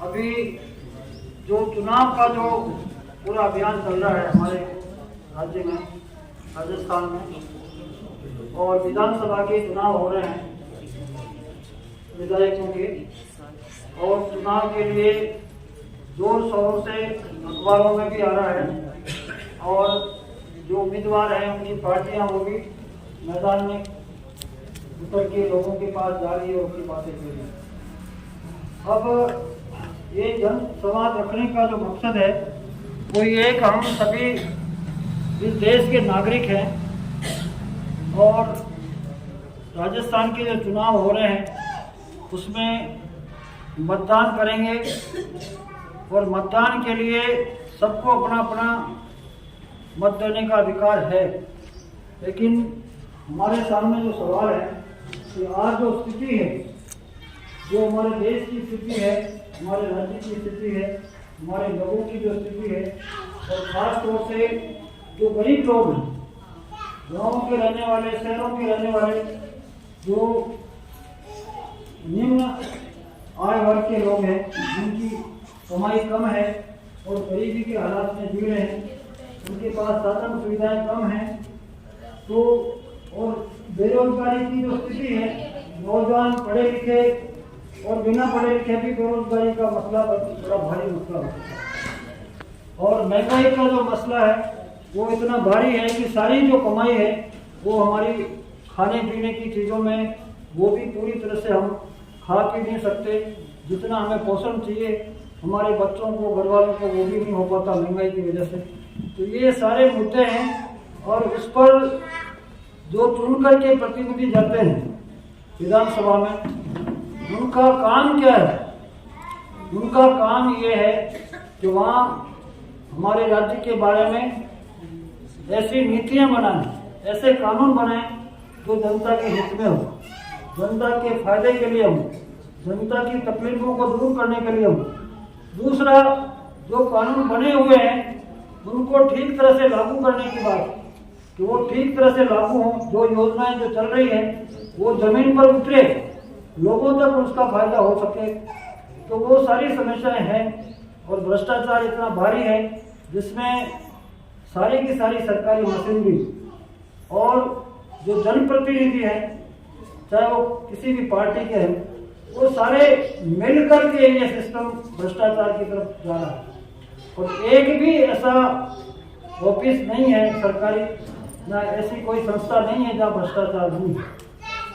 अभी जो चुनाव का जो पूरा अभियान चल रहा है हमारे राज्य में, राजस्थान में, और विधानसभा के चुनाव हो रहे हैं विधायकों के, और चुनाव के लिए जोर शोर से अखबारों में भी आ रहा है और जो उम्मीदवार हैं उनकी पार्टियां वो भी मैदान में उतर के लोगों के पास जा रही है और उनकी बातें कर रही है। अब ये जन संवाद रखने का जो मकसद है वो ये कि हम सभी इस देश के नागरिक हैं और राजस्थान के जो चुनाव हो रहे हैं उसमें मतदान करेंगे और मतदान के लिए सबको अपना अपना मत देने का अधिकार है। लेकिन हमारे सामने जो सवाल है कि आज जो स्थिति है, जो हमारे देश की स्थिति है, हमारे राज्य की स्थिति है, हमारे लोगों की जो स्थिति है, और खास तौर से जो गरीब लोग हैं, गाँव के रहने वाले, शहरों के रहने वाले, जो निम्न आय वर्ग के लोग हैं, जिनकी कमाई कम है और गरीबी के हालात में जी रहे हैं, उनके पास साधन सुविधाएं कम हैं, तो और बेरोजगारी की जो स्थिति है, नौजवान पढ़े लिखे और बिना पढ़े लिखे भी बेरोजगारी का मसला बड़ा भारी मसला होता है। और महंगाई का जो मसला है वो इतना भारी है कि सारी जो कमाई है वो हमारी खाने पीने की चीज़ों में वो भी पूरी तरह से हम खा पी नहीं सकते, जितना हमें पोषण चाहिए हमारे बच्चों को, घर वालों को, वो भी नहीं हो पाता महंगाई की वजह से। तो ये सारे मुद्दे हैं और उस पर जो चुन करके प्रतिनिधि जाते हैं विधानसभा में, उनका काम क्या है? उनका काम ये है कि वहाँ हमारे राज्य के बारे में ऐसी नीतियाँ बनाएं, ऐसे कानून बनाएं जो जनता के हित में हो, जनता के फायदे के लिए हो, जनता की तकलीफों को दूर करने के लिए हो। दूसरा, जो कानून बने हुए हैं उनको ठीक तरह से लागू करने की बात, कि वो ठीक तरह से लागू हों, जो योजनाएं जो चल रही हैं वो जमीन पर उतरे, लोगों तक उसका फायदा हो सके। तो वो सारी समस्याएं हैं और भ्रष्टाचार इतना भारी है जिसमें सारी की सारी सरकारी मशीनरी और जो जनप्रतिनिधि हैं, चाहे वो किसी भी पार्टी के हैं, वो सारे मिलकर के ये सिस्टम भ्रष्टाचार की तरफ जा रहा है। और एक भी ऐसा ऑफिस नहीं है सरकारी, ना ऐसी कोई संस्था नहीं है जहाँ भ्रष्टाचार नहीं है।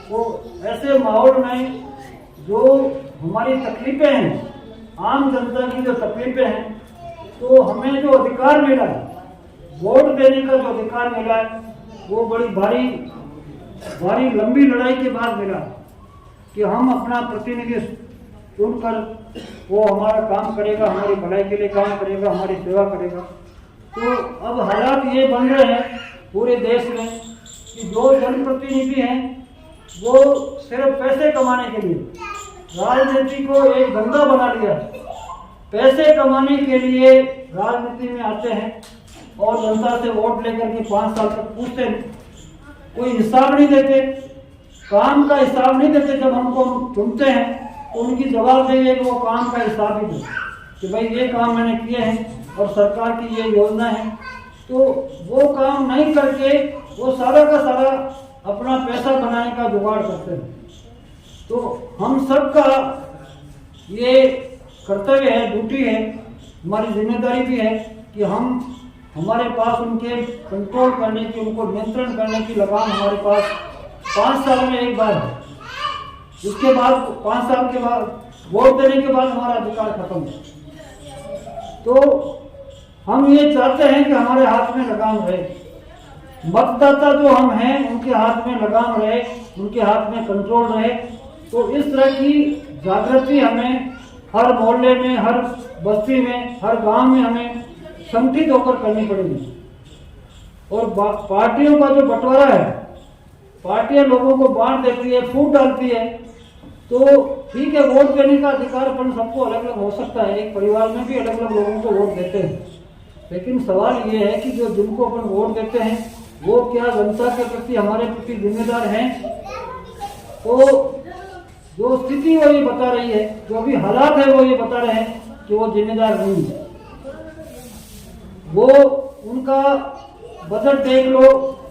तो ऐसे माहौल में जो हमारी तकलीफें हैं, आम जनता की जो तकलीफें हैं, तो हमें जो अधिकार मिला है, वोट देने का जो अधिकार मिला है, वो बड़ी भारी लंबी लड़ाई के बाद मिला कि हम अपना प्रतिनिधि चुनकर वो हमारा काम करेगा, हमारी भलाई के लिए काम करेगा, हमारी सेवा करेगा। तो अब हालात ये बन रहे हैं पूरे देश में कि जो जनप्रतिनिधि हैं वो सिर्फ पैसे कमाने के लिए राजनीति को एक धंधा बना लिया, पैसे कमाने के लिए राजनीति में आते हैं और जनता से वोट लेकर के 5 साल तक पूछते हैं, कोई हिसाब नहीं देते, काम का हिसाब नहीं देते। जब हमको चुनते हैं तो उनकी जवाबदेही है कि वो काम का हिसाब ही दें कि भाई ये काम मैंने किए हैं और सरकार की ये योजना है। तो वो काम नहीं करके वो सारा का सारा अपना पैसा बनाने का जुगाड़ करते हैं। तो हम सबका ये कर्तव्य है, ड्यूटी है, हमारी जिम्मेदारी भी है कि हम हमारे पास उनके कंट्रोल करने की, उनको नियंत्रण करने की लगाम हमारे पास 5 साल में एक बार है। उसके बाद 5 साल के बाद वोट देने के बाद हमारा अधिकार खत्म है। तो हम ये चाहते हैं कि हमारे हाथ में लगाम रहे, मतदाता जो हम हैं उनके हाथ में लगाम रहे, उनके हाथ में कंट्रोल रहे। तो इस तरह की जागृति हमें हर मोहल्ले में, हर बस्ती में, हर गांव में हमें संगठित होकर करनी पड़ेगी। और पार्टियों का जो बंटवारा है, पार्टियां लोगों को बांट देती है, फूट डालती है, तो ठीक है, वोट देने का अधिकार अपन सबको अलग अलग हो सकता है, एक परिवार में भी अलग अलग लोगों को वोट देते हैं। लेकिन सवाल ये है कि जो जिनको अपन वोट देते हैं वो क्या जनता के प्रति, हमारे प्रति जिम्मेदार हैं? तो जो स्थिति वो ये बता रही है, जो अभी हालात है वो ये बता रहे हैं कि वो जिम्मेदार नहीं है। वो उनका बजट देख लो,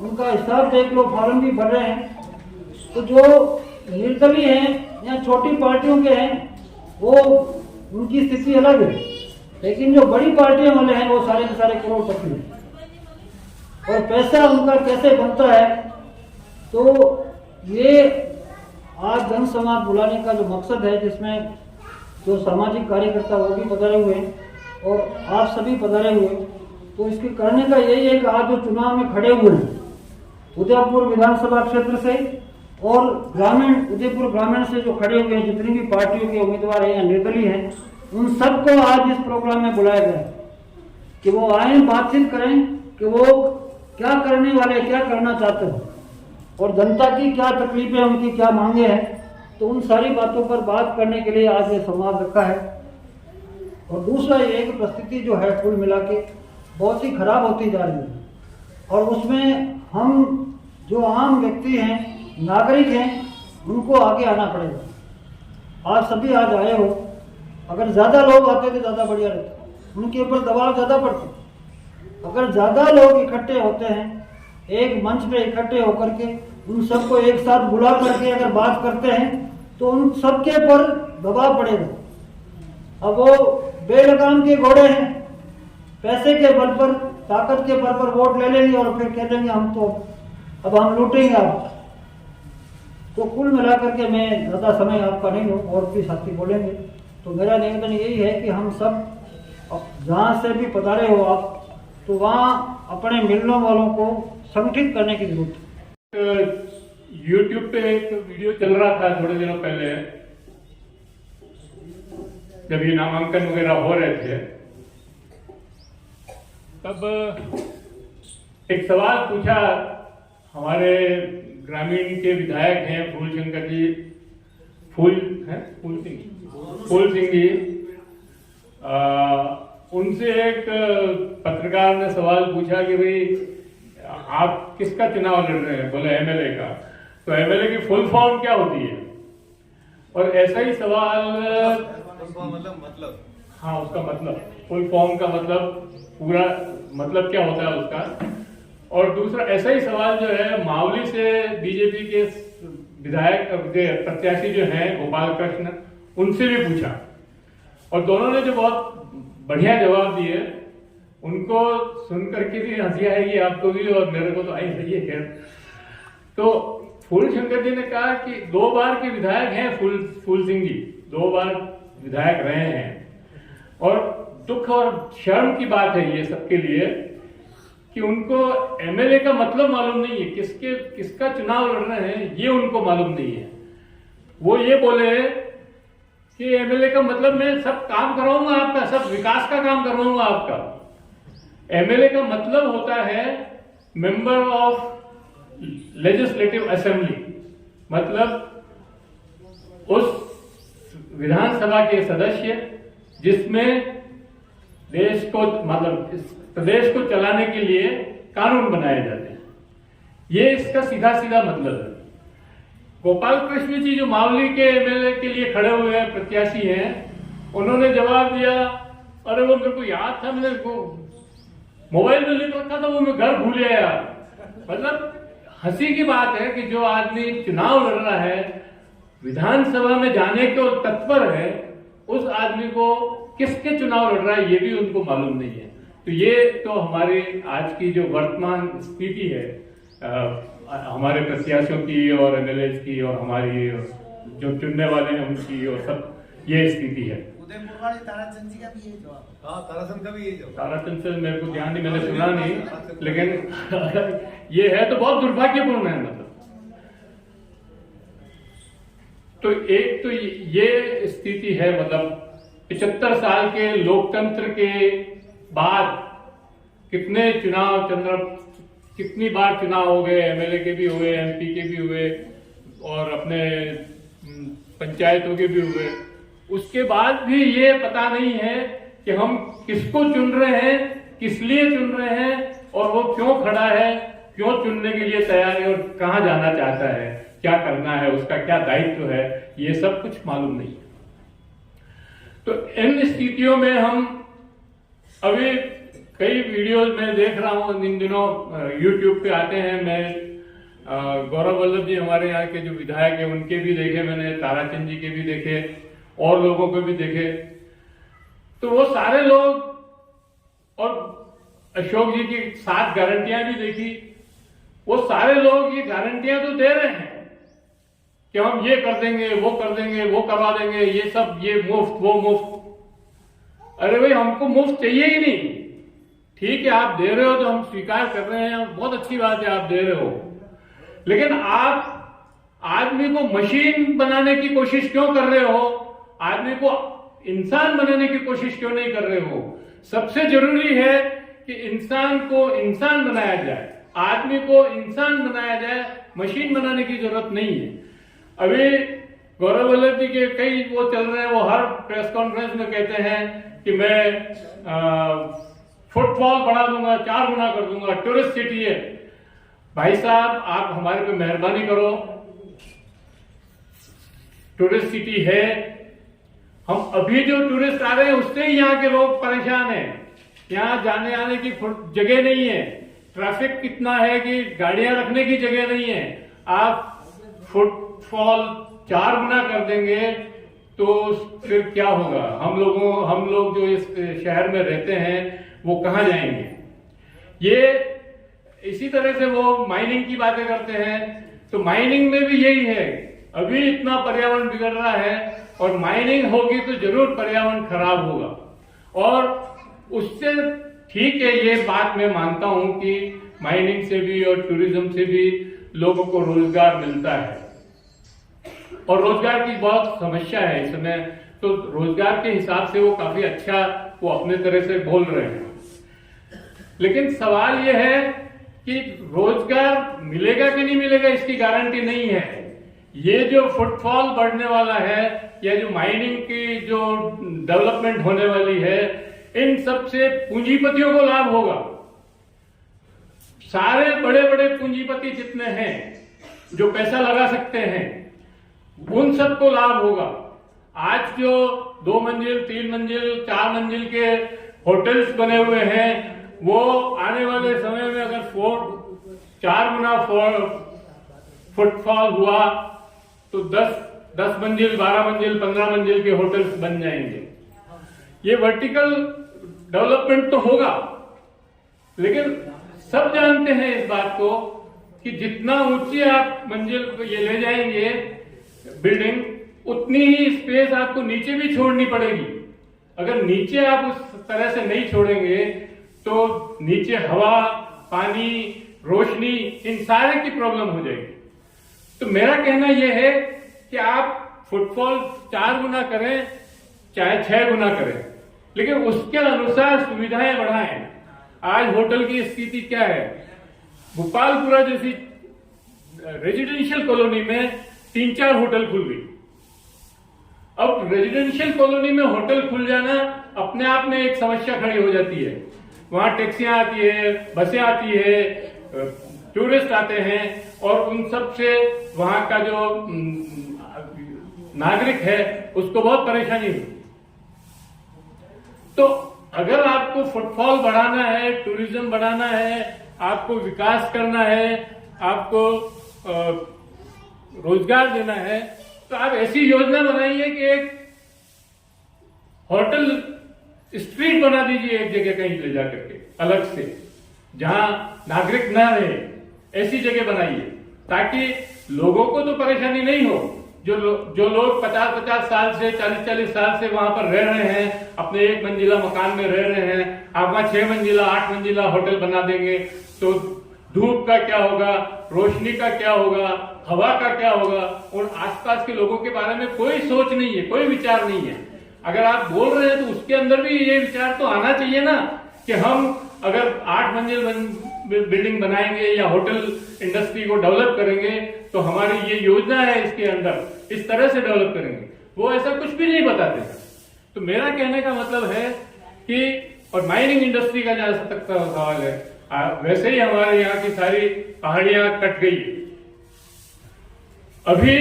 उनका हिसाब देख लो, फॉर्म भी भर रहे हैं। तो जो निर्दलीय हैं या छोटी पार्टियों के हैं वो उनकी स्थिति अलग है, लेकिन जो बड़ी पार्टियों वाले हैं वो सारे के सारे करोड़पति हैं। और पैसा उनका कैसे बनता है, तो ये आज जनसंवाद बुलाने का जो मकसद है, जिसमें जो सामाजिक कार्यकर्ता वो भी पधारे हुए हैं और आप सभी पधारे हुए, तो इसके करने का यही है कि आज जो चुनाव में खड़े हुए हैं उदयपुर विधानसभा क्षेत्र से और ग्रामीण उदयपुर ग्रामीण से जो खड़े हुए हैं, जितनी भी पार्टियों के उम्मीदवार हैं या निर्दलीय हैं, उन सबको आज इस प्रोग्राम में बुलाया गया है कि वो आए, बातचीत करें कि वो क्या करने वाले, क्या करना चाहते हैं और जनता की क्या तकलीफें, उनकी क्या मांगे हैं। तो उन सारी बातों पर बात करने के लिए आज ये संवाद रखा है। और दूसरा ये कि परिस्थिति जो है कुल मिला के बहुत ही खराब होती जा रही है और उसमें हम जो आम व्यक्ति हैं, नागरिक हैं, उनको आगे आना पड़ेगा। आज सभी आज आए हो, अगर ज़्यादा लोग आते तो ज़्यादा बढ़िया रहता, उनके ऊपर दबाव ज़्यादा पड़ता। अगर ज़्यादा लोग इकट्ठे होते हैं, एक मंच पे इकट्ठे होकर के उन सबको एक साथ बुला करके अगर बात करते हैं तो उन सबके पर दबाव पड़ेगा। अब वो बेलगाम के घोड़े हैं, पैसे के बल पर, ताकत के बल पर वोट ले लेंगे और फिर कह देंगे हम तो अब हम लूटेंगे आप। तो कुल मिलाकर के मैं ज़्यादा समय आपका नहीं लूँ, और भी साथी बोलेंगे। तो मेरा निवेदन यही है कि हम सब जहाँ से भी पधारे हो आप, तो वहाँ अपने मिलने वालों को संगठित करने की जरूरत है। YouTube पे एक वीडियो चल रहा था थोड़े दिनों पहले, जब ये नामांकन वगैरह हो रहे थे, तब एक सवाल पूछा हमारे ग्रामीण के विधायक हैं फूलशंकर जी, फूल सिंह जी, उनसे एक पत्रकार ने सवाल पूछा कि भाई आप किसका चुनाव लड़ रहे हैं? बोले एमएलए का। तो एमएलए की फुल फॉर्म क्या होती है? और ऐसा ही सवाल मतलब हाँ, उसका मतलब फुल फॉर्म का मतलब पूरा मतलब क्या होता है उसका। और दूसरा ऐसा ही सवाल जो है मावली से बीजेपी के विधायक प्रत्याशी जो हैं गोपाल कृष्ण, उनसे भी पूछा और दोनों ने जो बहुत बढ़िया जवाब दिए, उनको सुनकर के भी हंसी आएगी आपको भी और मेरे को तो आई सही है। खैर, तो फूलशंकर जी ने कहा कि 2 बार के विधायक हैं फूल सिंह जी, 2 बार विधायक रहे हैं और दुख और शर्म की बात है ये सबके लिए कि उनको एमएलए का मतलब मालूम नहीं है, किसका चुनाव लड़ रहे हैं ये उनको मालूम नहीं है। वो ये बोले कि एमएलए का मतलब मैं सब काम करवाऊंगा आपका, सब विकास का काम करवाऊंगा आपका। एमएलए का मतलब होता है मेंबर ऑफ लेजिस्लेटिव असेंबली, मतलब उस विधानसभा के सदस्य जिसमें देश को, मतलब प्रदेश को चलाने के लिए कानून बनाए जाते हैं। ये इसका सीधा सीधा मतलब है। गोपाल कृष्ण जी जो मावली के एमएलए के लिए खड़े हुए हैं, प्रत्याशी हैं, उन्होंने जवाब दिया, अरे वो मेरे को याद था, मैंने मोबाइल में लिख रखा था, वो मैं घर भूल गया। मतलब हंसी की बात है कि जो आदमी चुनाव लड़ रहा है, विधानसभा में जाने को तत्पर है, उस आदमी को किसके चुनाव लड़ रहा है ये भी उनको मालूम नहीं है। तो ये तो हमारी आज की जो वर्तमान स्थिति है हमारे प्रत्याशियों की और एमएलए की और हमारी जो चुनने वाले हैं उनकी, और सब ये स्थिति है। उदयपुर वाले ताराचंद जी का भी यही जवाब। हाँ, ताराचंद का भी यही जवाब। ताराचंद से मेरे को ध्यान नहीं, मैंने सुना नहीं, लेकिन ये है तो बहुत दुर्भाग्यपूर्ण है। मतलब तो एक तो ये स्थिति है, मतलब 75 साल के लोकतंत्र के बाद कितने चुनाव कितनी बार चुनाव हो गए, एमएलए के भी हुए, एमपी के भी हुए और अपने पंचायतों के भी हुए। उसके बाद भी ये पता नहीं है कि हम किसको चुन रहे हैं, किस लिए चुन रहे हैं और वो क्यों खड़ा है, क्यों चुनने के लिए तैयार है और कहां जाना चाहता है। क्या करना है, उसका क्या दायित्व है, ये सब कुछ मालूम नहीं है। तो इन स्थितियों में हम अभी कई वीडियोज में देख रहा हूं, इन दिनों यूट्यूब पे आते हैं, मैं गौरव वल्लभ जी हमारे यहाँ के जो विधायक हैं उनके भी देखे मैंने, ताराचंद जी के भी देखे, और लोगों को भी देखे। तो वो सारे लोग, और अशोक जी की 7 गारंटियां भी देखी, वो सारे लोग ये गारंटियां तो दे रहे हैं कि हम ये कर देंगे, वो कर देंगे, वो करवा देंगे, ये सब, ये मुफ्त, वो मुफ्त। अरे भाई, हमको मुफ्त चाहिए ही नहीं। ठीक है, आप दे रहे हो तो हम स्वीकार कर रहे हैं, बहुत अच्छी बात है आप दे रहे हो, लेकिन आप आदमी को मशीन बनाने की कोशिश क्यों कर रहे हो? आदमी को इंसान बनाने की कोशिश क्यों नहीं कर रहे हो? सबसे जरूरी है कि इंसान को इंसान बनाया जाए, आदमी को इंसान बनाया जाए, मशीन बनाने की जरूरत नहीं है। अभी गौरव वल्लभ जी के कई वो चल रहे हैं, वो हर प्रेस कॉन्फ्रेंस में कहते हैं कि मैं फुटफॉल बढ़ा दूंगा, 4 गुना कर दूंगा, टूरिस्ट सिटी है। भाई साहब, आप हमारे पे मेहरबानी करो, टूरिस्ट सिटी है, हम अभी जो टूरिस्ट आ रहे हैं उससे ही यहाँ के लोग परेशान हैं। यहाँ जाने आने की जगह नहीं है, ट्रैफिक कितना है कि गाड़ियां रखने की जगह नहीं है। आप फुटफॉल 4 गुना कर देंगे तो फिर क्या होगा? हम लोग जो इस शहर में रहते हैं वो कहाँ जाएंगे? ये इसी तरह से वो माइनिंग की बातें करते हैं, तो माइनिंग में भी यही है, अभी इतना पर्यावरण बिगड़ रहा है और माइनिंग होगी तो जरूर पर्यावरण खराब होगा। और उससे ठीक है, ये बात मैं मानता हूं कि माइनिंग से भी और टूरिज्म से भी लोगों को रोजगार मिलता है और रोजगार की बहुत समस्या है इस समय, तो रोजगार के हिसाब से वो काफी अच्छा वो अपने तरह से बोल रहे हैं। लेकिन सवाल ये है कि रोजगार मिलेगा कि नहीं मिलेगा इसकी गारंटी नहीं है। ये जो फुटफॉल बढ़ने वाला है या जो माइनिंग की जो डेवलपमेंट होने वाली है, इन सब से पूंजीपतियों को लाभ होगा। सारे बड़े बड़े पूंजीपति जितने हैं जो पैसा लगा सकते हैं, उन सबको लाभ होगा। आज जो 2 मंजिल, 3 मंजिल, 4 मंजिल के होटल्स बने हुए हैं, वो आने वाले समय में अगर 4 गुना फुटफॉल हुआ तो 10 मंजिल, 12 मंजिल, 15 मंजिल के होटल्स बन जाएंगे। ये वर्टिकल डेवलपमेंट तो होगा, लेकिन सब जानते हैं इस बात को कि जितना ऊंची आप मंजिल को ये ले जाएंगे बिल्डिंग, उतनी ही स्पेस आपको नीचे भी छोड़नी पड़ेगी। अगर नीचे आप उस तरह से नहीं छोड़ेंगे तो नीचे हवा, पानी, रोशनी, इन सारे की प्रॉब्लम हो जाएगी। तो मेरा कहना यह है कि आप फुटफॉल 4 गुना करें चाहे 6 गुना करें, लेकिन उसके अनुसार सुविधाएं बढ़ाएं। आज होटल की स्थिति क्या है? गोपालपुरा जैसी रेजिडेंशियल कॉलोनी में 3-4 होटल खुल गई। अब रेजिडेंशियल कॉलोनी में होटल खुल जाना अपने आप में एक समस्या खड़ी हो जाती है। वहां टैक्सियां आती है, बसें आती है, टूरिस्ट आते हैं और उन सब से वहां का जो नागरिक है उसको बहुत परेशानी हुई। तो अगर आपको फुटफॉल बढ़ाना है, टूरिज्म बढ़ाना है, आपको विकास करना है, आपको रोजगार देना है, तो आप ऐसी योजना बनाइए कि एक होटल स्ट्रीट बना दीजिए एक जगह कहीं ले जाकर के अलग से, जहां नागरिक ना रहे, ऐसी जगह बनाइए ताकि लोगों को तो परेशानी नहीं हो। जो लोग 50-50 साल से, 40-40 साल से वहां पर रह रहे हैं, अपने 1 मंजिला मकान में रह रहे हैं, आप वहां 6 मंजिला, 8 मंजिला होटल बना देंगे तो धूप का क्या होगा, रोशनी का क्या होगा, हवा का क्या होगा, और आसपास के लोगों के बारे में कोई सोच नहीं है, कोई विचार नहीं है। अगर आप बोल रहे हैं तो उसके अंदर भी ये विचार तो आना चाहिए ना कि हम अगर 8 मंजिल बिल्डिंग बनाएंगे या होटल इंडस्ट्री को डेवलप करेंगे तो हमारी ये योजना है, इसके अंदर इस तरह से डेवलप करेंगे। वो ऐसा कुछ भी नहीं बताते। तो मेरा कहने का मतलब है कि, और माइनिंग इंडस्ट्री का जहां तक सवाल है, वैसे ही हमारे यहाँ की सारी पहाड़ियां कट गई, अभी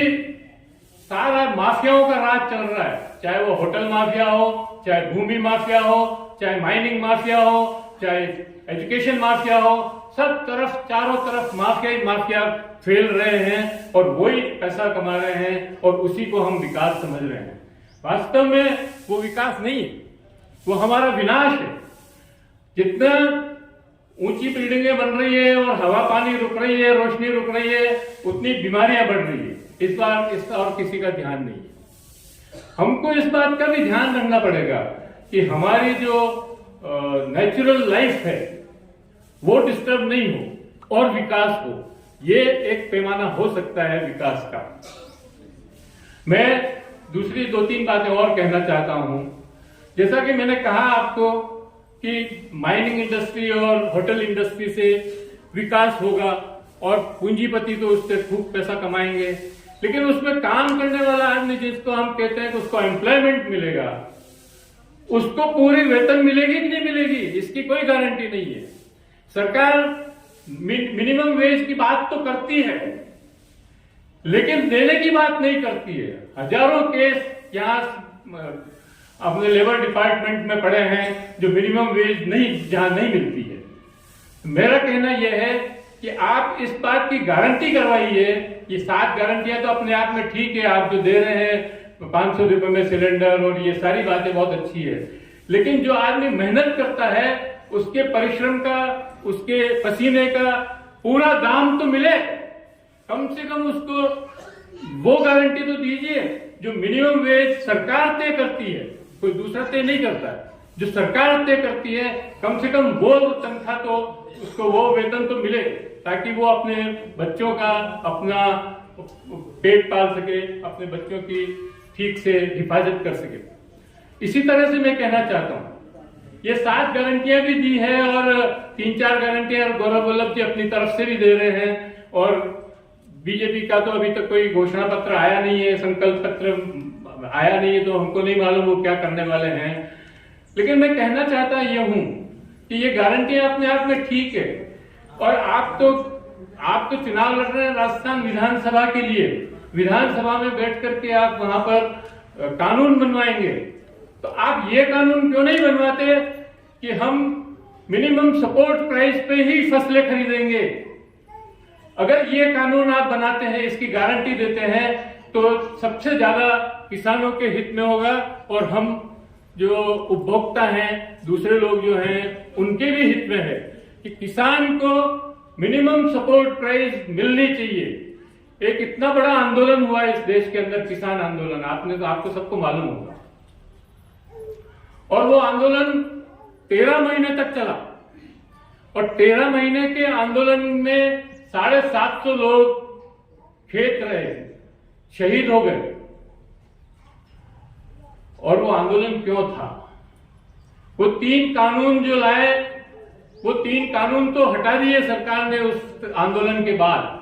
सारा माफियाओं का राज चल रहा है, चाहे वो होटल माफिया हो, चाहे भूमि माफिया हो, चाहे माइनिंग माफिया हो, चाहे एजुकेशन माफिया हो, सब तरफ चारों तरफ माफिया ही माफिया फैल रहे हैं और वही पैसा कमा रहे हैं और उसी को हम विकास समझ रहे हैं। वास्तव में वो विकास नहीं है, वो हमारा विनाश है। जितना ऊंची बिल्डिंगें बन रही है और हवा पानी रुक रही है, रोशनी रुक रही है, उतनी बीमारियां बढ़ रही है। इस बार इस और किसी का ध्यान नहीं है। हमको इस बात का भी ध्यान रखना पड़ेगा कि हमारी जो नेचुरल लाइफ है वो डिस्टर्ब नहीं हो और विकास हो। ये एक पैमाना हो सकता है विकास का। मैं दूसरी 2-3 बातें और कहना चाहता हूं। जैसा कि मैंने कहा आपको कि माइनिंग इंडस्ट्री और होटल इंडस्ट्री से विकास होगा और पूंजीपति तो उससे खूब पैसा कमाएंगे, लेकिन उसमें काम करने वाला आदमी जिसको हम कहते हैं कि उसको एम्प्लॉयमेंट मिलेगा, उसको पूरी वेतन मिलेगी कि नहीं मिलेगी, इसकी कोई गारंटी नहीं है। सरकार मिनिमम वेज की बात तो करती है, लेकिन देने की बात नहीं करती है। हजारों केस यहाँ अपने लेबर डिपार्टमेंट में पड़े हैं जो मिनिमम वेज जहां नहीं मिलती है। मेरा कहना यह है कि आप इस बात की गारंटी करवाइए। ये 7 गारंटियां तो अपने आप में ठीक है, आप जो दे रहे हैं 500 रुपए में सिलेंडर और ये सारी बातें बहुत अच्छी है, लेकिन जो आदमी मेहनत करता है उसके परिश्रम का, उसके पसीने का पूरा दाम तो मिले। कम से कम उसको वो गारंटी तो दीजिए जो मिनिमम वेज सरकार तय करती है, कोई दूसरा तय नहीं करता है। जो सरकार तय करती है कम से कम वो तनख्वाह तो उसको वो वेतन तो मिले, ताकि वो अपने बच्चों का अपना पेट पाल सके, अपने बच्चों की ठीक से हिफाजत कर सके। इसी तरह से मैं कहना चाहता हूं, ये 7 गारंटियां भी दी है और 3-4 गारंटियां गौरव वल्लभ जी अपनी तरफ से भी दे रहे हैं और बीजेपी का तो अभी तक कोई घोषणा पत्र आया नहीं है, संकल्प पत्र आया नहीं है, तो हमको नहीं मालूम वो क्या करने वाले हैं। लेकिन मैं कहना चाहता यह हूं कि ये गारंटियां अपने आप में ठीक है और आप तो चुनाव लड़ रहे हैं राजस्थान विधानसभा के लिए। विधानसभा में बैठ करके आप वहां पर कानून बनवाएंगे, तो आप ये कानून क्यों नहीं बनवाते कि हम मिनिमम सपोर्ट प्राइस पे ही फसलें खरीदेंगे। अगर ये कानून आप बनाते हैं, इसकी गारंटी देते हैं, तो सबसे ज्यादा किसानों के हित में होगा और हम जो उपभोक्ता हैं, दूसरे लोग जो हैं, उनके भी हित में है कि किसान को मिनिमम सपोर्ट प्राइस मिलनी चाहिए। एक इतना बड़ा आंदोलन हुआ इस देश के अंदर, किसान आंदोलन, आपको सबको मालूम होगा, और वो आंदोलन 13 महीने तक चला और 13 महीने के आंदोलन में 750 लोग खेत रहे, शहीद हो गए। और वो आंदोलन क्यों था? वो 3 कानून जो लाए, वो 3 कानून तो हटा दिए सरकार ने उस आंदोलन के बाद,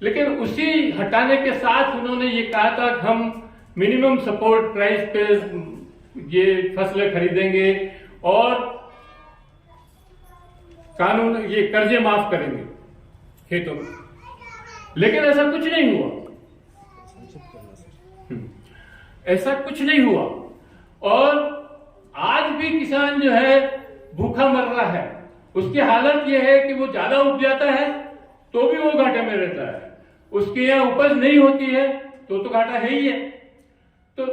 लेकिन उसी हटाने के साथ उन्होंने ये कहा था कि हम मिनिमम सपोर्ट प्राइस पे ये फसलें खरीदेंगे और कानून ये कर्जे माफ करेंगे खेतों में। लेकिन ऐसा कुछ नहीं हुआ, ऐसा कुछ नहीं हुआ और आज भी किसान जो है भूखा मर रहा है। उसकी हालत यह है कि वो ज्यादा उपज जाता है तो भी वो घाटे में रहता है, उसके यहाँ उपज नहीं होती है तो घाटा है ही है। तो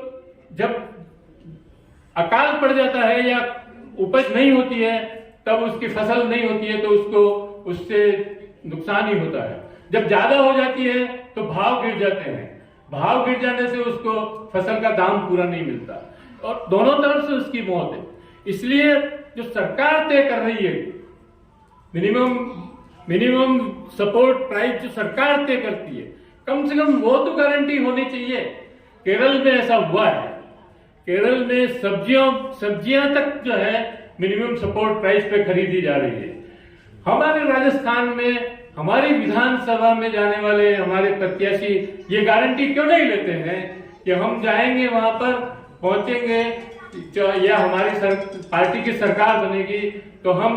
जब अकाल पड़ जाता है या उपज नहीं होती है, तब उसकी फसल नहीं होती है, तो उसको उससे नुकसान ही होता है। जब ज्यादा हो जाती है तो भाव गिर जाते हैं, भाव गिर जाने से उसको फसल का दाम पूरा नहीं मिलता और दोनों तरफ से उसकी मौत है। इसलिए जो सरकार तय कर रही है मिनिमम सपोर्ट प्राइस, जो सरकार तय करती है, कम से कम वो तो गारंटी होनी चाहिए। केरल में ऐसा हुआ है, केरल में सब्जियां तक जो है मिनिमम सपोर्ट प्राइस पे खरीदी जा रही है। हमारे राजस्थान में, हमारी विधानसभा में जाने वाले हमारे प्रत्याशी ये गारंटी क्यों नहीं लेते हैं कि हम जाएंगे वहां पर, पहुंचेंगे या हमारी पार्टी की सरकार बनेगी तो हम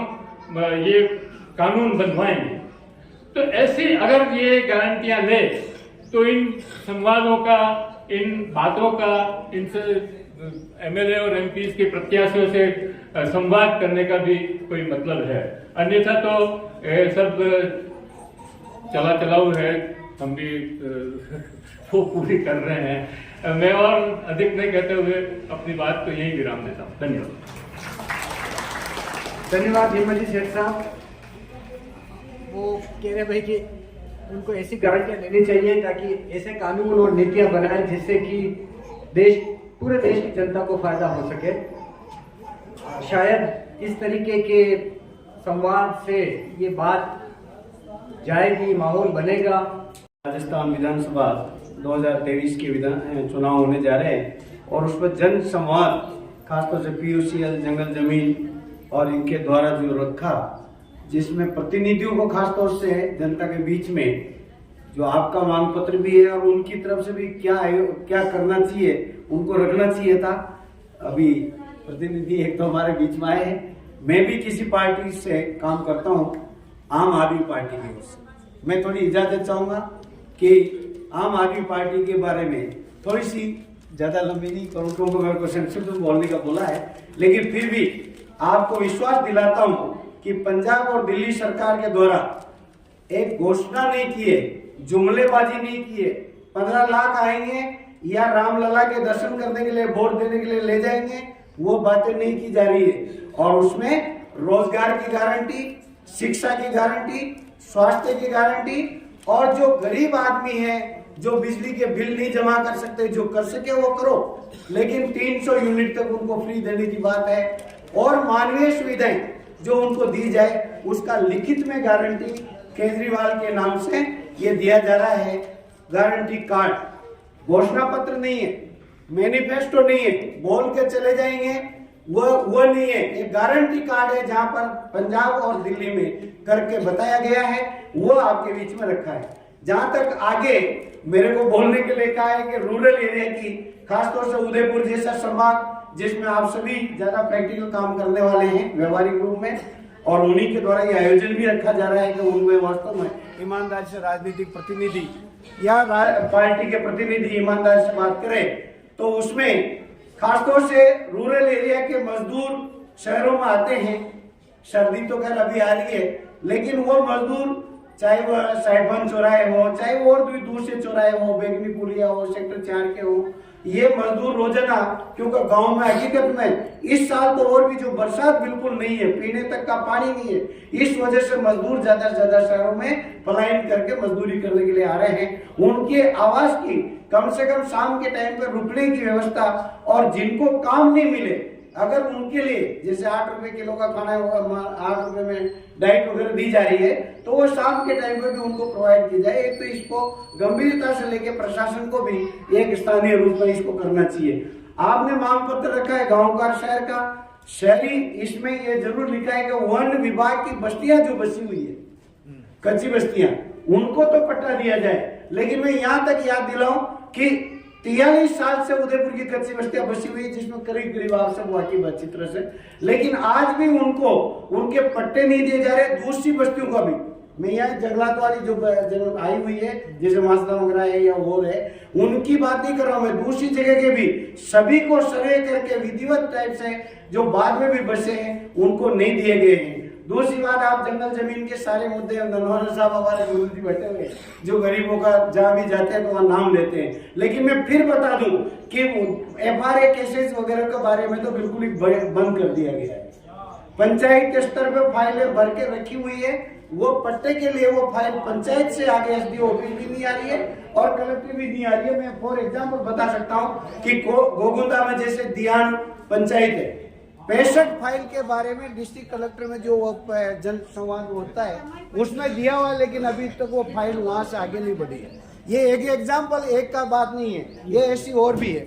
ये कानून बनवाएंगे। तो ऐसी अगर ये गारंटियां ले तो इन संवादों का, इन बातों का, इनसे एमएलए और एमपी के प्रत्याशियों से संवाद करने का भी कोई मतलब है। अन्यथा तो ये सब चलाऊ है, हम भी वो पूरी कर रहे हैं। मैं और अधिक नहीं कहते हुए अपनी बात को यही विराम देता हूँ। धन्यवाद। धन्यवाद हिम्मत सेठ साहब। वो कह रहे भाई कि उनको ऐसी गारंटियां लेनी चाहिए ताकि ऐसे कानून और नीतियां बनाए जिससे कि पूरे देश की जनता को फायदा हो सके। शायद इस तरीके के संवाद से ये बात जाएगी, माहौल बनेगा। राजस्थान विधानसभा 2023 के चुनाव होने जा रहे हैं और उस पर जन संवाद खासतौर से POCL, जंगल जमीन और इनके द्वारा जो रखा, जिसमें प्रतिनिधियों को खासतौर से जनता के बीच में जो आपका मांग पत्र भी है और उनकी तरफ से भी क्या करना चाहिए, उनको रखना चाहिए था। अभी प्रतिनिधि एक तो हमारे बीच में आए हैं। मैं भी किसी पार्टी से काम करता हूँ, आम आदमी पार्टी की ओर से। मैं थोड़ी इजाजत चाहूंगा कि आम आदमी पार्टी के बारे में थोड़ी सी ज्यादा लंबी नहीं करूँ क्योंकि मेरे को संक्षिप्त में बोलने का बोला है, लेकिन फिर भी आपको विश्वास दिलाता हूँ कि पंजाब और दिल्ली सरकार के द्वारा एक घोषणा नहीं की है, जुमलेबाजी नहीं की है। 15 लाख आएंगे या रामलला के दर्शन करने के लिए, वोट देने के लिए ले जाएंगे, वो बातें नहीं की जा रही है। और उसमें रोजगार की गारंटी, शिक्षा की गारंटी, स्वास्थ्य की गारंटी, और जो गरीब आदमी है जो बिजली के बिल नहीं जमा कर सकते, जो कर सके वो करो, लेकिन 300 यूनिट तक उनको फ्री देने की बात है। और मानवीय सुविधाएं जो उनको दी जाए उसका लिखित में गारंटी केजरीवाल के नाम से ये दिया जा रहा है। गारंटी कार्ड घोषणा पत्र नहीं है, मैनिफेस्टो नहीं है, बोल के चले जाएंगे वो नहीं है। एक गारंटी कार्ड है जहां पर पंजाब और दिल्ली में करके बताया गया है, वो आपके बीच में रखा है। जहां तक आगे मेरे को बोलने के लिए कहा है कि रूरल एरिया की, खासतौर से उदयपुर जैसा संभाग जिसमें आप सभी ज्यादा प्रैक्टिकल काम करने वाले हैं व्यवहारिक रूप में, और उन्हीं के द्वारा ये आयोजन भी रखा जा रहा है कि उनमें वास्तव में ईमानदारी से राजनीतिक प्रतिनिधि या पार्टी के प्रतिनिधि ईमानदारी से बात करें, तो उसमें खासतौर से रूरल एरिया के मजदूर शहरों में आते हैं। सर्दी तो खैर अभी आ रही है, लेकिन वो मजदूर चाहे वह साहिबगंज चौराहे हो, चाहे वो और भी दूर से चौराहे हो, बेगनी पुलिया हो, सेक्टर 4 के हो, ये मजदूर रोजाना, क्योंकि गांव में हकीकत में इस साल तो और भी जो बरसात बिल्कुल नहीं है, पीने तक का पानी नहीं है, इस वजह से मजदूर ज्यादा से ज्यादा शहरों में पलायन करके मजदूरी करने के लिए आ रहे हैं। उनके आवास की कम से कम शाम के टाइम पर रुकने की व्यवस्था, और जिनको काम नहीं मिले अगर उनके लिए जैसे 8 रुपए किलो का खाना होगा, 8 रुपए में डाइट वगैरह दी जा रही है, तो वो शाम के टाइम पर भी उनको प्रोवाइड की जाए। एक तो इसको गंभीरता से लेके प्रशासन को भी एक स्थानीय रूप में इसको करना चाहिए। आपने मांग पत्र रखा है गांव का, शहर का, शहरी, इसमें ये जरूर लिखा है कि वन विभाग की बस्तियां जो बसी हुई है, कच्ची बस्तियां, उनको तो पट्टा दिया जाए। लेकिन मैं यहां तक याद दिलाऊं कि 43 साल से उदयपुर की कच्ची बस्तियां बसी हुई है, जिसमें करीब आप सब वाकिफ अच्छी तरह से, लेकिन आज भी उनको उनके पट्टे नहीं दिए जा रहे। दूसरी बस्तियों का भी, मैं यहाँ जंगलात वाली जो आई हुई है जैसे मासदा वगैरह है या और है, उनकी बात नहीं कर रहा हूं मैं। दूसरी जगह के भी सभी को सर्वे करके विधिवत टाइप से जो बाद में भी बसे हैं उनको नहीं दिए गए हैं। दूसरी बात, आप जंगल जमीन के सारे मुद्दे, ननवाना साहब हमारे गुरुजी बैठे हुए, जो गरीबों का जहां भी जाते हैं तो वहां नाम लेते हैं। लेकिन मैं फिर बता दूं कि FRA केसेस वगैरह के बारे में तो बिल्कुल ही बंद कर दिया गया है। पंचायत के स्तर पर फाइलें भर के रखी हुई है, वो पट्टे के लिए वो फाइल पंचायत से आगे SDO ऑफिस भी नहीं आ रही है और कलेक्टर भी नहीं आ रही है। मैं फॉर एग्जाम्पल बता सकता हूँ कि गोगुंदा में जैसे दियान पंचायत है, 65 फाइल के बारे में डिस्ट्रिक्ट कलेक्टर में जो जन संवाद होता है उसमें दिया हुआ है, लेकिन अभी तक वो फाइल वहां से आगे नहीं बढ़ी है। ये एक एग्जाम्पल, एक का बात नहीं है, ये ऐसी और भी है।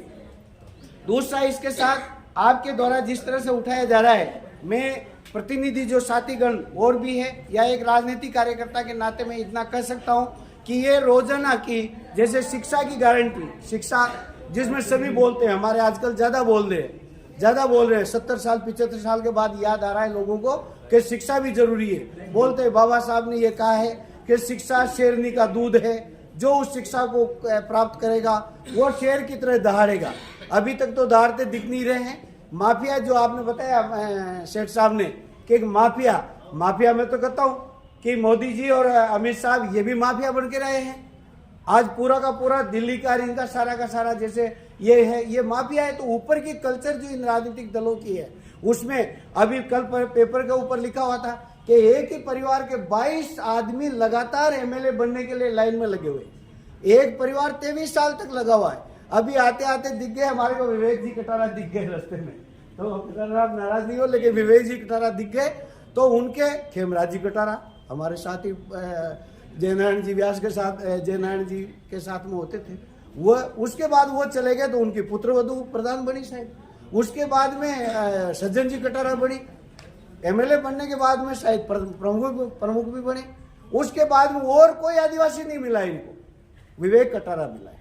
दूसरा, इसके साथ आपके द्वारा जिस तरह से उठाया जा रहा है, मैं प्रतिनिधि जो साथीगण और भी है या एक राजनीतिक कार्यकर्ता के नाते में इतना कह सकता हूं कि ये रोजाना की जैसे शिक्षा की गारंटी, शिक्षा जिसमें सभी बोलते हैं, हमारे आजकल ज्यादा बोल रहे हैं 70 साल 75 साल के बाद याद आ रहा है लोगों को कि शिक्षा भी जरूरी है। बोलते हैं बाबा साहब ने ये कहा है कि शिक्षा शेरनी का दूध है, जो उस शिक्षा को प्राप्त करेगा वो शेर की तरह दहाड़ेगा। अभी तक तो दहाड़ते दिख नहीं रहे हैं। माफिया जो आपने बताया सेठ साहब ने कि एक माफिया में तो कहता हूँ कि मोदी जी और अमित शाह ये भी माफिया बन के रहे हैं। आज पूरा का पूरा दिल्ली का इनका सारा का सारा जैसे ये है, ये माफिया है। तो ऊपर की कल्चर जो इन राजनीतिक दलों की है उसमें अभी कल पेपर के ऊपर लिखा हुआ था कि एक ही परिवार के 22 आदमी लगातार एमएलए बनने के लिए लाइन में लगे हुए। एक परिवार 23 साल तक लगा हुआ है। अभी आते आते दिख गए हमारे को विवेक जी कटारा दिख गए रास्ते में। तो कटारा आप नाराज नहीं हो, लेकिन विवेक जी कटारा दिख गए तो उनके खेमराज जी कटारा हमारे साथ ही जयनारायण जी व्यास के साथ जयनारायण जी के साथ में होते थे। वो उसके बाद वो चले गए तो उनकी पुत्रवधू प्रधान बनी शायद। उसके बाद में सज्जन जी कटारा बनी। एमएलए बनने के बाद में शायद प्रमुख भी बने। उसके बाद में और कोई आदिवासी नहीं मिला इनको, विवेक कटारा मिला है।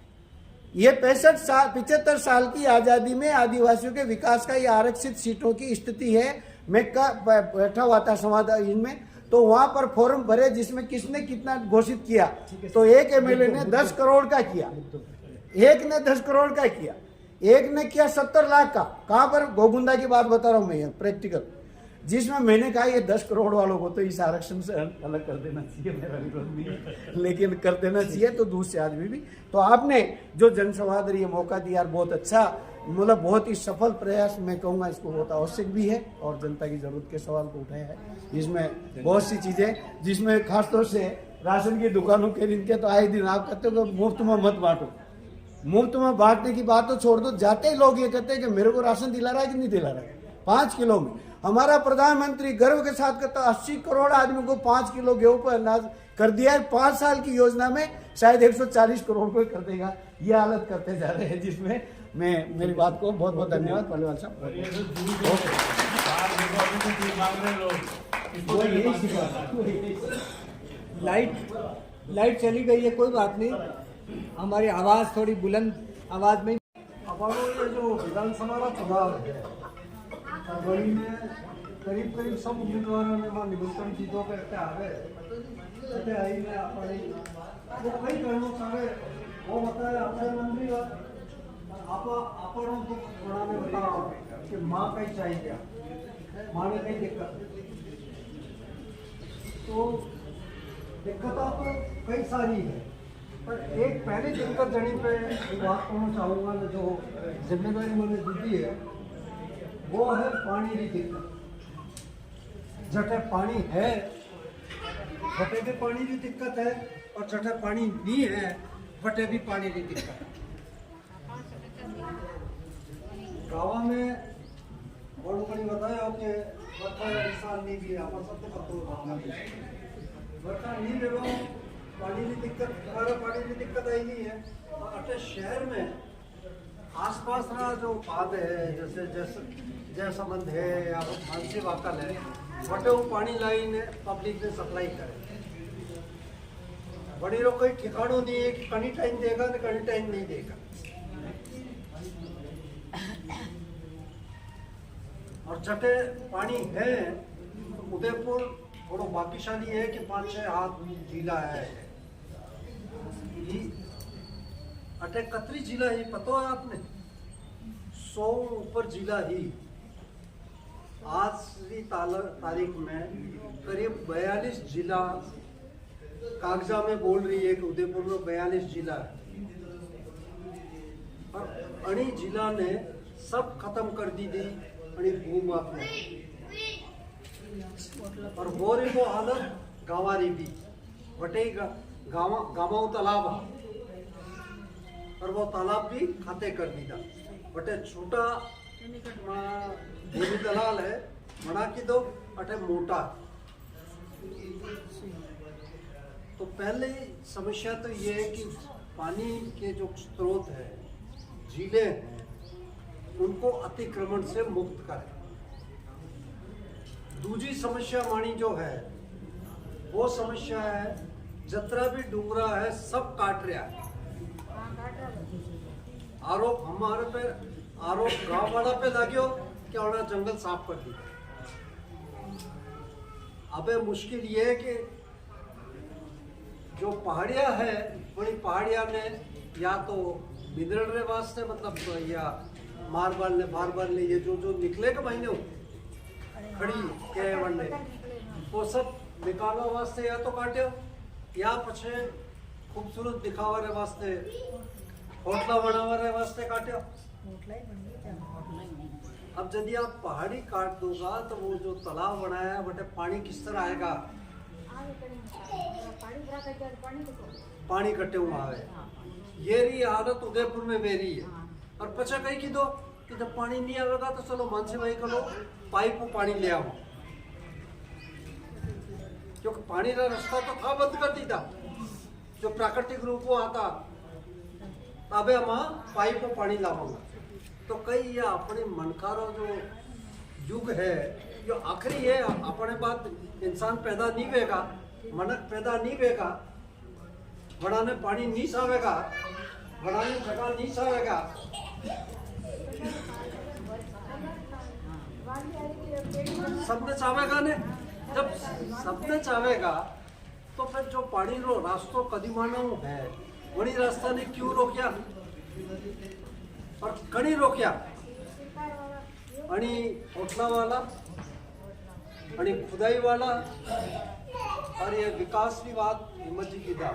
ये 75 साल की आजादी में आदिवासियों के विकास का ये आरक्षित सीटों की स्थिति है। मैं बैठा हुआ था संवाददाता इनमें, तो वहां पर फॉर्म भरे जिसमें किसने कितना घोषित किया। तो एक एमएलए ने 10 करोड़ का किया, एक ने 10 करोड़ का किया, एक ने किया 70 लाख का। कहां पर? गोगुंदा की बात बता रहा हूं मैं, प्रैक्टिकल, जिसमें मैंने कहा ये 10 करोड़ वालों को तो इस आरक्षण से अलग कर देना चाहिए। मेरा विरोध नहीं है, लेकिन कर देना चाहिए तो दूसरे आदमी भी। तो आपने जो जनसंवाद ये मौका दिया बहुत अच्छा, मतलब बहुत ही सफल प्रयास मैं कहूँगा, इसको बहुत आवश्यक भी है और जनता की जरूरत के सवाल को उठाया है। इसमें बहुत सी चीजें, जिसमें खासतौर से राशन की दुकानों के इनके तो आए दिन आप कहते हो कि मुफ्त में मत बांटो। मुफ्त में बांटने की बात तो छोड़ दो, जाते ही लोग ये कहते हैं कि मेरे को राशन दिला रहा है कि नहीं दिला रहा है। 5 किलो में हमारा प्रधानमंत्री गर्व के साथ कहता 80 करोड़ आदमी को 5 किलो गेहूं पर अनाज कर दिया है। 5 साल की योजना में शायद 140 करोड़ को कर देगा। ये हालत करते जा रहे हैं, जिसमें मैं मेरी बात को बहुत बहुत धन्यवाद पहलवान साहब। लाइट चली गई है, कोई बात नहीं, हमारी आवाज थोड़ी बुलंद आवाज में। हमारो ये जो विधानसभा का चुनाव है फरवरी में करीब सब उम्मीदवारों ने वहाँ निमंत्रण जीतों करते आ गए आई में अपने वो कई कारणों सारे वो बताया अक्षय मंत्री आप दुख बढ़ाने बताओ कि माँ कहीं चाहिए, माँ ने कहीं दिक्कत। तो दिक्कत तो कई सारी है, पर एक पहली दिक्कत जड़ी पे बात करना चाहूँगा, जो जिम्मेदारी मैंने दी है वो है पानी की दिक्कत। जटे पानी है वटे भी पानी की दिक्कत है, और जटे पानी नहीं है वटे भी पानी की दिक्कत है। गाँव में बड़ू बड़ी बताया कि वर्षा इंसान नहीं भी आप सबको पता वर्षा नहीं दे रहा, पानी की दिक्कत, हमारा पानी की दिक्कत आई नहीं है। और शहर में आसपास ना जो बात है जैसे संबंध है या मानसी वाकल है, बटे वो पानी लाइन पब्लिक ने सप्लाई करे। बड़ी लोग कोई ठिकानों नहीं है कि कहीं टाइम देगा तो कहीं टाइम नहीं देगा। और जटे पानी है तो उदयपुर थोड़ा भाग्यशाली है कि 5-6 हाथ जिला है। अटे कतरी जिला ही पता है आपने, 100 ऊपर जिला ही आज की तारीख में करीब 42 जिला कागजा में बोल रही है कि उदयपुर में 42 जिला है। और अणी जिला ने सब खत्म कर दी थी अणी भूम आपने, और बोरे को हालत गावारी भी वटे गाँव तालाब, और वो तालाब भी खाते कर दी था। बटे छोटा देवी दलाल है मना की दो अटे मोटा। तो पहले समस्या तो ये है कि पानी के जो स्रोत है, झीलें हैं, उनको अतिक्रमण से मुक्त करें। दूसरी समस्या मानी जो है वो समस्या है जतरा भी डूंगरा है सब काट रहा है। आरोप हमारे पे, आरोप गांव वाला पे लाग्यो कि उन्हें जंगल साफ कर दी। अबे मुश्किल ये है कि जो पहाड़ियाँ है बड़ी पहाड़ियाँ ने या तो बिदड़ रे वास्ते मतलब या मार्बल ने ये जो निकले के महीने खड़ी के वनने वो सब निकालवा वास्ते या तो काट्यो या पछे खूबसूरत दिखावा रे वास्ते होटला बनावा रे वास्ते काट्यो। अब यदि आप पहाड़ी काट दोगा तो वो जो तालाब बनाया है बटे पानी किस तरह आएगा? पानी कट्टे हुआ है। ये रही हालत उदयपुर में मेरी है। और पचा कहीं की दो कि जब पानी नहीं आएगा तो चलो मन से वही करो पाइप में पानी ले आओ, क्योंकि पानी का रास्ता तो था बंद कर दी था जो प्राकृतिक रूप में आता। अबे हम पाइप में पानी लाऊंगा तो कई ये अपने मनकारो जो युग है जो आखिरी है अपने बात इंसान पैदा नहीं होगा, मनक पैदा नहीं होगा, बनाने पानी नहीं सावेगा, बनाने जगह नहीं सावेगा। सबने चाहेगा ने, जब सबने चाहेगा तो फिर जो पानी रो रास्तों कदी मानव है वही रास्ता ने क्यों रोकिया और कड़ी रोक्या आणि होटला वाला आणि खुदाई वाला और ये विकास की बात हिम्मत जी की दा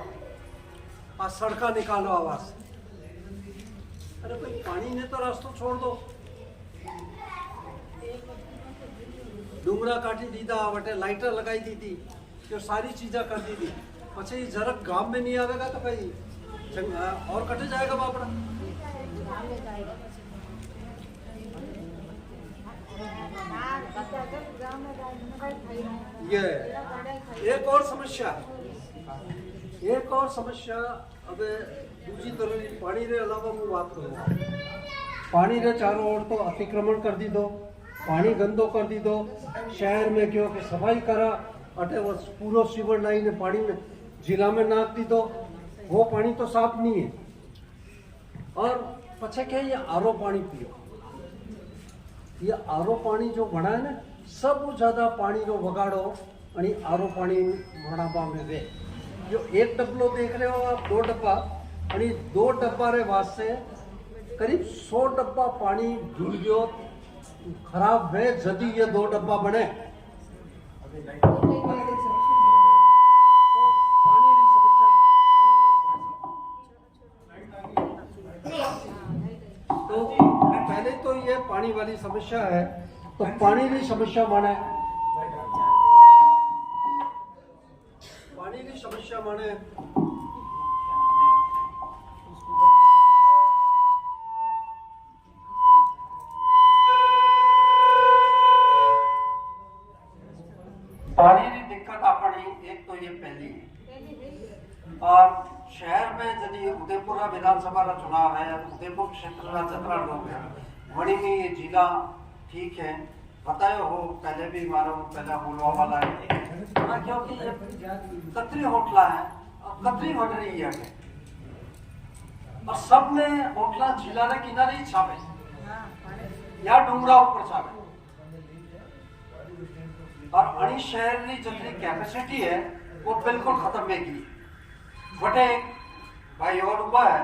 आ सड़का निकालो आवाज। अरे भाई पानी ने तो रास्ता छोड़ दो, डूंगरा काटी दी था बटे लाइटर लगाई दी थी जो सारी चीजें कर दी थी। पछे जरक गांव में नहीं आवेगा तो भाई और कटे जाएगा बापड़ा। ये एक और समस्या अब दूसरी तरह पानी रे अलावा मैं बात करूँगा। पानी रे चारों ओर तो अतिक्रमण कर दी दो, पानी गंदो कर दी दो, शहर में क्यों कि सफाई करा अटे वो पूरा सीवर लाइन पानी में जिला में नाक दी दो, वो पानी तो साफ नहीं है। और पछे क्या ये आरो पानी पियो, ये आरो पानी जो बना है ना सब ज्यादा पानी रो वगाड़ो आणि आरो पानी बनावा में वे जो एक डब्बो देख रहे हो आप 2 डब्बा आणि 2 डब्बा रे वास्ते करीब 100 डब्बा पानी जुड़ गयो खराब वे जदी ये 2 डब्बा बने तो पहले तो ये पानी वाली समस्या है। तो पानी की समस्या माने पानी की दिक्कत अपनी एक तो ये पहली है। और शहर में यदि उदयपुर विधानसभा का चुनाव है, उदयपुर क्षेत्र का जतरा लोग है वही में ये जिला ठीक है बतायो हो पहले भी मारो पहला बोलवा वाला है हाँ, क्योंकि ये कतरी होटला है कतरी बढ़ रही है और सब में होटला जिला रे किनारे ही छावे या डूंगरा ऊपर छावे और अड़ी शहर की जितनी कैपेसिटी है वो बिल्कुल खत्म है की बटे भाई और उबा है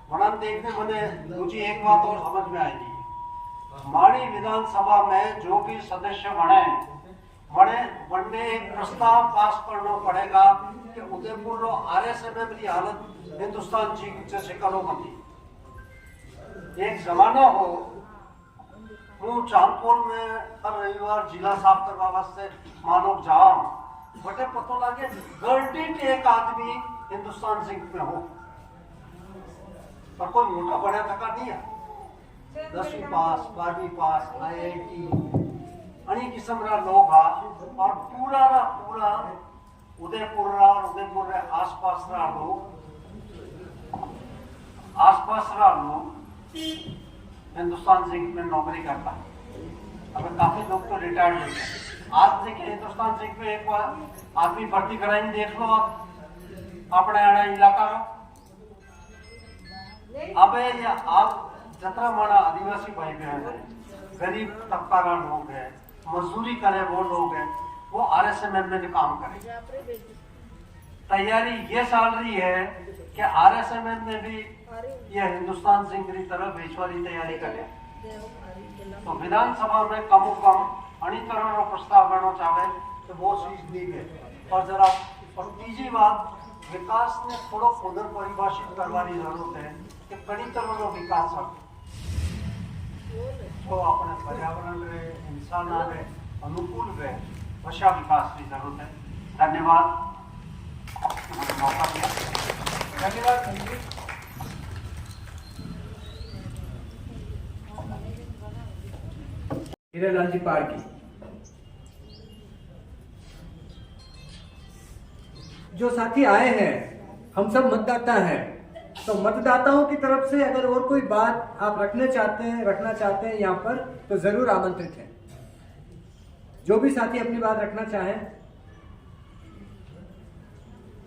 वरना देखने मैंने मुझे एक बात और समझ में आएगी। माड़ी विधानसभा में जो भी सदस्य बनने एक प्रस्ताव पास करना पड़ेगा कि उदयपुर रो आरएसएम की हालत हिंदुस्तान जी जैसे करो मती। एक जमाना हो हूँ चांदपुर में हर रविवार जिला साफ करवा वास्ते मानो जाऊं बटे पता लगे गर्टिट एक आदमी हिंदुस्तान सिंह में हो पर कोई मोटा बड़ा टका नहीं है 10वीं पास 12वीं पास IIT अनेक किस्म रा लोग हा और पूरा उदयपुर रे आसपास रा लोग हिंदुस्तान सिंह में नौकरी करता है। अब काफी लोग तो रिटायर्ड हो गए। आज देखिए हिंदुस्तान सिंह में एक बार आदमी भर्ती कराएंगे देख लो आप अपने आना इलाका में। अब आप जतरा माना आदिवासी भाई बहन है गरीब तबका का लोग है मजदूरी करे वो लोग हैं वो RSMM में काम करे तैयारी ये चल रही है कि RSMN ने भी ये हिंदुस्तान सिंह की तरफ भेजवानी तैयारी करे। तो विधानसभा में कम अणी तरह प्रस्ताव करना चाहे तो वो चीज नहीं है। और जरा और तीसरी बात, विकास ने थोड़ा पुनर्परिभाषित करवानी जरूरत है कि कई तरह विकास तो अपने पर्यावरण रे इंसान रे अनुकूल रे वशा विकास की जरूरत है। धन्यवाद, मौका दिया। धन्यवाद। हीरालाल जी पारकी, जो साथी आए हैं हम सब मतदाता हैं, तो मतदाताओं की तरफ से अगर और कोई बात आप रखना चाहते हैं यहाँ पर तो जरूर आमंत्रित हैं। जो भी साथी अपनी बात रखना चाहें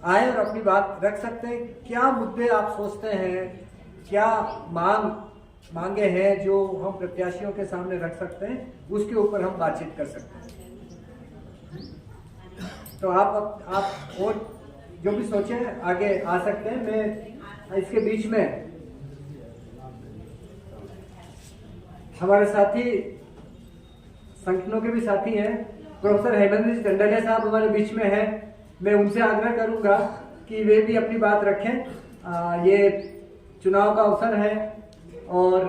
आए और अपनी बात रख सकते हैं। क्या मुद्दे आप सोचते हैं, क्या मांगे हैं जो हम प्रत्याशियों के सामने रख सकते हैं, उसके ऊपर हम बातचीत कर सकते हैं। तो आप और जो भी सोचे आगे आ सकते हैं। मैं इसके बीच में हमारे साथी संगठनों के भी साथी हैं, प्रोफेसर हेमंत जी टंडलिया साहब हमारे बीच में हैं। मैं उनसे आग्रह करूंगा कि वे भी अपनी बात रखें। ये चुनाव का अवसर है और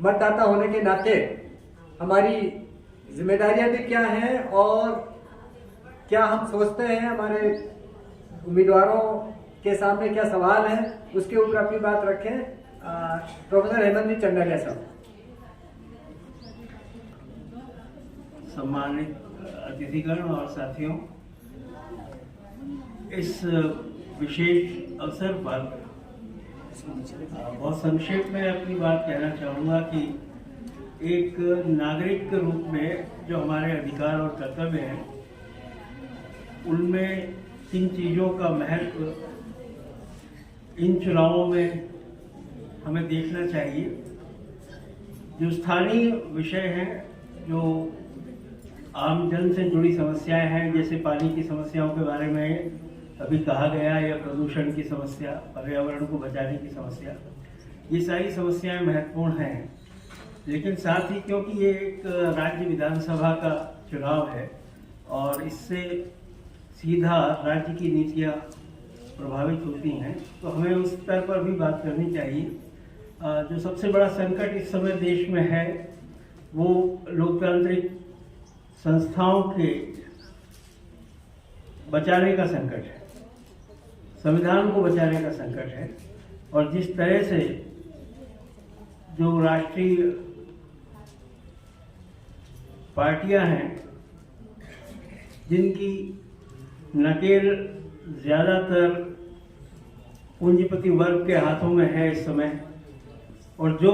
मतदाता होने के नाते हमारी जिम्मेदारियां भी क्या हैं और क्या हम सोचते हैं, हमारे उम्मीदवारों के सामने क्या सवाल हैं, उसके ऊपर अपनी बात रखें। प्रोफेसर हेमंत जी टंडलिया साहब। सम्मानित अतिथिगण और साथियों, इस विशेष अवसर पर बहुत संक्षेप में अपनी बात कहना चाहूँगा कि एक नागरिक के रूप में जो हमारे अधिकार और कर्तव्य हैं, उनमें किन चीज़ों का महत्व इन चुनावों में हमें देखना चाहिए। जो स्थानीय विषय हैं, जो आम जन से जुड़ी समस्याएं हैं, जैसे पानी की समस्याओं के बारे में अभी कहा गया, या प्रदूषण की समस्या, पर्यावरण को बचाने की समस्या, ये सारी समस्याएं महत्वपूर्ण हैं। लेकिन साथ ही क्योंकि ये एक राज्य विधानसभा का चुनाव है और इससे सीधा राज्य की नीतियां प्रभावित होती हैं, तो हमें उस स्तर पर भी बात करनी चाहिए। जो सबसे बड़ा संकट इस समय देश में है वो लोकतांत्रिक संस्थाओं के बचाने का संकट है, संविधान को बचाने का संकट है। और जिस तरह से जो राष्ट्रीय पार्टियां हैं, जिनकी नकेल ज्यादातर पूंजीपति वर्ग के हाथों में है इस समय, और जो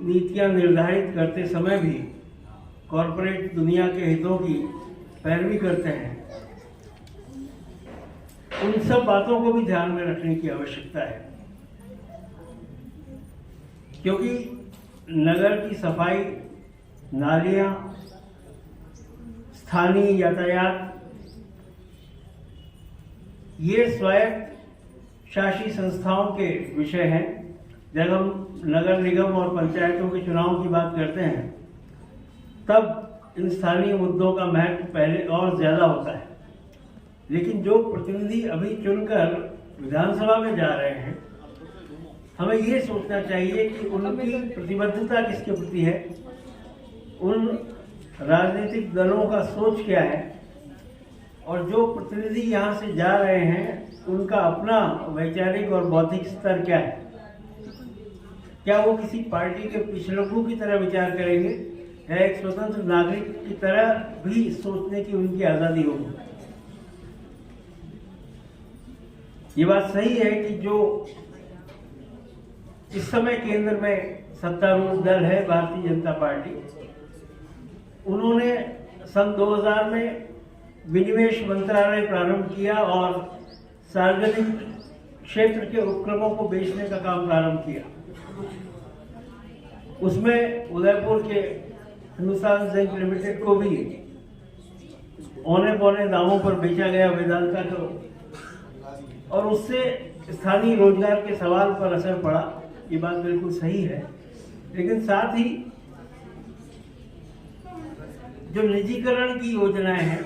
नीतियां निर्धारित करते समय भी कॉरपोरेट दुनिया के हितों की पैरवी करते हैं, उन सब बातों को भी ध्यान में रखने की आवश्यकता है। क्योंकि नगर की सफाई, नालियां, स्थानीय यातायात, ये स्वायत्त शासी संस्थाओं के विषय हैं। जब हम नगर निगम और पंचायतों के चुनाव की बात करते हैं, तब इन स्थानीय मुद्दों का महत्व पहले और ज्यादा होता है। लेकिन जो प्रतिनिधि अभी चुनकर विधानसभा में जा रहे हैं, हमें ये सोचना चाहिए कि उनकी प्रतिबद्धता किसके प्रति है, उन राजनीतिक दलों का सोच क्या है, और जो प्रतिनिधि यहाँ से जा रहे हैं उनका अपना वैचारिक और बौद्धिक स्तर क्या है। क्या वो किसी पार्टी के पिछड़ों की तरह विचार करेंगे, या एक स्वतंत्र नागरिक की तरह भी सोचने की उनकी आजादी होगी। ये बात सही है कि जो इस समय केंद्र में सत्तारूढ़ दल है भारतीय जनता पार्टी, उन्होंने सन 2000 में विनिवेश मंत्रालय प्रारंभ किया और सार्वजनिक क्षेत्र के उपक्रमों को बेचने का काम प्रारंभ किया। उसमें उदयपुर के हिंदुस्तान जिंक लिमिटेड को भी औने पौने दामों पर बेचा गया, वेदांता को और उससे स्थानीय रोजगार के सवाल पर असर पड़ा, ये बात बिल्कुल सही है। लेकिन साथ ही जो निजीकरण की योजनाएं हैं,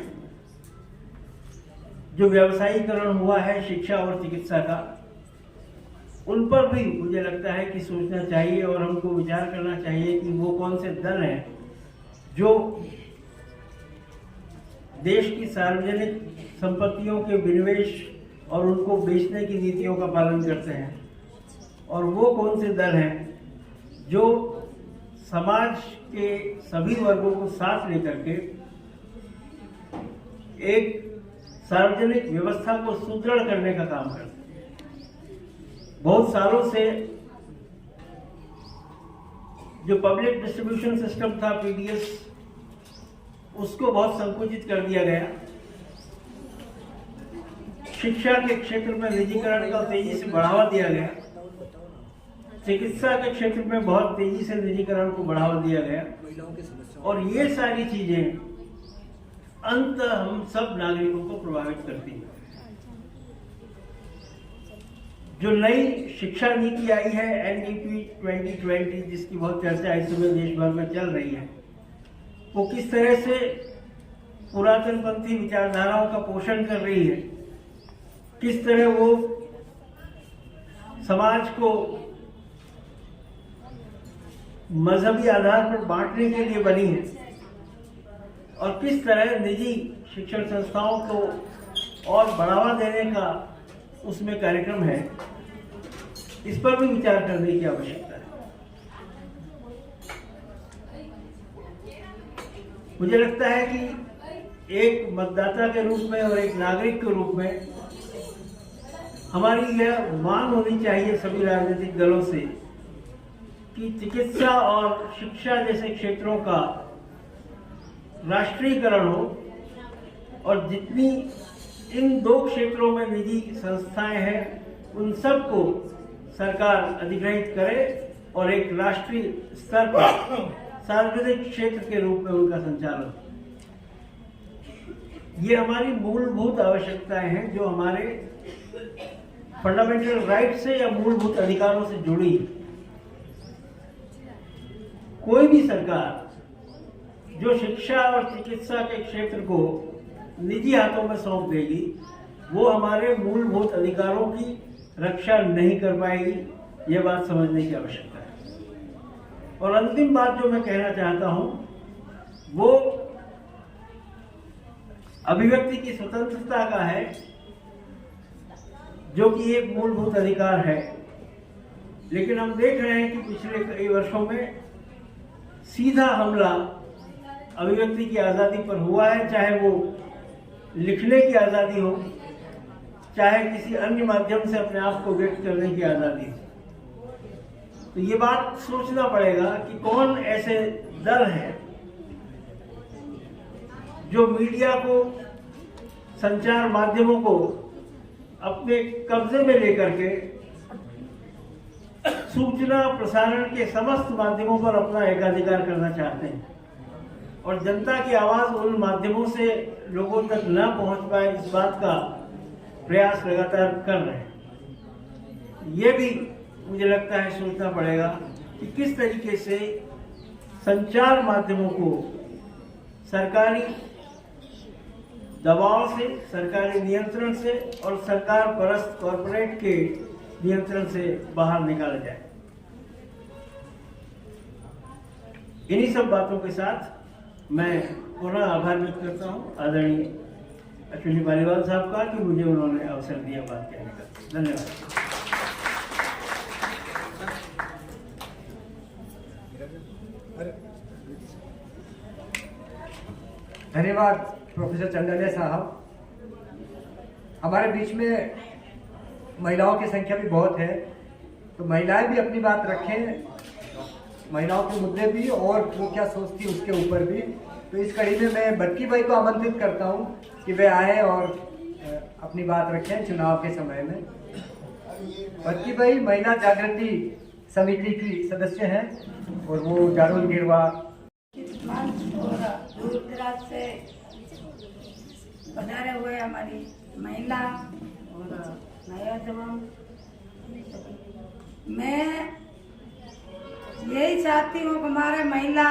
जो व्यवसायीकरण हुआ है शिक्षा और चिकित्सा का, उन पर भी मुझे लगता है कि सोचना चाहिए और हमको विचार करना चाहिए कि वो कौन से दल हैं जो देश की सार्वजनिक संपत्तियों के विनिवेश और उनको बेचने की नीतियों का पालन करते हैं, और वो कौन से दल हैं जो समाज के सभी वर्गों को साथ लेकर के एक सार्वजनिक व्यवस्था को सुदृढ़ करने का काम करते हैं। बहुत सालों से जो पब्लिक डिस्ट्रीब्यूशन सिस्टम था पीडीएस, उसको बहुत संकुचित कर दिया गया। शिक्षा के क्षेत्र में निजीकरण का तेजी से बढ़ावा दिया गया, चिकित्सा के क्षेत्र में बहुत तेजी से निजीकरण को बढ़ावा दिया गया, और ये सारी चीजें अंत हम सब नागरिकों को प्रभावित करती हैं। जो नई शिक्षा नीति आई है एनईपी 2020, जिसकी बहुत चर्चा इस समय देश भर में चल रही है, वो किस तरह से पुरातनपंथी विचारधाराओं का पोषण कर रही है, किस तरह वो समाज को मजहबी आधार पर बांटने के लिए बनी है, और किस तरह निजी शिक्षण संस्थाओं को और बढ़ावा देने का उसमें कार्यक्रम है, इस पर भी विचार करने की आवश्यकता है। मुझे लगता है कि एक मतदाता के रूप में और एक नागरिक के रूप में हमारी यह मांग होनी चाहिए सभी राजनीतिक दलों से कि चिकित्सा और शिक्षा जैसे क्षेत्रों का राष्ट्रीयकरण हो, और जितनी इन दो क्षेत्रों में निजी संस्थाएं हैं उन सबको सरकार अधिग्रहित करे और एक राष्ट्रीय स्तर पर सार्वजनिक क्षेत्र के रूप में उनका संचालन। ये हमारी मूलभूत आवश्यकताएं हैं जो हमारे फंडामेंटल राइट से या मूलभूत अधिकारों से जुड़ी। कोई भी सरकार जो शिक्षा और चिकित्सा के क्षेत्र को निजी हाथों में सौंप देगी, वो हमारे मूलभूत अधिकारों की रक्षा नहीं कर पाएगी। ये बात समझने की आवश्यकता है। और अंतिम बात जो मैं कहना चाहता हूं, वो अभिव्यक्ति की स्वतंत्रता का है, जो कि एक मूलभूत अधिकार है। लेकिन हम देख रहे हैं कि पिछले कई वर्षों में सीधा हमला अभिव्यक्ति की आजादी पर हुआ है, चाहे वो लिखने की आजादी हो, चाहे किसी अन्य माध्यम से अपने आप को व्यक्त करने की आजादी हो। तो ये बात सोचना पड़ेगा कि कौन ऐसे दल हैं जो मीडिया को, संचार माध्यमों को अपने कब्जे में लेकर के सूचना प्रसारण के समस्त माध्यमों पर अपना एकाधिकार करना चाहते हैं, और जनता की आवाज उन माध्यमों से लोगों तक न पहुंच पाए, इस बात का प्रयास लगातार कर रहे हैं। ये भी मुझे लगता है सोचना पड़ेगा कि किस तरीके से संचार माध्यमों को सरकारी दबाव से, सरकारी नियंत्रण से और सरकार परस्त कॉर्पोरेट के नियंत्रण से बाहर निकाला जाए। इन्हीं सब बातों के साथ मैं पुनः आभार व्यक्त करता हूँ आदरणीय अश्विनी पालीवाल साहब का कि मुझे उन्होंने अवसर दिया बात कहने का। धन्यवाद। धन्यवाद प्रोफेसर चंदनिया साहब। हमारे बीच में महिलाओं की संख्या भी बहुत है, तो महिलाएं भी अपनी बात रखें, महिलाओं के मुद्दे भी और वो क्या सोचती है उसके ऊपर भी। तो इस कड़ी में मैं बटकी भाई को आमंत्रित करता हूं कि वे आए और अपनी बात रखें चुनाव के समय में। बटकी भाई महिला जागृति समिति की सदस्य हैं और वो जाडोल गिरवा दूर दराज से पधारे हुए हमारी महिला और मैं यही चाहती हूँ कि हमारे महिला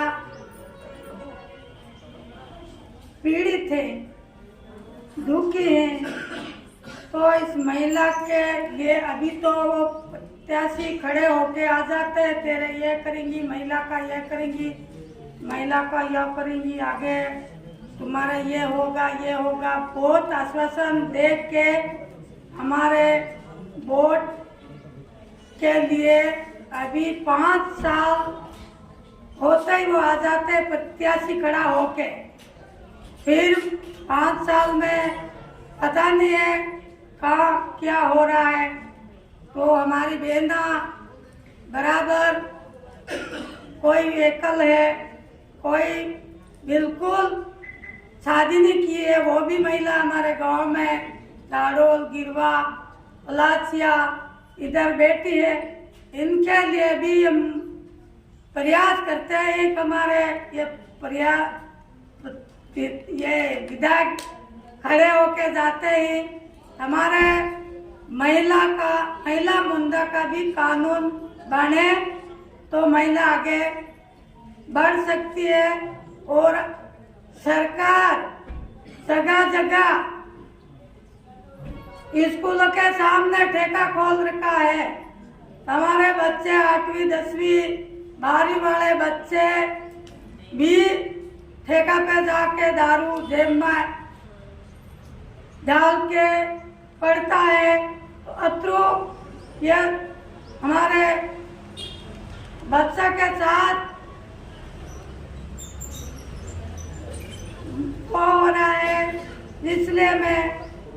पीड़ित है, दुखी है, तो इस महिला के लिए अभी तो वो प्रत्याशी खड़े होके आ जाते हैं, तेरे ये करेंगी, महिला का ये करेंगी, महिला का यह करेंगी, आगे तुम्हारा ये होगा, बहुत आश्वासन दे के हमारे वोट के लिए अभी 5 साल होते ही वो आ जाते हैं प्रत्याशी खड़ा होके, फिर 5 साल में पता नहीं है कहाँ क्या हो रहा है। तो हमारी बहना बराबर कोई एकल है, कोई बिल्कुल शादी नहीं की है, वो भी महिला हमारे गांव में दाड़ोल, गिरवा, पलाचिया इधर बैठी है। इनके लिए भी हम प्रयास करते हैं कि हमारे ये विधायक खड़े होके जाते ही हमारे महिला मुद्दा का भी कानून बने तो महिला आगे बढ़ सकती है। और सरकार जगह जगह स्कूलों के सामने ठेका खोल रखा है। हमारे बच्चे 8वीं 10वीं 12वीं वाले बच्चे भी ठेका पे जाके दारू जेब में डाल के पड़ता है। तो अत्रो ये हमारे बच्चा के साथ हो रहा है, इसलिए मैं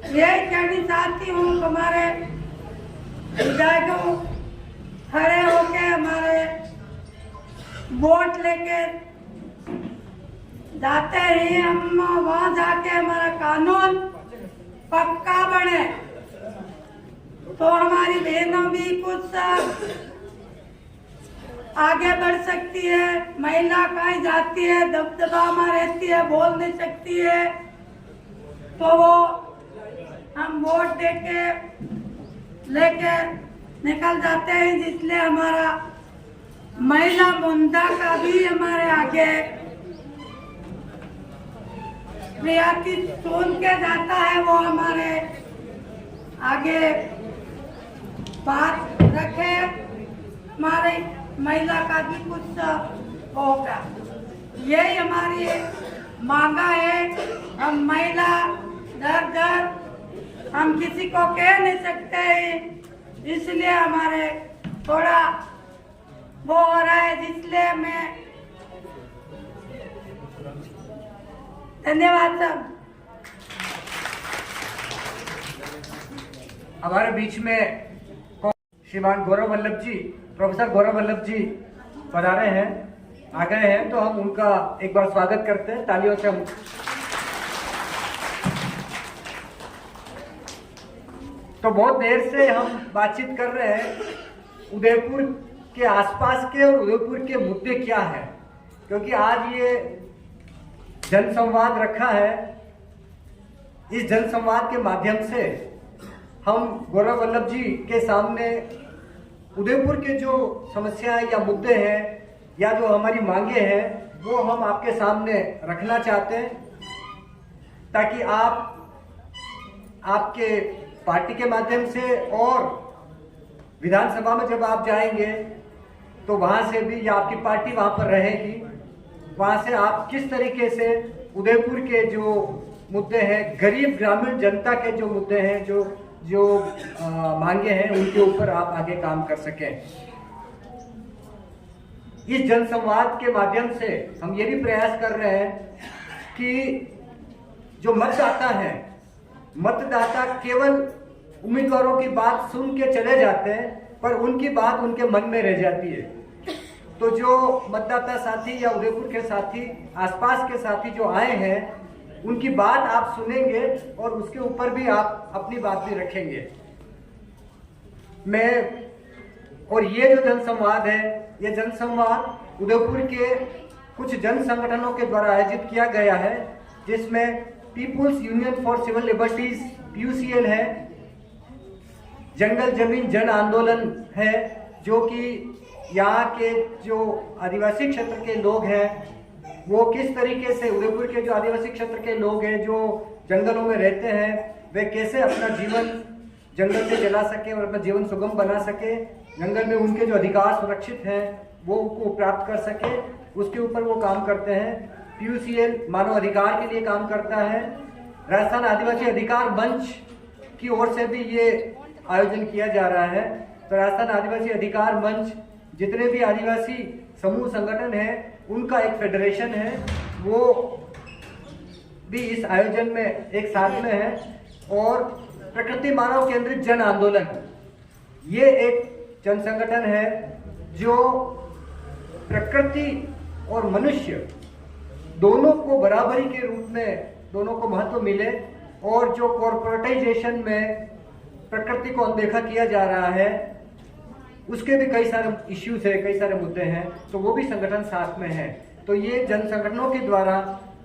यही कहनी चाहती हूँ कि हमारे विधायकों खड़े होके हमारे वोट लेके जाते ही हम वहाँ जाके हमारा कानून पक्का बने तो हमारी बहनों भी कुछ आगे बढ़ सकती है। महिला कहीं जाती है, दबदबा में रहती है, बोल नहीं सकती है, तो वो हम वोट देके लेके निकल जाते हैं, जिसलिए हमारा महिला मुद्दा का भी हमारे आगे रियायती सुन के जाता है, वो हमारे आगे बात रखे, हमारे महिला का भी कुछ होगा। यही हमारी मांगा है। हम महिला दर हम किसी को कह नहीं सकते, इसलिए हमारे थोड़ा वो हो रहा है, जिसलिए मैं धन्यवाद सब। हमारे बीच में श्रीमान गौरव वल्लभ जी, प्रोफेसर गौरव वल्लभ जी पधारे हैं, आ गए हैं, तो हम उनका एक बार स्वागत करते हैं तालियों से। हम तो बहुत देर से हम बातचीत कर रहे हैं उदयपुर के आसपास के और उदयपुर के मुद्दे क्या हैं, क्योंकि आज ये जनसंवाद रखा है। इस जनसंवाद के माध्यम से हम गौरव वल्लभ जी के सामने उदयपुर के जो समस्याएं या मुद्दे हैं या जो हमारी मांगे हैं वो हम आपके सामने रखना चाहते हैं, ताकि आप आपके पार्टी के माध्यम से और विधानसभा में जब आप जाएंगे तो वहां से भी, या आपकी पार्टी वहां पर रहेगी, वहां से आप किस तरीके से उदयपुर के जो मुद्दे हैं, गरीब ग्रामीण जनता के जो मुद्दे हैं, जो मांगे हैं, उनके ऊपर आप आगे काम कर सकें। इस जनसंवाद के माध्यम से हम ये भी प्रयास कर रहे हैं कि जो मतदाता है, मतदाता केवल उम्मीदवारों की बात सुन के चले जाते हैं, पर उनकी बात उनके मन में रह जाती है। तो जो मतदाता साथी या उदयपुर के साथी, आसपास के साथी जो आए हैं, उनकी बात आप सुनेंगे और उसके ऊपर भी आप अपनी बात भी रखेंगे। और ये जो जनसंवाद है, ये जनसंवाद उदयपुर के कुछ जन संगठनों के द्वारा आयोजित किया गया है, जिसमें peoples union for civil liberties PUCL है, जंगल जमीन जन आंदोलन है, जो कि यहाँ के जो आदिवासी क्षेत्र के लोग हैं वो किस तरीके से, उदयपुर के जो आदिवासी क्षेत्र के लोग हैं जो जंगलों में रहते हैं, वे कैसे अपना जीवन जंगल से चला सके और अपना जीवन सुगम बना सके, जंगल में उनके जो अधिकार सुरक्षित हैं वो को प्राप्त कर सके, उसके ऊपर वो काम करते हैं। PUCL मानव अधिकार के लिए काम करता है। राजस्थान आदिवासी अधिकार मंच की ओर से भी ये आयोजन किया जा रहा है। तो राजस्थान आदिवासी अधिकार मंच जितने भी आदिवासी समूह संगठन है उनका एक फेडरेशन है, वो भी इस आयोजन में एक साथ में है। और प्रकृति मानव केंद्रित जन आंदोलन, ये एक जन संगठन है जो प्रकृति और मनुष्य दोनों को बराबरी के रूप में, दोनों को महत्व मिले, और जो कॉर्पोरेटाइजेशन में प्रकृति को अनदेखा किया जा रहा है उसके भी कई सारे इश्यूज है, कई सारे मुद्दे हैं, तो वो भी संगठन साथ में है। तो ये जन संगठनों के द्वारा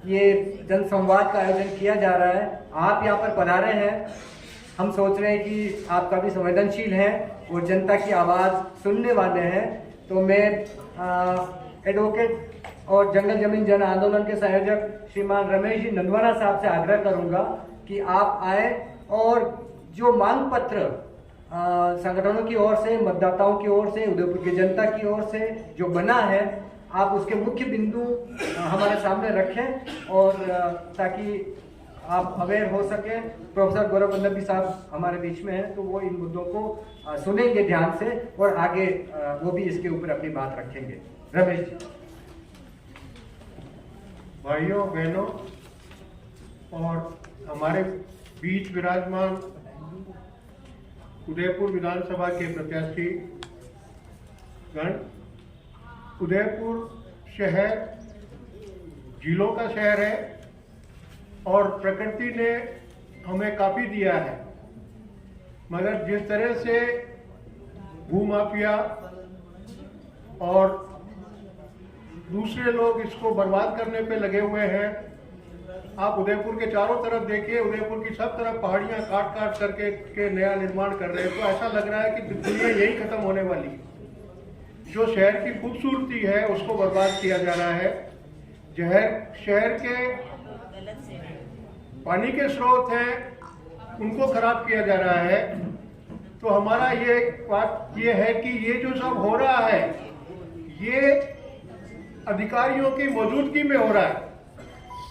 ये जन संवाद का आयोजन किया जा रहा है। आप यहाँ पर पधारे हैं, हम सोच रहे हैं कि आप काफ़ी संवेदनशील हैं और जनता की आवाज़ सुनने वाले हैं। तो मैं एडवोकेट और जंगल जमीन जन आंदोलन के संयोजक श्रीमान रमेश जी नंदवाना साहब से आग्रह करूंगा कि आप आए और जो मांग पत्र संगठनों की ओर से, मतदाताओं की ओर से, उदयपुर की जनता की ओर से जो बना है, आप उसके मुख्य बिंदु हमारे सामने रखें और ताकि आप अवेयर हो सके। प्रोफेसर गौरव वल्लभी साहब हमारे बीच में हैं, तो वो इन मुद्दों को सुनेंगे ध्यान से और आगे वो भी इसके ऊपर अपनी बात रखेंगे। रमेश जी। भाइयों बहनों और हमारे बीच विराजमान उदयपुर विधानसभा के प्रत्याशी गण, उदयपुर शहर झीलों का शहर है और प्रकृति ने हमें काफ़ी दिया है, मगर जिस तरह से भूमाफिया और दूसरे लोग इसको बर्बाद करने पे लगे हुए हैं। आप उदयपुर के चारों तरफ देखिए, उदयपुर की सब तरफ पहाड़ियां काट काट करके के नया निर्माण कर रहे हैं, तो ऐसा लग रहा है कि दुनिया यही खत्म होने वाली है। जो शहर की खूबसूरती है उसको बर्बाद किया जा रहा है। शहर के पानी के स्रोत हैं उनको खराब किया जा रहा है। तो हमारा ये बात ये है कि ये जो सब हो रहा है ये अधिकारियों की मौजूदगी में हो रहा है।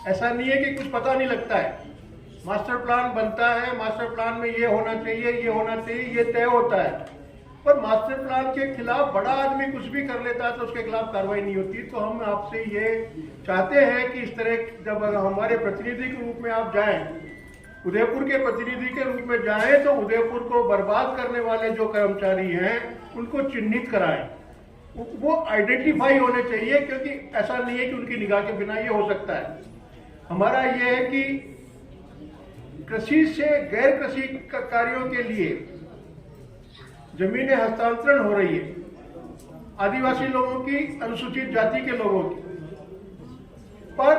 ऐसा नहीं है कि कुछ पता नहीं लगता है। मास्टर प्लान बनता है, मास्टर प्लान में ये होना चाहिए, ये होना चाहिए, ये तय होता है, पर मास्टर प्लान के खिलाफ बड़ा आदमी कुछ भी कर लेता है तो उसके खिलाफ कार्रवाई नहीं होती। तो हम आपसे ये चाहते हैं कि इस तरह जब हमारे प्रतिनिधि के रूप में आप जाएं, उदयपुर के प्रतिनिधि के रूप में जाएं, तो उदयपुर को बर्बाद करने वाले जो कर्मचारी हैं उनको चिन्हित कराएं, वो आइडेंटिफाई होने चाहिए, क्योंकि ऐसा नहीं है कि उनकी निगाह के बिना ये हो सकता है। हमारा ये है कि कृषि से गैर कृषि कार्यों के लिए जमीनें हस्तांतरण हो रही है, आदिवासी लोगों की, अनुसूचित जाति के लोगों की, पर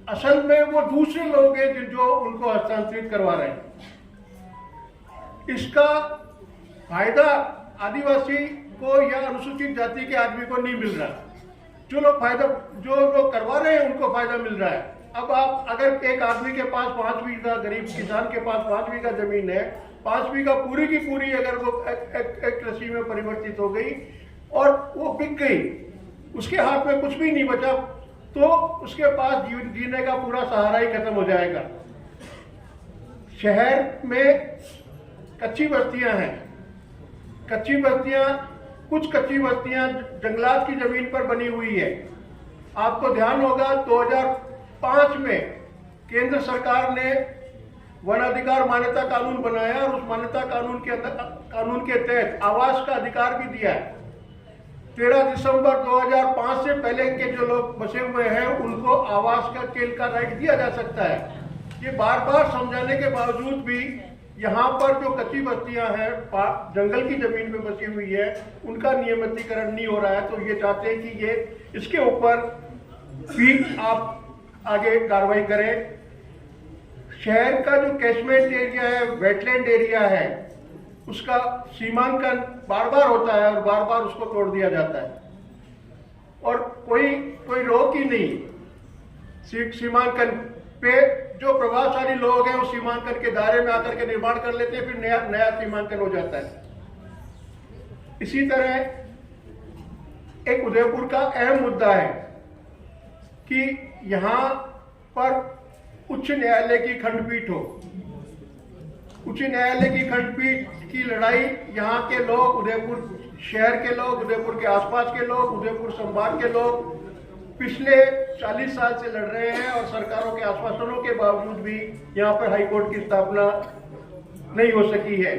असल में वो दूसरे लोग हैं जो उनको हस्तांतरित करवा रहे हैं। इसका फायदा आदिवासी को या अनुसूचित जाति के आदमी को नहीं मिल रहा। जो लोग करवा रहे हैं उनको फायदा मिल रहा है। अब आप अगर एक आदमी के पास 5 बीघा, गरीब किसान के पास 5 बीघा जमीन है, 5 बीघा पूरी की पूरी अगर वो एक कृषि में परिवर्तित हो गई और वो बिक गई, उसके हाथ में कुछ भी नहीं बचा, तो उसके पास जीने का पूरा सहारा ही खत्म हो जाएगा। शहर में कच्ची बस्तियां हैं, कुछ कच्ची बस्तियां जंगलात की जमीन पर बनी हुई है। आपको ध्यान होगा 2005 में केंद्र सरकार ने वन अधिकार मान्यता कानून बनाया और उस मान्यता कानून के तहत आवास का अधिकार भी दिया है। 13 दिसंबर 2005 से पहले के जो लोग बसे हुए हैं उनको आवास का राइट दिया जा सकता है। ये बार बार समझाने के बावजूद भी यहाँ पर जो कच्ची बस्तियां हैं, जंगल की जमीन में बसी हुई है, उनका नियमितीकरण नहीं हो रहा है। तो ये चाहते हैं कि ये इसके ऊपर भी आप आगे कार्रवाई करें। शहर का जो कैचमेंट एरिया है, वेटलैंड एरिया है, उसका सीमांकन बार बार होता है और बार बार उसको तोड़ दिया जाता है और कोई रोक ही नहीं। सीमांकन पे जो प्रभावशाली लोग हैं उस सीमांकन के दायरे में आकर के निर्माण कर लेते हैं, फिर नया सीमांकन हो जाता है। इसी तरह एक उदयपुर का अहम मुद्दा है कि यहाँ पर उच्च न्यायालय की खंडपीठ हो। उच्च न्यायालय की खंडपीठ की लड़ाई यहाँ के लोग, उदयपुर शहर के लोग, उदयपुर के आसपास के लोग, उदयपुर संभाग के लोग पिछले 40 साल से लड़ रहे हैं और सरकारों के आश्वासनों के बावजूद भी यहाँ पर हाईकोर्ट की स्थापना नहीं हो सकी है।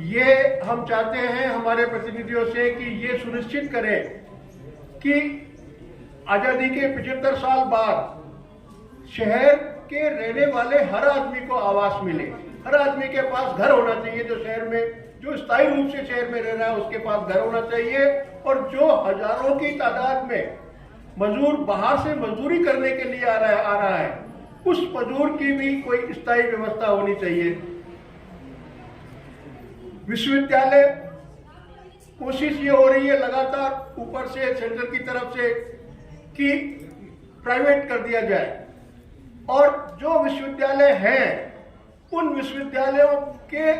ये हम चाहते हैं हमारे प्रतिनिधियों से कि ये सुनिश्चित करें कि आजादी के 75 साल बाद शहर के रहने वाले हर आदमी को आवास मिले। हर आदमी के पास घर होना चाहिए, जो शहर में, जो स्थायी रूप से शहर में रह रहा है उसके पास घर होना चाहिए। और जो हजारों की तादाद में मजदूर बाहर से मजदूरी करने के लिए आ रहा है, उस मजदूर की भी कोई स्थायी व्यवस्था होनी चाहिए। विश्वविद्यालय, कोशिश ये हो रही है लगातार ऊपर से, सेंटर की तरफ से, कि प्राइवेट कर दिया जाए और जो विश्वविद्यालय हैं उन विश्वविद्यालयों के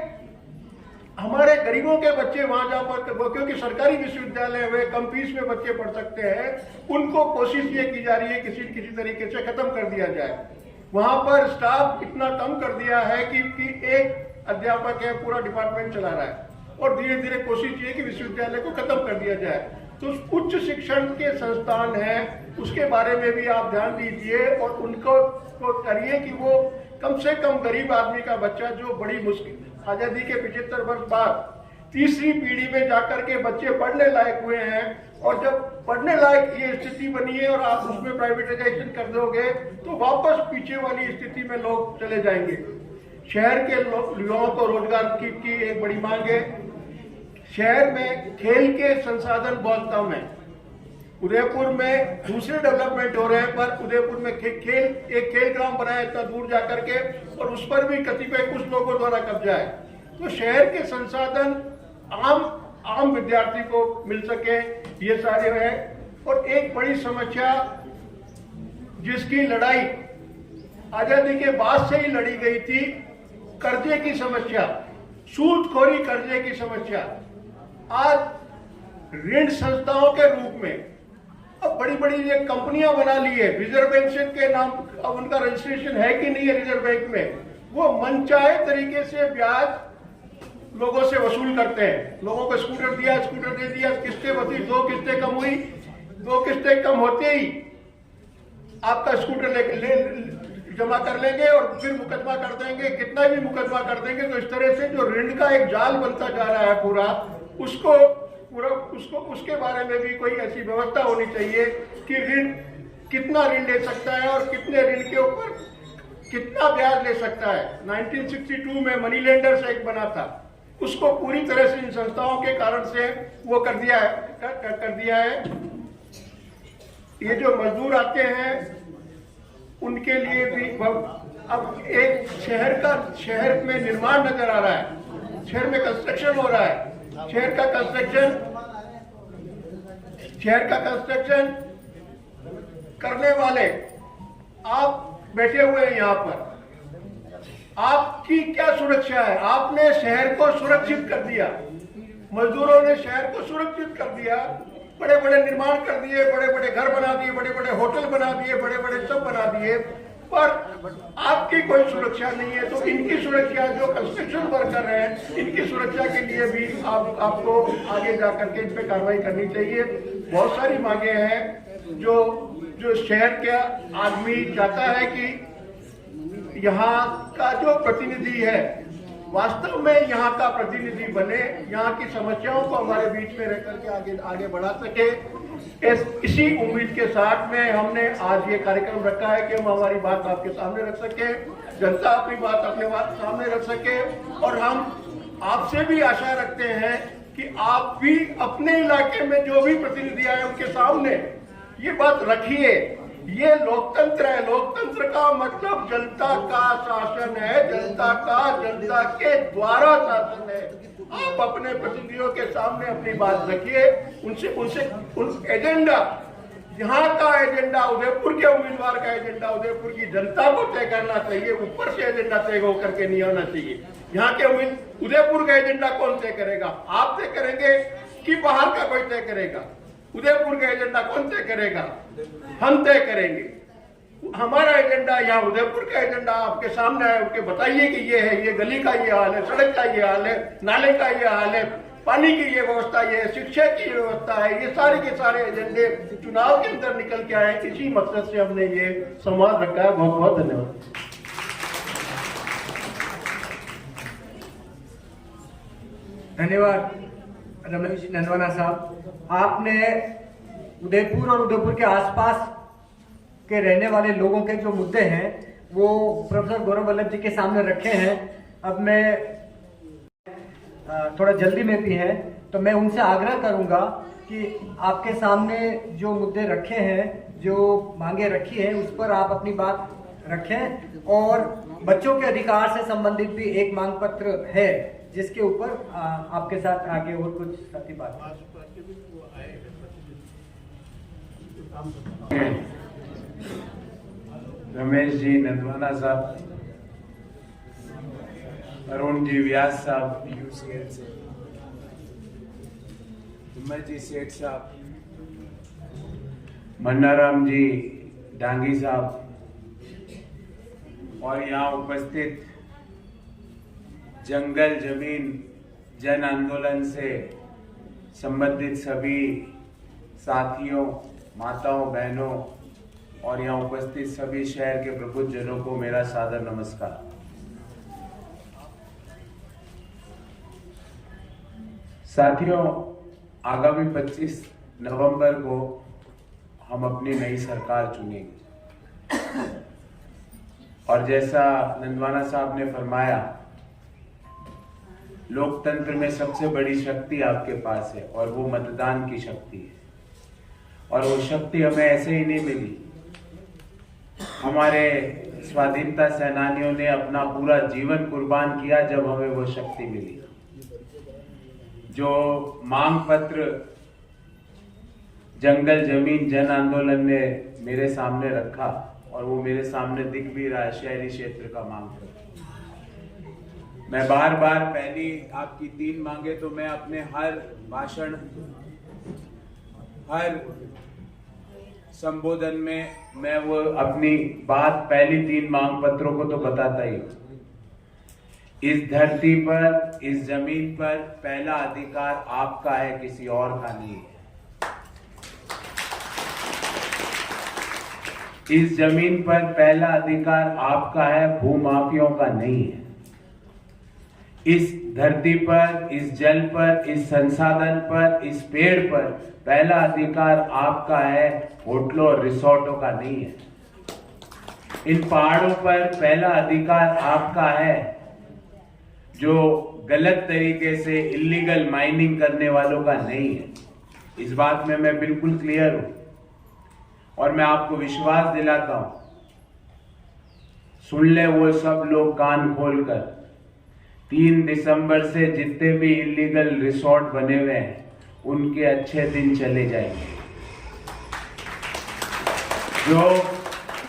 हमारे गरीबों के बच्चे वहां जा पर, क्योंकि सरकारी विश्वविद्यालय में कम फीस में बच्चे पढ़ सकते हैं, उनको कोशिश ये की जा रही है किसी तरीके से खत्म कर दिया जाए। वहां पर स्टाफ इतना कम कर दिया है कि एक अध्यापक है, पूरा डिपार्टमेंट चला रहा है और धीरे धीरे कोशिश ये कि विश्वविद्यालय को खत्म कर दिया जाए। तो उच्च शिक्षण के संस्थान हैं, उसके बारे में भी आप ध्यान दीजिए और उनको करिए कि वो कम से कम गरीब आदमी का बच्चा, जो बड़ी मुश्किल आजादी के 75 वर्ष बाद तीसरी पीढ़ी में जाकर के बच्चे पढ़ने लायक हुए हैं, और जब पढ़ने लायक ये स्थिति बनी है और आप उसमें प्राइवेटाइजेशन कर दोगे तो वापस पीछे वाली स्थिति में लोग चले जाएंगे। शहर के युवाओं को रोजगार की एक बड़ी मांग है। शहर में खेल के संसाधन बहुत कम है। उदयपुर में दूसरे डेवलपमेंट हो रहे हैं, पर उदयपुर में एक खेल ग्राउंड बनाया इतना दूर जाकर के, और उस पर भी कतिपय कुछ लोगों द्वारा कब्जा है। तो शहर के संसाधन आम विद्यार्थी को मिल सके, ये सारे हैं। और एक बड़ी समस्या जिसकी लड़ाई आजादी के बाद से ही लड़ी गई थी, कर्जे की समस्या, सूदखोरी कर्जे की समस्या। आज ऋण संस्थाओं के रूप में अब बड़ी बड़ी ये कंपनियां बना ली है, रिजर्व बैंक के नाम, अब उनका रजिस्ट्रेशन है कि नहीं है रिजर्व बैंक में, वो मनचाहे तरीके से ब्याज लोगों से वसूल करते हैं। लोगों को स्कूटर दिया, स्कूटर दे दिया, किस्तें बची, 2 किस्तें कम हुई, 2 किस्तें कम होते ही आपका स्कूटर जमा कर लेंगे और फिर मुकदमा कर देंगे, कितना भी मुकदमा कर देंगे। तो इस तरह से जो ऋण का एक जाल बनता जा रहा है पूरा, उसके बारे में भी कोई ऐसी व्यवस्था होनी चाहिए कि ऋण, कितना ऋण ले सकता है और कितने ऋण के ऊपर कितना ब्याज ले सकता है। 1962 में मनी लेंडर्स एक्ट बना था, उसको पूरी तरह से इन संस्थाओं के कारण से वो कर दिया है। ये जो मजदूर आते हैं उनके लिए भी अब एक शहर में निर्माण नजर आ रहा है, शहर में कंस्ट्रक्शन हो रहा है। शहर का कंस्ट्रक्शन करने वाले आप बैठे हुए हैं यहाँ पर, आपकी क्या सुरक्षा है? आपने शहर को सुरक्षित कर दिया, मजदूरों ने शहर को सुरक्षित कर दिया, बड़े बड़े निर्माण कर दिए, बड़े बड़े घर बना दिए, बड़े बड़े होटल बना दिए, बड़े बड़े सब बना दिए, पर आपकी कोई सुरक्षा नहीं है। तो इनकी सुरक्षा, जो कंस्ट्रक्शन वर्कर हैं, इनकी सुरक्षा के लिए भी आपको आगे जाकर के इन पे कार्रवाई करनी चाहिए। बहुत सारी मांगे हैं जो शहर के आदमी चाहता है कि यहाँ का जो प्रतिनिधि है वास्तव में यहाँ का प्रतिनिधि बने, यहाँ की समस्याओं को हमारे बीच में रहकर के आगे बढ़ा सके। इसी उम्मीद के साथ में हमने आज ये कार्यक्रम रखा है कि हम हमारी बात आपके सामने रख सके, जनता अपनी बात अपने सामने रख सके, और हम आपसे भी आशा रखते हैं कि आप भी अपने इलाके में जो भी प्रतिनिधि आए उनके सामने ये बात रखिए। ये लोकतंत्र है, लोकतंत्र का मतलब जनता का शासन है, जनता का जनता के द्वारा शासन है। आप अपने प्रतिनिधियों के सामने अपनी बात रखिए, उन एजेंडा, यहाँ का एजेंडा, उदयपुर के उम्मीदवार का एजेंडा उदयपुर की जनता को तय करना चाहिए, ऊपर से एजेंडा तय होकर के नहीं आना चाहिए। यहाँ के उदयपुर का एजेंडा कौन तय करेगा? आप तय करेंगे कि बाहर का कोई तय करेगा? उदयपुर का एजेंडा कौन तय करेगा? हम तय करेंगे। हमारा एजेंडा, यहाँ उदयपुर का एजेंडा आपके सामने है, उनके बताइए कि ये है, ये गली का ये हाल है, सड़क का ये हाल है, नाले का ये हाल है, पानी की ये व्यवस्था, ये शिक्षा की व्यवस्था है, ये सारे के सारे एजेंडे चुनाव के अंदर निकल के आए। इसी मकसद से हमने ये संवाद रखा है। बहुत बहुत धन्यवाद। धन्यवाद रमेश जी नंदवाना साहब। आपने उदयपुर और उदयपुर के आसपास के रहने वाले लोगों के जो मुद्दे हैं वो प्रोफेसर गौरव वल्लभ जी के सामने रखे हैं। अब मैं थोड़ा जल्दी में भी है तो मैं उनसे आग्रह करूंगा कि आपके सामने जो मुद्दे रखे हैं, जो मांगे रखी है, उस पर आप अपनी बात रखें। और बच्चों के अधिकार से संबंधित भी एक मांग पत्र है जिसके ऊपर आपके साथ आगे और कुछ साथी बात। रमेश जी नंदवाना साहब, अरुण जी व्यास साहब यूसीएल से, उमर जी सेठ साहब, मन्नाराम जी डांगी साहब और यहाँ उपस्थित जंगल जमीन जन आंदोलन से संबंधित सभी साथियों, माताओं, बहनों और यहाँ उपस्थित सभी शहर के प्रबुद्धजनों को मेरा सादर नमस्कार। साथियों, आगामी 25 नवंबर को हम अपनी नई सरकार चुनेंगे और जैसा नंदवाना साहब ने फरमाया, लोकतंत्र में सबसे बड़ी शक्ति आपके पास है और वो मतदान की शक्ति है। और वो शक्ति हमें ऐसे ही नहीं मिली। हमारे स्वाधीनता सेनानियों ने अपना पूरा जीवन कुर्बान किया जब हमें वो शक्ति मिली। जो मांग पत्र जंगल जमीन जन आंदोलन ने मेरे सामने रखा और वो मेरे सामने दिख भी रहा है, शहरी क्षेत्र का मांग पत्र। मैं बार बार पहली आपकी 3 मांगे तो मैं अपने हर भाषण, हर संबोधन में मैं वो अपनी बात पहली 3 मांग पत्रों को तो बताता ही हूं। इस धरती पर, इस जमीन पर पहला अधिकार आपका है, किसी और का नहीं है। इस जमीन पर पहला अधिकार आपका है, भूमाफियों का नहीं है। इस धरती पर, इस जल पर, इस संसाधन पर, इस पेड़ पर पहला अधिकार आपका है, होटलों और रिसोर्टों का नहीं है। इन पहाड़ों पर पहला अधिकार आपका है, जो गलत तरीके से इलीगल माइनिंग करने वालों का नहीं है। इस बात में मैं बिल्कुल क्लियर हूं और मैं आपको विश्वास दिलाता हूं, सुन ले वो सब लोग कान खोलकर, 3 दिसंबर से जितने भी इलीगल रिसोर्ट बने हुए हैं उनके अच्छे दिन चले जाएंगे। जो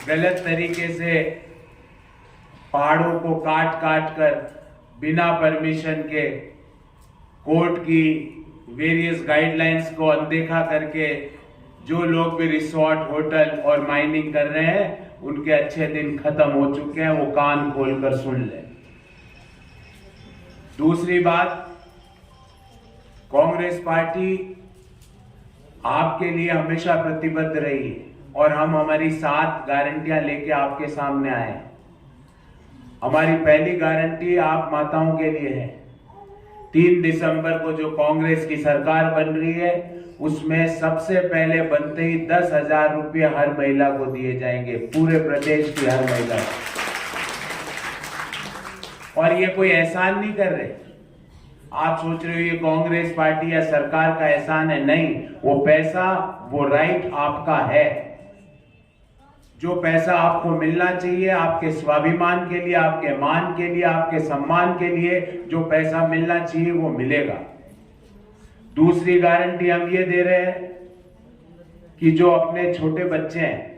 गलत तरीके से पहाड़ों को काट काट कर बिना परमिशन के कोर्ट की वेरियस गाइडलाइंस को अनदेखा करके जो लोग भी रिसोर्ट, होटल और माइनिंग कर रहे हैं उनके अच्छे दिन खत्म हो चुके हैं। वो कान खोलकर सुन ले। दूसरी बात, कांग्रेस पार्टी आपके लिए हमेशा प्रतिबद्ध रही है और हम हमारी 7 गारंटियां लेके आपके सामने आए हैं। हमारी पहली गारंटी आप माताओं के लिए है। 3 दिसंबर को जो कांग्रेस की सरकार बन रही है उसमें सबसे पहले बनते ही 10,000 रुपये हर महिला को दिए जाएंगे, पूरे प्रदेश की हर महिला को। और ये कोई एहसान नहीं कर रहे। आप सोच रहे हो ये कांग्रेस पार्टी या सरकार का एहसान है, नहीं। वो पैसा, वो राइट आपका है। जो पैसा आपको मिलना चाहिए आपके स्वाभिमान के लिए, आपके मान के लिए, आपके सम्मान के लिए जो पैसा मिलना चाहिए वो मिलेगा। दूसरी गारंटी हम ये दे रहे हैं कि जो अपने छोटे बच्चे हैं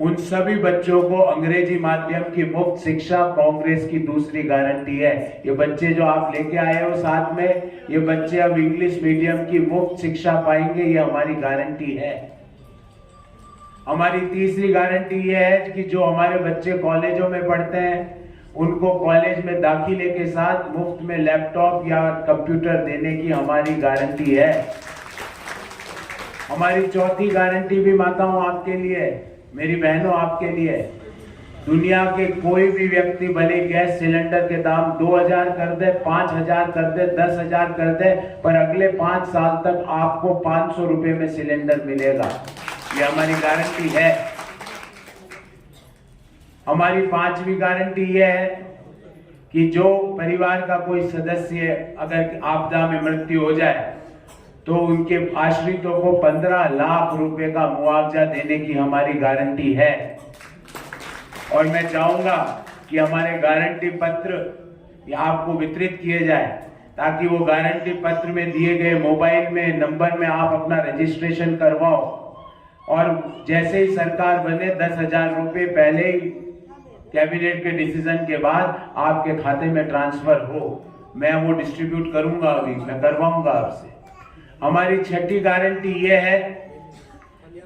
उन सभी बच्चों को अंग्रेजी माध्यम की मुफ्त शिक्षा कांग्रेस की दूसरी गारंटी है। ये बच्चे जो आप लेके आए हो साथ में, ये बच्चे अब इंग्लिश मीडियम की मुफ्त शिक्षा पाएंगे, ये हमारी गारंटी है। हमारी तीसरी गारंटी ये है कि जो हमारे बच्चे कॉलेजों में पढ़ते हैं उनको कॉलेज में दाखिले के साथ मुफ्त में लैपटॉप या कंप्यूटर देने की हमारी गारंटी है। हमारी चौथी गारंटी भी माताओं आपके लिए, मेरी बहनों आपके लिए, दुनिया के कोई भी व्यक्ति भले गैस सिलेंडर के दाम 2000 कर दे, 5000 कर दे, 10,000 कर दे, पर अगले 5 साल तक आपको 500 रुपए में सिलेंडर मिलेगा। ये हमारी गारंटी है। हमारी पांचवी गारंटी यह है कि जो परिवार का कोई सदस्य अगर आपदा में मृत्यु हो जाए तो उनके आश्रितों को 15 लाख रुपए का मुआवजा देने की हमारी गारंटी है। और मैं चाहूंगा कि हमारे गारंटी पत्र आपको वितरित किए जाए ताकि वो गारंटी पत्र में दिए गए मोबाइल में नंबर में आप अपना रजिस्ट्रेशन करवाओ और जैसे ही सरकार बने 10,000 रुपए पहले ही कैबिनेट के डिसीजन के बाद आपके खाते में ट्रांसफर हो। मैं वो डिस्ट्रीब्यूट करूंगा, अभी मैं करवाऊंगा आपसे। हमारी छठी गारंटी ये है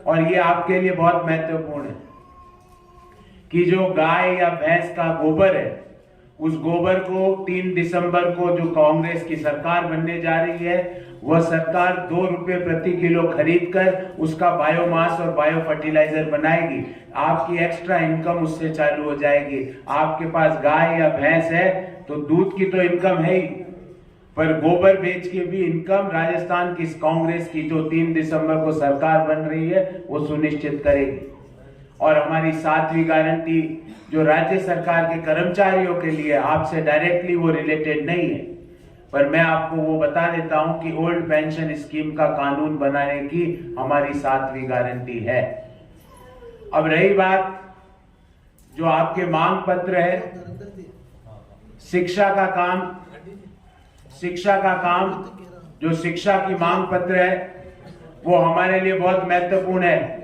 और ये आपके लिए बहुत महत्वपूर्ण है कि जो गाय या भैंस का गोबर है उस गोबर को 3 दिसंबर को जो कांग्रेस की सरकार बनने जा रही है वह सरकार 2 रुपए प्रति किलो खरीद कर उसका बायोमास और बायो फर्टिलाइजर बनाएगी। आपकी एक्स्ट्रा इनकम उससे चालू हो जाएगी। आपके पास गाय या भैंस है तो दूध की तो इनकम है ही, पर गोबर बेच के भी इनकम राजस्थान की कांग्रेस की जो 3 दिसंबर को सरकार बन रही है वो सुनिश्चित करेगी। और हमारी 7वीं गारंटी जो राज्य सरकार के कर्मचारियों के लिए, आपसे डायरेक्टली वो रिलेटेड नहीं है, पर मैं आपको वो बता देता हूं कि ओल्ड पेंशन स्कीम का कानून बनाने की हमारी 7वीं गारंटी है। अब रही बात जो आपके मांग पत्र है, शिक्षा का काम जो शिक्षा की मांग पत्र है वो हमारे लिए बहुत महत्वपूर्ण है।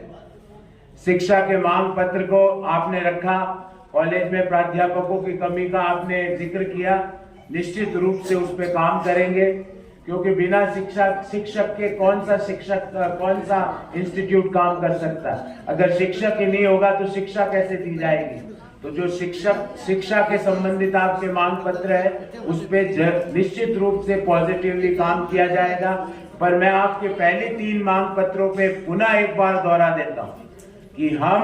शिक्षा के मांग पत्र को आपने रखा, कॉलेज में प्राध्यापकों की कमी का आपने जिक्र किया, निश्चित रूप से उस पर काम करेंगे क्योंकि बिना शिक्षक के कौन सा इंस्टीट्यूट काम कर सकता है। अगर शिक्षक ही नहीं होगा तो शिक्षा कैसे दी जाएगी। तो जो शिक्षा के संबंधित आपके मांग पत्र है उस पे निश्चित रूप से पॉजिटिवली काम किया जाएगा। पर मैं आपके पहले 3 मांग पत्रों पे पुनः एक बार दोहरा देता हूं कि हम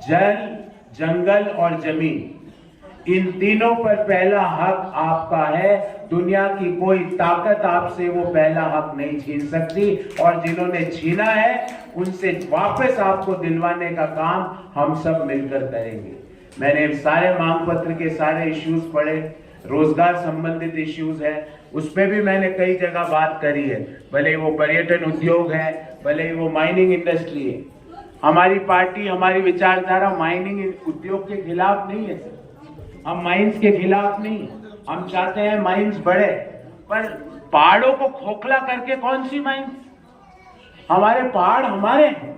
जल, जंगल और जमीन, इन तीनों पर पहला हक आपका है। दुनिया की कोई ताकत आपसे वो पहला हक नहीं छीन सकती और जिन्होंने छीना है उनसे वापस आपको दिलवाने का काम हम सब मिलकर करेंगे। मैंने सारे मांग पत्र के सारे इश्यूज पढ़े, रोजगार संबंधित इश्यूज है, उस पर भी मैंने कई जगह बात करी है, भले वो पर्यटन उद्योग है, भले वो माइनिंग इंडस्ट्री है। हमारी पार्टी, हमारी विचारधारा माइनिंग उद्योग के खिलाफ नहीं है सर, हम माइंस के खिलाफ नहीं, हम चाहते हैं माइंस बढ़े, पर पहाड़ों को खोखला करके कौन सी माइंस? हमारे पहाड़ हमारे हैं,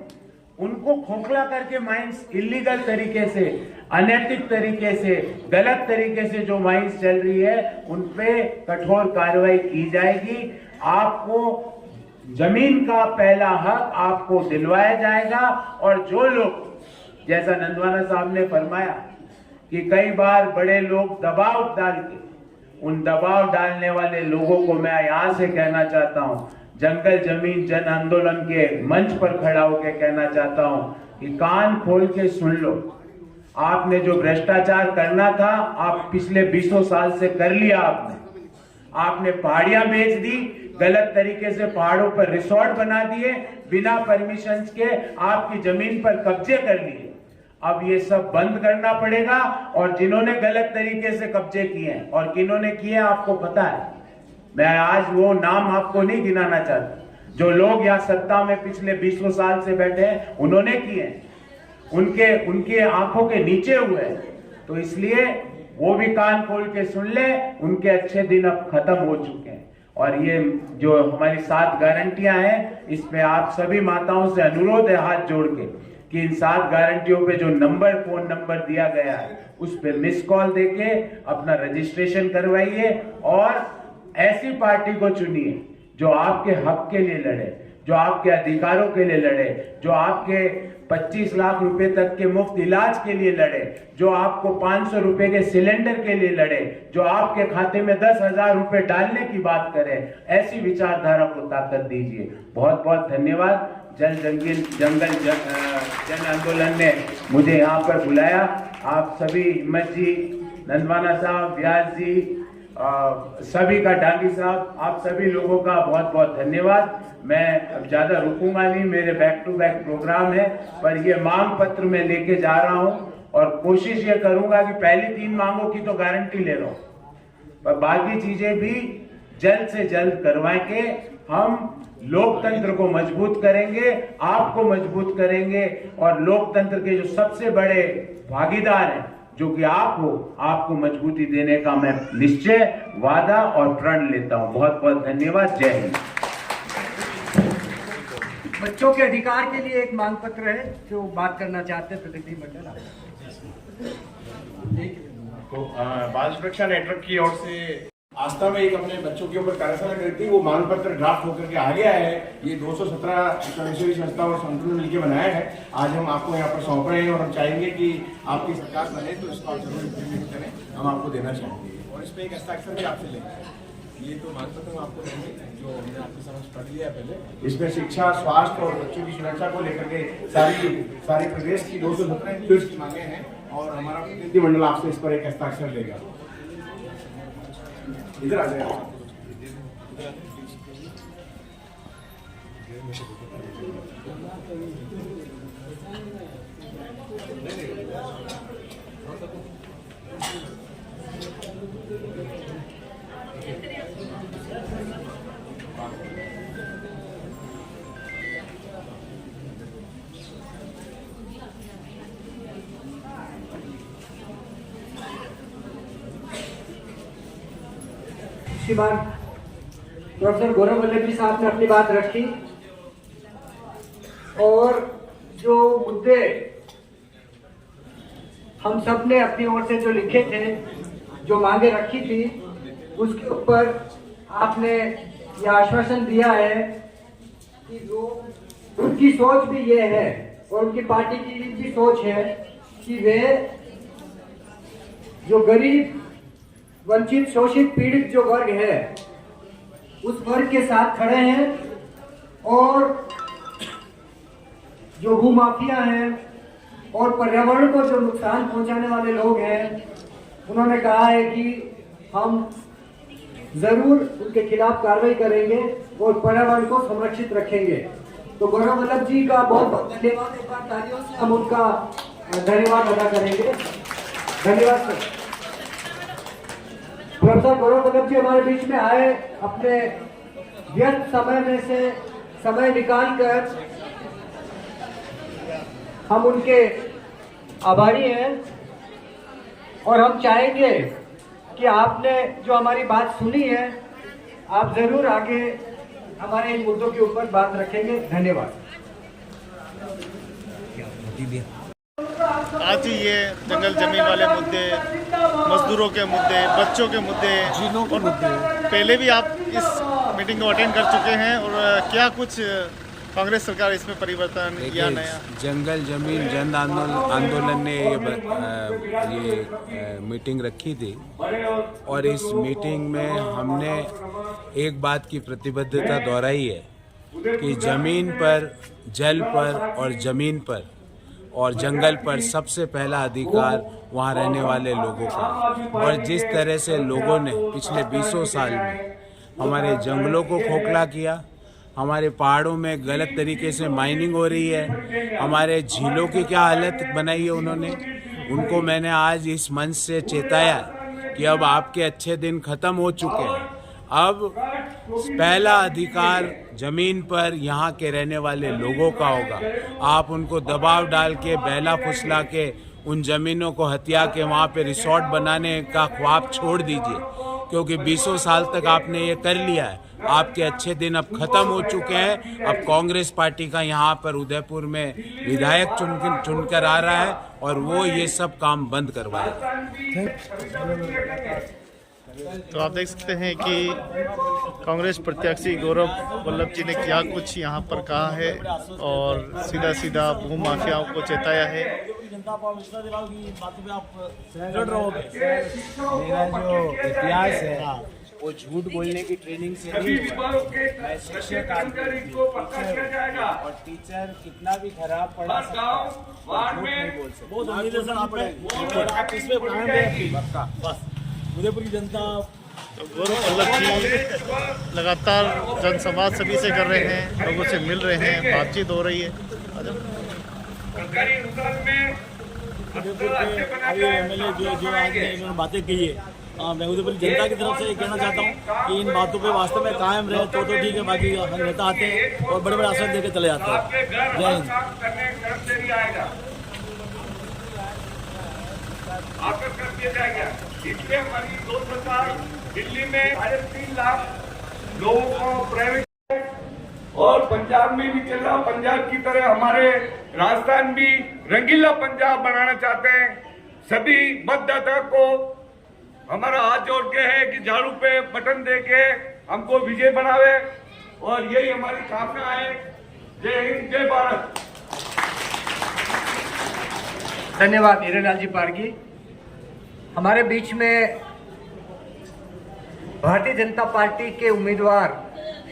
उनको खोखला करके माइंस इलीगल तरीके से, अनैतिक तरीके से, गलत तरीके से जो माइंस चल रही है उन पे कठोर कार्रवाई की जाएगी। आपको जमीन का पहला हक आपको दिलवाया जाएगा। और जो लोग, जैसा नंदवाना साहब ने फरमाया कि कई बार बड़े लोग दबाव डाल के, उन दबाव डालने वाले लोगों को मैं यहां से कहना चाहता हूं, जंगल जमीन जन आंदोलन के मंच पर खड़ा होकर कहना चाहता हूं कि कान खोल के सुन लो। आपने जो भ्रष्टाचार करना था आप पिछले 20 साल से कर लिया। आपने पहाड़ियां बेच दी, गलत तरीके से पहाड़ों पर रिसोर्ट बना दिए, बिना परमिशन के आपकी जमीन पर कब्जे कर लिए। अब ये सब बंद करना पड़ेगा और जिन्होंने गलत तरीके से कब्जे किए हैं और किन्होंने किए आपको पता है। मैं आज वो नाम आपको नहीं गिनाना चाहता, जो लोग यहाँ सत्ता में पिछले 20 साल से बैठे हैं उन्होंने किए हैं। उनके आंखों के नीचे हुए हैं। तो इसलिए वो भी कान खोल के सुन ले, उनके अच्छे दिन अब खत्म हो चुके हैं। और ये जो हमारी 7 गारंटियां हैं, इसमें आप सभी माताओं से अनुरोध है हाथ जोड़ के कि इन 7 गारंटियों पे जो फोन नंबर दिया गया है उस पे मिस कॉल देके अपना रजिस्ट्रेशन करवाइए और ऐसी पार्टी को चुनिए जो आपके हक के लिए लड़े, जो आपके अधिकारों के लिए लड़े, जो आपके 25 लाख रुपए तक के मुफ्त इलाज के लिए लड़े, जो आपको 500 रुपए के सिलेंडर के लिए लड़े, जो आपके खाते में 10,000 रुपए डालने की बात करे। ऐसी विचारधारा को ताकत दीजिए। बहुत बहुत धन्यवाद। जंगल जन आंदोलन ने मुझे यहाँ पर बुलाया। आप सभी, हिम्मत जी, नंदवाना साहब, व्यास जी, सभी का, डांगी साहब, आप सभी लोगों का बहुत बहुत धन्यवाद। मैं अब ज्यादा रुकूंगा नहीं, मेरे बैक टू बैक प्रोग्राम है, पर ये मांग पत्र मैं लेके जा रहा हूँ और कोशिश ये करूंगा कि पहली 3 मांगों की तो गारंटी ले रहा हूँ, पर बाकी चीजें भी जल्द से जल्द करवा के हम लोकतंत्र को मजबूत करेंगे, आपको मजबूत करेंगे और लोकतंत्र के जो सबसे बड़े भागीदार हैं जो कि आप हो, आपको मजबूती देने का मैं निश्चय, वादा और प्रण लेता हूं। बहुत बहुत धन्यवाद। जय हिंद। बच्चों के अधिकार के लिए एक मांग पत्र है, जो बात करना चाहते हैं प्रतिनिधि मंडल। तो बाल सुरक्षा नेटवर्क की ओर से आस्था में एक अपने बच्चों के ऊपर कार्यशाला करी थी, वो मांग पत्र ड्राफ्ट होकर के आ गया है। ये 217 स्वयंसेवी संस्था और संगठन मिलकर बनाया है। आज हम आपको यहाँ पर सौंप रहे हैं और हम चाहेंगे कि आपकी सरकार बने तो इसको आप जरूर इम्प्लीमेंट करें, हम आपको देना चाहेंगे और इसमें एक हस्ताक्षर भी आपसे लेंगे। ये तो मांग पत्र हम आपको देंगे जो हमने आपके समझ पढ़ लिया पहले। इसमें शिक्षा, स्वास्थ्य और बच्चों की सुरक्षा को लेकर के सारी प्रदेश की 217 की मांगे हैं और हमारा प्रतिनिधिमंडल आपसे इस पर एक हस्ताक्षर लेगा। इधर आ जाए। श्रीमान प्रोफेसर गौरव वल्लभ जी साहब ने अपनी बात रखी और जो मुद्दे हम सब ने अपनी ओर से जो लिखे थे, जो मांगे रखी थी, उसके ऊपर आपने यह आश्वासन दिया है कि जो उनकी सोच भी ये है और उनकी पार्टी की भी सोच है कि वे जो गरीब, वंचित, शोषित, पीड़ित जो वर्ग है उस वर्ग के साथ खड़े हैं और जो भूमाफिया हैं और पर्यावरण को जो नुकसान पहुंचाने वाले लोग हैं, उन्होंने कहा है कि हम जरूर उनके खिलाफ कार्रवाई करेंगे और पर्यावरण को संरक्षित रखेंगे। तो गौरव वल्लभ जी का बहुत बहुत धन्यवाद। एक बार तालियों से हम उनका धन्यवाद अदा करेंगे। धन्यवाद सर। प्रोफेसर गौरव वल्लभ जी हमारे बीच में आए, अपने व्यस्त समय में से समय निकालकर, हम उनके आभारी हैं और हम चाहेंगे कि आपने जो हमारी बात सुनी है, आप जरूर आगे हमारे इन मुद्दों के ऊपर बात रखेंगे। धन्यवाद। आज ही ये जंगल जमीन वाले मुद्दे, मजदूरों के मुद्दे, बच्चों के मुद्दे, जिलों के मुद्दे, पहले भी आप इस मीटिंग को अटेंड कर चुके हैं और क्या कुछ कांग्रेस सरकार इसमें परिवर्तन या नया? जंगल जमीन जन आंदोलन ने ये मीटिंग रखी थी और इस मीटिंग में हमने एक बात की प्रतिबद्धता दोहराई है कि जमीन पर, जल पर और जमीन पर और जंगल पर सबसे पहला अधिकार वहाँ रहने वाले लोगों का। और जिस तरह से लोगों ने पिछले 20 साल में हमारे जंगलों को खोखला किया, हमारे पहाड़ों में गलत तरीके से माइनिंग हो रही है, हमारे झीलों की क्या हालत बनाई है उन्होंने, उनको मैंने आज इस मंच से चेताया कि अब आपके अच्छे दिन खत्म हो चुके हैं। अब पहला अधिकार जमीन पर यहाँ के रहने वाले लोगों का होगा। आप उनको दबाव डाल के, बहला फुसला के उन जमीनों को हथिया के वहाँ पे रिसोर्ट बनाने का ख्वाब छोड़ दीजिए, क्योंकि 20 साल तक आपने ये कर लिया है। आपके अच्छे दिन अब खत्म हो चुके हैं। अब कांग्रेस पार्टी का यहाँ पर उदयपुर में विधायक चुनकर आ रहा है और वो ये सब काम बंद करवाएगा। तो आप देख सकते हैं कि कांग्रेस प्रत्याशी गौरव वल्लभ जी ने क्या कुछ यहाँ पर कहा है और सीधा सीधा भू माफियाओं को चेताया है। मेरा जो इतिहास है वो झूठ बोलने की ट्रेनिंग से नहीं हुआ। मैं शिक्षक और टीचर कितना भी खराब पढ़ा सकता है, झूठ नहीं बोल सकता। उदयपुर की जनता गौरव वल्लभ जी लगातार जनसंवाद सभी से कर रहे हैं, लोगों से मिल रहे हैं, बातचीत हो रही है। उदयपुर के अभी एमएलए जो आज इन्होंने बातें कही है, मैं उदयपुर की जनता की तरफ से ये कहना चाहता हूँ कि इन बातों पे वास्तव में कायम रहे तो ठीक है। बाकी नेता आते हैं और बड़े बड़े आश्वासन देकर चले जाते हैं। जय हिंद। इसलिए हमारी 2 सरकार दिल्ली में 3.5 लाख लोगों को प्राइवेट और पंजाब में भी चल रहा। पंजाब की तरह हमारे राजस्थान भी रंगीला पंजाब बनाना चाहते हैं। सभी मतदाता को हमारा हाथ जोड़ के है कि झाड़ू पे बटन दे के हमको विजय बनावे और यही हमारी कामना है। जय हिंद, जय भारत। धन्यवाद हीरेलाल जी पारगी। हमारे बीच में भारतीय जनता पार्टी के उम्मीदवार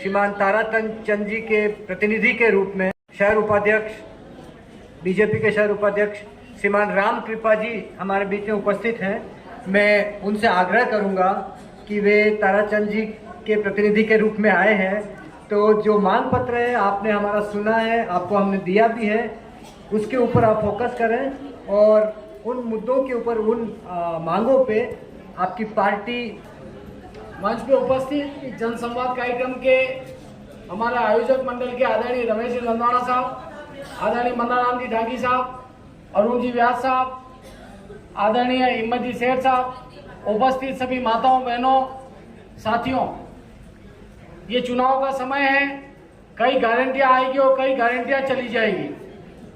श्रीमान ताराचंद जी के प्रतिनिधि के रूप में शहर उपाध्यक्ष, बीजेपी के शहर उपाध्यक्ष श्रीमान राम कृपा जी हमारे बीच में उपस्थित हैं। मैं उनसे आग्रह करूंगा कि वे ताराचंद जी के प्रतिनिधि के रूप में आए हैं, तो जो मांग पत्र है आपने हमारा सुना है, आपको हमने दिया भी है, उसके ऊपर आप फोकस करें और उन मुद्दों के ऊपर, उन मांगों पे आपकी पार्टी। मंच पे उपस्थित जनसंवाद कार्यक्रम के हमारे आयोजक मंडल के आदरणीय रमेश जी नंदवाड़ा साहब, आदरणीय मन्नाराम जी ढाकी साहब, अरुण जी व्यास साहब, आदरणीय हिम्मत जी सेठ साहब, उपस्थित सभी माताओं बहनों साथियों, ये चुनाव का समय है। कई गारंटियां आएगी और कई गारंटियां चली जाएगी।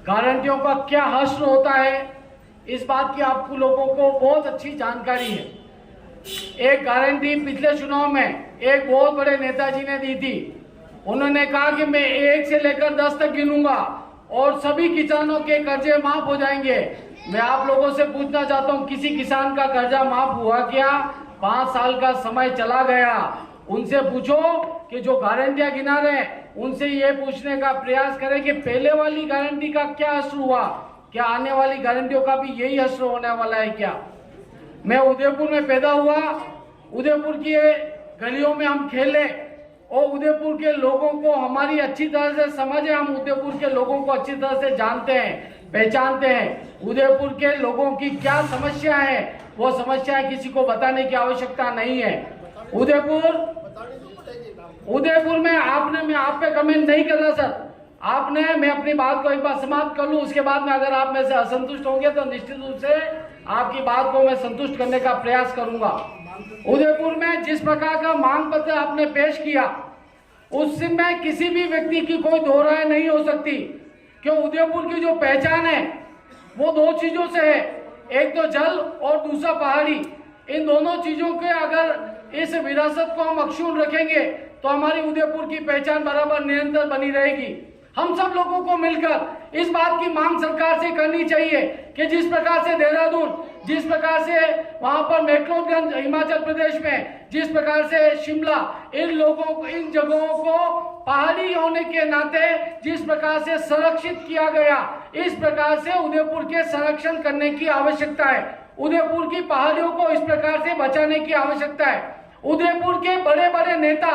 गारंटियों का क्या हश्र होता है इस बात की आपको लोगों को बहुत अच्छी जानकारी है। एक गारंटी पिछले चुनाव में एक बहुत बड़े नेताजी ने दी थी। उन्होंने कहा कि मैं 1 से लेकर 10 तक गिनूंगा और सभी किसानों के कर्जे माफ हो जाएंगे। मैं आप लोगों से पूछना चाहता हूं, किसी किसान का कर्जा माफ हुआ क्या? 5 साल का समय चला गया। उनसे पूछो कि जो गारंटियां गिना रहे हैं, उनसे ये पूछने का प्रयास करें कि पहले वाली गारंटी का क्या असर हुआ, क्या आने वाली गारंटियों का भी यही असर होने वाला है क्या? मैं उदयपुर में पैदा हुआ, उदयपुर की गलियों में हम खेले और उदयपुर के लोगों को हमारी अच्छी तरह से समझ है। हम उदयपुर के लोगों को अच्छी तरह से जानते हैं, पहचानते हैं। उदयपुर के लोगों की क्या समस्या है, वो समस्या किसी को बताने की आवश्यकता नहीं है। उदयपुर में मैं आप पे कमेंट नहीं कर रहा सर। मैं अपनी बात को एक बार समाप्त कर लूं, उसके बाद में अगर आप में से असंतुष्ट होंगे तो निश्चित रूप से आपकी बात को मैं संतुष्ट करने का प्रयास करूंगा। उदयपुर में जिस प्रकार का मांग पत्र आपने पेश किया, उसमें किसी भी व्यक्ति की कोई दो राय नहीं हो सकती, क्यों उदयपुर की जो पहचान है वो 2 चीजों से है, एक तो जल और दूसरा पहाड़ी। इन दोनों चीजों के अगर इस विरासत को हम अक्षुण्ण रखेंगे तो हमारी उदयपुर की पहचान बराबर निरंतर बनी रहेगी। हम सब लोगों को मिलकर इस बात की मांग सरकार से करनी चाहिए कि जिस प्रकार से देहरादून, जिस प्रकार से वहां पर मैक्लोडगंज हिमाचल प्रदेश में, जिस प्रकार से शिमला, इन जगहों को पहाड़ी होने के नाते जिस प्रकार से संरक्षित किया गया, इस प्रकार से उदयपुर के संरक्षण करने की आवश्यकता है। उदयपुर की पहाड़ियों को इस प्रकार से बचाने की आवश्यकता है। उदयपुर के बड़े बड़े नेता,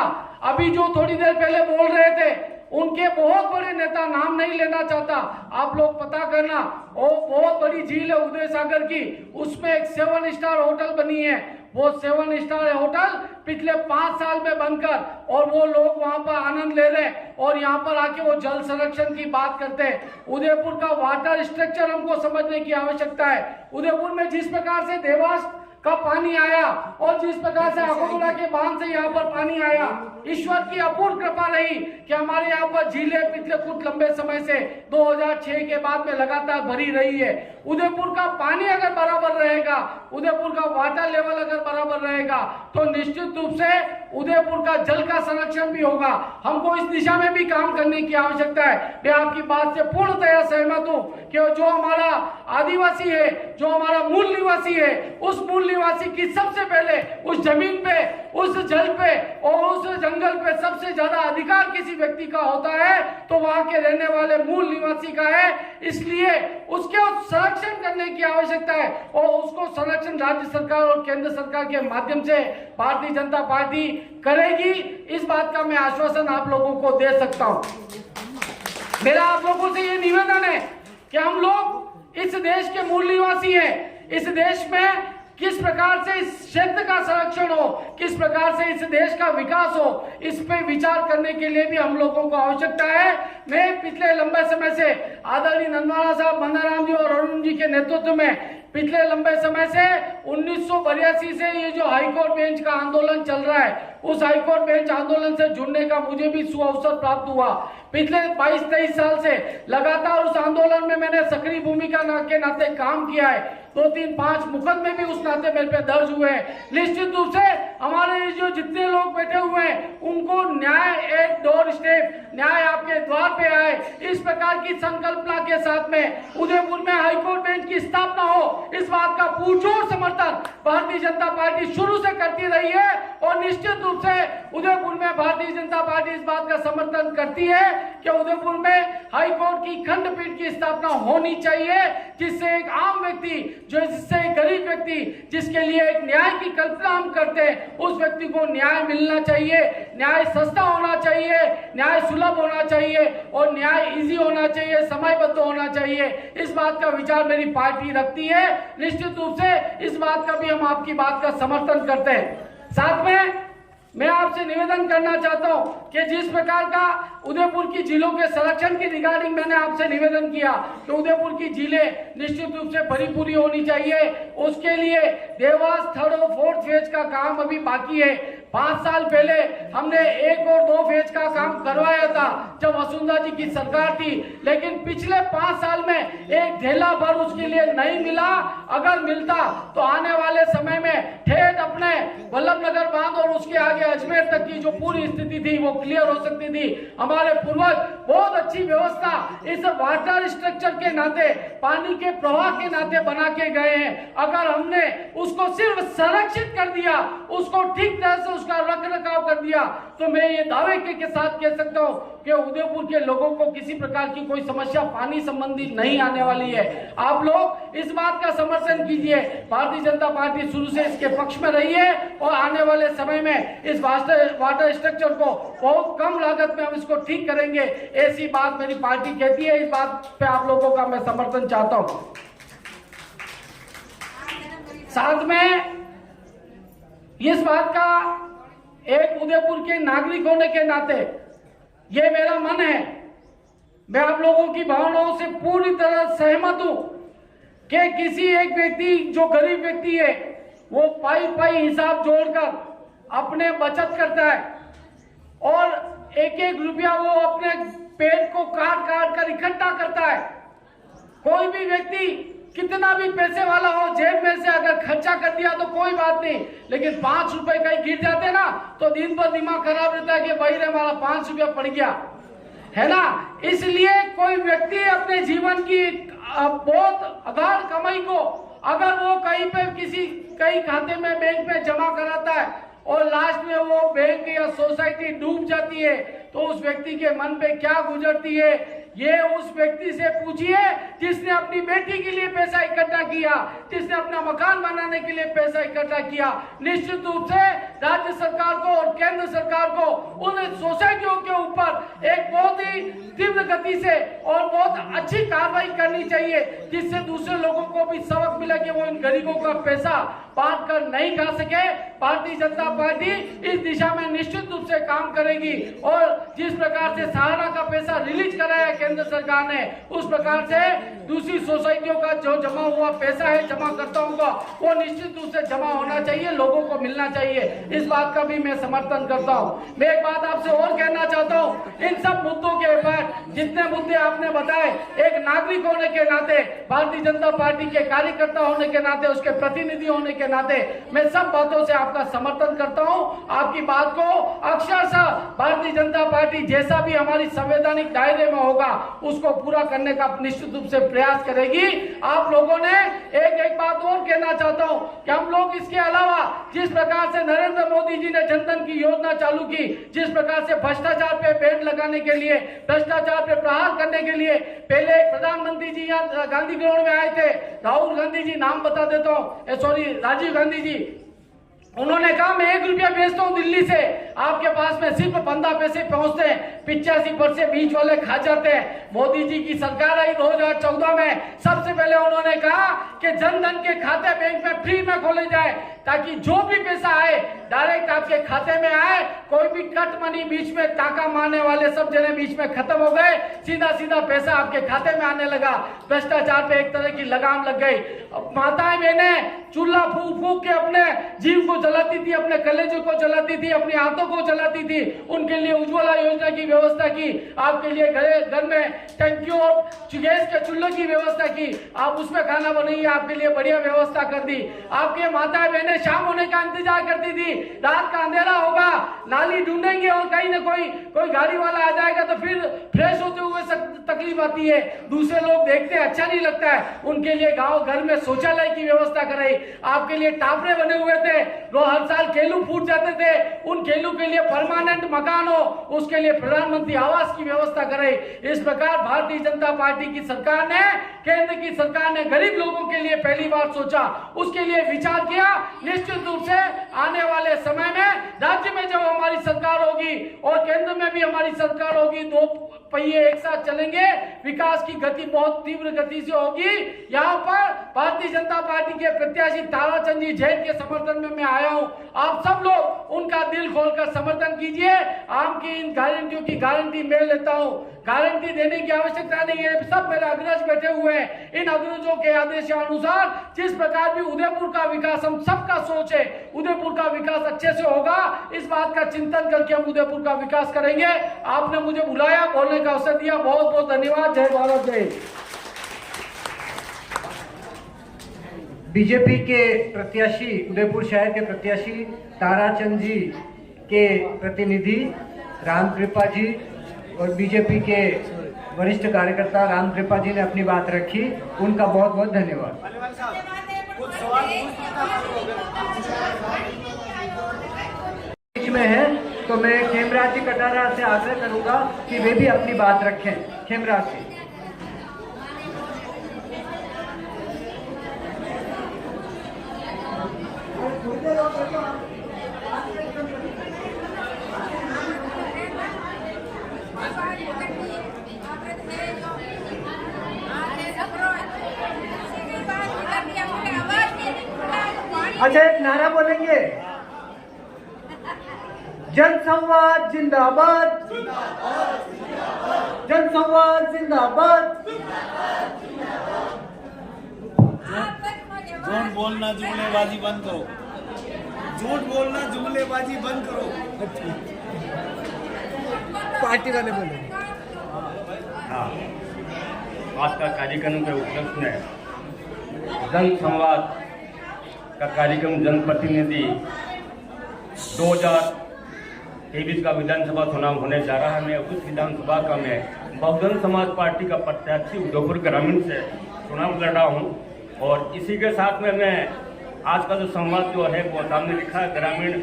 अभी जो थोड़ी देर पहले बोल रहे थे, उनके बहुत बड़े नेता, नाम नहीं लेना चाहता, आप लोग पता करना, और बहुत बड़ी झील है उदय सागर की, उसमें एक 7 स्टार होटल बनी है, वो 7 स्टार होटल पिछले 5 साल में बनकर और वो लोग वहां पर आनंद ले रहे हैं और यहाँ पर आके वो जल संरक्षण की बात करते हैं। उदयपुर का वाटर स्ट्रक्चर हमको समझने की आवश्यकता है। उदयपुर में जिस प्रकार से देवास का पानी आया और जिस प्रकार से अकोला के बांध से यहाँ पर पानी आया, ईश्वर की अपूर्व कृपा रही कि हमारे यहाँ पर झीलें पिछले कुछ लंबे समय से 2006 के बाद में लगातार भरी रही है। उदयपुर का पानी अगर बराबर रहेगा, उदयपुर का वाटर लेवल अगर बराबर रहेगा तो निश्चित रूप से उदयपुर का जल का संरक्षण भी होगा। हमको इस दिशा में भी काम करने की आवश्यकता है। मैं आपकी बात से पूर्णतया सहमत हूँ कि जो हमारा आदिवासी है, जो हमारा मूल निवासी है, उस मूल निवासी की सबसे पहले उस जमीन पे, उस जल पे और उस जंगल पे सबसे ज्यादा अधिकार किसी व्यक्ति का होता है तो वहां के रहने वाले मूल निवासी का है। इसलिए उसके संरक्षण करने की आवश्यकता है और उसको संरक्षण राज्य सरकार और केंद्र सरकार के माध्यम से भारतीय जनता पार्टी करेगी। इस बात का मैं आश्वासन आप लोगों को दे सकता हूं। मेरा आप लोगों से ये निवेदन है कि हम लोग इस देश के मूल निवासी हैं। इस देश में किस प्रकार से इस क्षेत्र का संरक्षण हो, किस प्रकार से इस देश का विकास हो, इस पे विचार करने के लिए भी हम लोगों को आवश्यकता है। मैं पिछले लंबे समय से आदरणीय नंदवाड़ा साहब, मंदाराम जी और अरुण जी के नेतृत्व में पिछले लंबे समय से 1982 से ये जो हाईकोर्ट बेंच का आंदोलन चल रहा है, उस हाईकोर्ट बेंच आंदोलन से जुड़ने का मुझे भी सुअवसर प्राप्त हुआ। पिछले 22-23 साल से लगातार उस आंदोलन में मैंने सक्रिय भूमिका के नाते काम किया है। 2-3-5 मुकदमे भी उस नाते मेरे पे दर्ज हुए हैं। निश्चित रूप से हमारे जो जितने लोग बैठे हुए हैं उनको न्याय एट डोर स्टेप, न्याय आपके द्वार पे आए, इस प्रकार की संकल्पना के साथ में उदयपुर में हाईकोर्ट बेंच की स्थापना हो, इस बात का पुरजोर समर्थन भारतीय जनता पार्टी शुरू से करती रही है और निश्चित रूप से उदयपुर में भारतीय जनता पार्टी इस बात का समर्थन करती है कि उदयपुर में हाईकोर्ट की खंडपीठ की स्थापना होनी चाहिए, जिससे एक आम व्यक्ति, जो जिससे एक गरीब व्यक्ति, जिसके लिए एक न्याय की कल्पना हम करते हैं, उस व्यक्ति को न्याय मिलना चाहिए। न्याय सस्ता होना चाहिए, न्याय सुलभ होना चाहिए और न्याय इजी होना चाहिए, समयबद्ध होना चाहिए। इस बात का विचार मेरी पार्टी रखती है। निश्चित रूप से इस बात का भी हम आपकी बात का समर्थन करते हैं। साथ में मैं आपसे निवेदन करना चाहता हूं कि जिस प्रकार का उदयपुर की झीलों के संरक्षण की रिगार्डिंग मैंने आपसे निवेदन किया कि उदयपुर की झीलें निश्चित रूप से भरी पूरी होनी चाहिए, उसके लिए देवास 3rd और 4th फेज का काम अभी बाकी है। 5 साल पहले हमने 1 और 2 फेज का काम करवाया था जब वसुंधरा जी की सरकार थी, लेकिन पिछले 5 साल में एक ढेला भर उसके लिए नहीं मिला। अगर मिलता तो आने वाले समय में ठेठ अपने वल्लभनगर बांध और उसके आगे अजमेर तक की जो पूरी स्थिति थी वो क्लियर हो सकती थी। हमारे पूर्वज बहुत अच्छी व्यवस्था इस वाटर स्ट्रक्चर के नाते, पानी के प्रवाह के नाते बना के गए हैं। अगर हमने उसको सिर्फ संरक्षित कर दिया, उसको ठीक तरह से उसका रख रखाव कर दिया, तो मैं ये दावे के साथ कह सकता हूँ कि उदयपुर के लोगों को किसी प्रकार की कोई समस्या पानी संबंधी नहीं आने वाली है। आप लोग इस बात का समर्थन कीजिए। भारतीय जनता पार्टी शुरू से इसके पक्ष में रही है और आने वाले समय में इस वाटर स्ट्रक्चर को बहुत कम लागत में हम इसको ठीक करेंगे, ऐसी बात मेरी पार्टी कहती है। इस बात पे आप लोगों का मैं समर्थन चाहता हूं। साथ में इस बात का एक उदयपुर के नागरिक होने के नाते ये मेरा मन है, मैं आप लोगों की भावनाओं से पूरी तरह सहमत हूं कि किसी एक व्यक्ति, जो गरीब व्यक्ति है, वो पाई हिसाब जोड़कर अपने बचत करता है और एक एक रुपया वो अपने पेट को काट काट कर इकट्ठा करता है। कोई भी व्यक्ति कितना भी पैसे वाला हो, जेब में से अगर खर्चा कर दिया तो कोई बात नहीं, लेकिन 5 रुपए कहीं गिर जाते ना तो दिन भर दिमाग खराब रहता है कि भाई रे हमारा 5 रुपया पड़ गया, है ना। इसलिए कोई व्यक्ति अपने जीवन की बहुत अगाध कमाई को अगर वो कहीं पे कहीं खाते में बैंक में जमा कराता है और लास्ट में वो बैंक या सोसाइटी डूब जाती है, तो उस व्यक्ति के मन पे क्या गुजरती है, ये उस व्यक्ति से पूछिए जिसने अपनी बेटी के लिए पैसा इकट्ठा किया, जिसने अपना मकान बनाने के लिए पैसा इकट्ठा किया। निश्चित रूप से राज्य सरकार को और केंद्र सरकार को उन सोसाइटियों के ऊपर एक बहुत ही तीव्र गति से और बहुत अच्छी कार्रवाई करनी चाहिए, जिससे दूसरे लोगों को भी सबक मिले कि वो इन गरीबों का पैसा बांट कर नहीं खा सके। भारतीय जनता पार्टी इस दिशा में निश्चित रूप से काम करेगी और जिस प्रकार से सहारा का पैसा रिलीज कराया केंद्र सरकार ने, उस प्रकार से दूसरी सोसाइटियों का जो जमा हुआ पैसा है जमाकर्ताओं का, वो निश्चित रूप से जमा होना चाहिए, लोगों को मिलना चाहिए। इस बात का भी मैं समर्थन करता हूँ। मैं एक बात आपसे और कहना चाहता हूँ, इन सब मुद्दों के ऊपर जितने मुद्दे आपने बताए, एक नागरिक होने के नाते, भारतीय जनता पार्टी के कार्यकर्ता होने के नाते, उसके प्रतिनिधि होने के नाते मैं सब बातों से आपका समर्थन करता हूं। आपकी बात को अक्षरशः भारतीय जनता पार्टी जैसा भी हमारी संवैधानिक दायरे में होगा उसको पूरा करने का निश्चित रूप से प्रयास करेगी। आप लोगों ने एक बात और कहना चाहता हूं कि हम लोग इसके अलावा जिस प्रकार से नरेंद्र मोदी जी ने जनधन की योजना चालू की, जिस प्रकार से भ्रष्टाचार पे बैन लगाने के लिए, भ्रष्टाचार पे प्रहार करने के लिए पहले एक प्रधानमंत्री जी यहाँ गांधी ग्राउंड में आए थे, राहुल गांधी जी, नाम बता देता हूँ, सॉरी राजीव गांधी जी, उन्होंने कहा मैं 1 रुपया भेजता हूँ दिल्ली से, आपके पास में सिर्फ 15 पैसे पहुंचते हैं, 85% बीच वाले खा जाते हैं। मोदी जी की सरकार आई 2014 में, सबसे पहले उन्होंने कहा कि जनधन के खाते बैंक में फ्री में खोले जाए ताकि जो भी पैसा आए डायरेक्ट आपके खाते में आए, कोई भी कट मनी बीच में टाका मारने वाले सब जने बीच में खत्म हो गए, सीधा सीधा पैसा आपके खाते में आने लगा। भ्रष्टाचार पे एक तरह की लगाम लग गई। माताएं बहनें चूल्हा फूक फूक के अपने जीव को जलाती थी, अपने कलेजे को जलाती थी, अपने हाथों को जलाती थी, उनके लिए उज्ज्वला योजना की व्यवस्था की, आपके लिए घर में टंकियों और गैस के चूल्हे की व्यवस्था की, आप उसमें खाना बनाइए, आपके लिए बढ़िया व्यवस्था कर दी। आपके माता बहनें शाम होने का इंतजार करती थी, रात का अंधेरा होगा, नाली ढूंढेंगे और कहीं ना कोई गाड़ी वाला आ जाएगा तो फिर फ्रेश होते हुए तकलीफ आती है, दूसरे लोग देखते हैं, अच्छा नहीं लगता है, उनके लिए गांव घर में शौचालय की व्यवस्था कराई। आपके लिए टापरे बने हुए थे, वो हर साल केलू फूट जाते थे, उन केलू के लिए परमानेंट मकान हो, उसके लिए प्रधानमंत्री आवास की व्यवस्था कराई। इस प्रकार भारतीय जनता पार्टी की सरकार ने, केंद्र की सरकार ने गरीब लोगों के लिए पहली बार सोचा, उसके लिए विचार किया। निश्चित रूप से आने वाले समय में राज्य में जब हमारी सरकार होगी और केंद्र में भी हमारी सरकार होगी, दो पहिए एक साथ चलेंगे, विकास की गति बहुत तीव्र गति से होगी। यहाँ पर भारतीय जनता पार्टी के प्रत्याशी ताराचंद जी जैन के समर्थन में मैं आया हूँ। आप सब लोग उनका दिल खोलकर समर्थन कीजिए। आपकी इन गारंटियों की गारंटी मैं लेता हूँ, गारंटी देने की आवश्यकता नहीं है, सब मेरे अग्रज बैठे हुए हैं। इन अग्रजों के आदेशानुसार जिस प्रकार भी उदयपुर का विकास, हम सबका सोच है उदयपुर का विकास अच्छे से होगा, इस बात का चिंतन करके हम उदयपुर का विकास करेंगे। आपने मुझे बुलाया, बोलने का अवसर दिया, बहुत बहुत धन्यवाद। जय भारत, जय। बीजेपी के प्रत्याशी, उदयपुर शहर के प्रत्याशी ताराचंद जी के प्रतिनिधि राम कृपा जी और बीजेपी के वरिष्ठ कार्यकर्ता राम कृपा जी ने अपनी बात रखी, उनका बहुत बहुत धन्यवाद। बीच में है तो मैं खेमराज जी कटारा से आग्रह करूंगा कि वे भी अपनी बात रखें। खेमराज जी। अच्छा, एक नारा बोलेंगे, जनसंवाद जिंदाबाद, जनसंवाद जिंदाबाद। झूठ बोलना जुमलेबाजी बंद करो, झूठ बोलना जुमलेबाजी बंद करो। पार्टी वाले बोले। हाँ, आज का कार्यक्रम के उपलक्ष्य में जन संवाद का कार्यक्रम जनप्रतिनिधि 2023 का विधानसभा चुनाव होने जा रहा है। मैं उस विधानसभा का मैं बहुजन समाज पार्टी का प्रत्याशी उदयपुर ग्रामीण से चुनाव लड़ रहा हूँ और इसी के साथ में मैं आज का जो संवाद जो है वो सामने लिखा है, ग्रामीण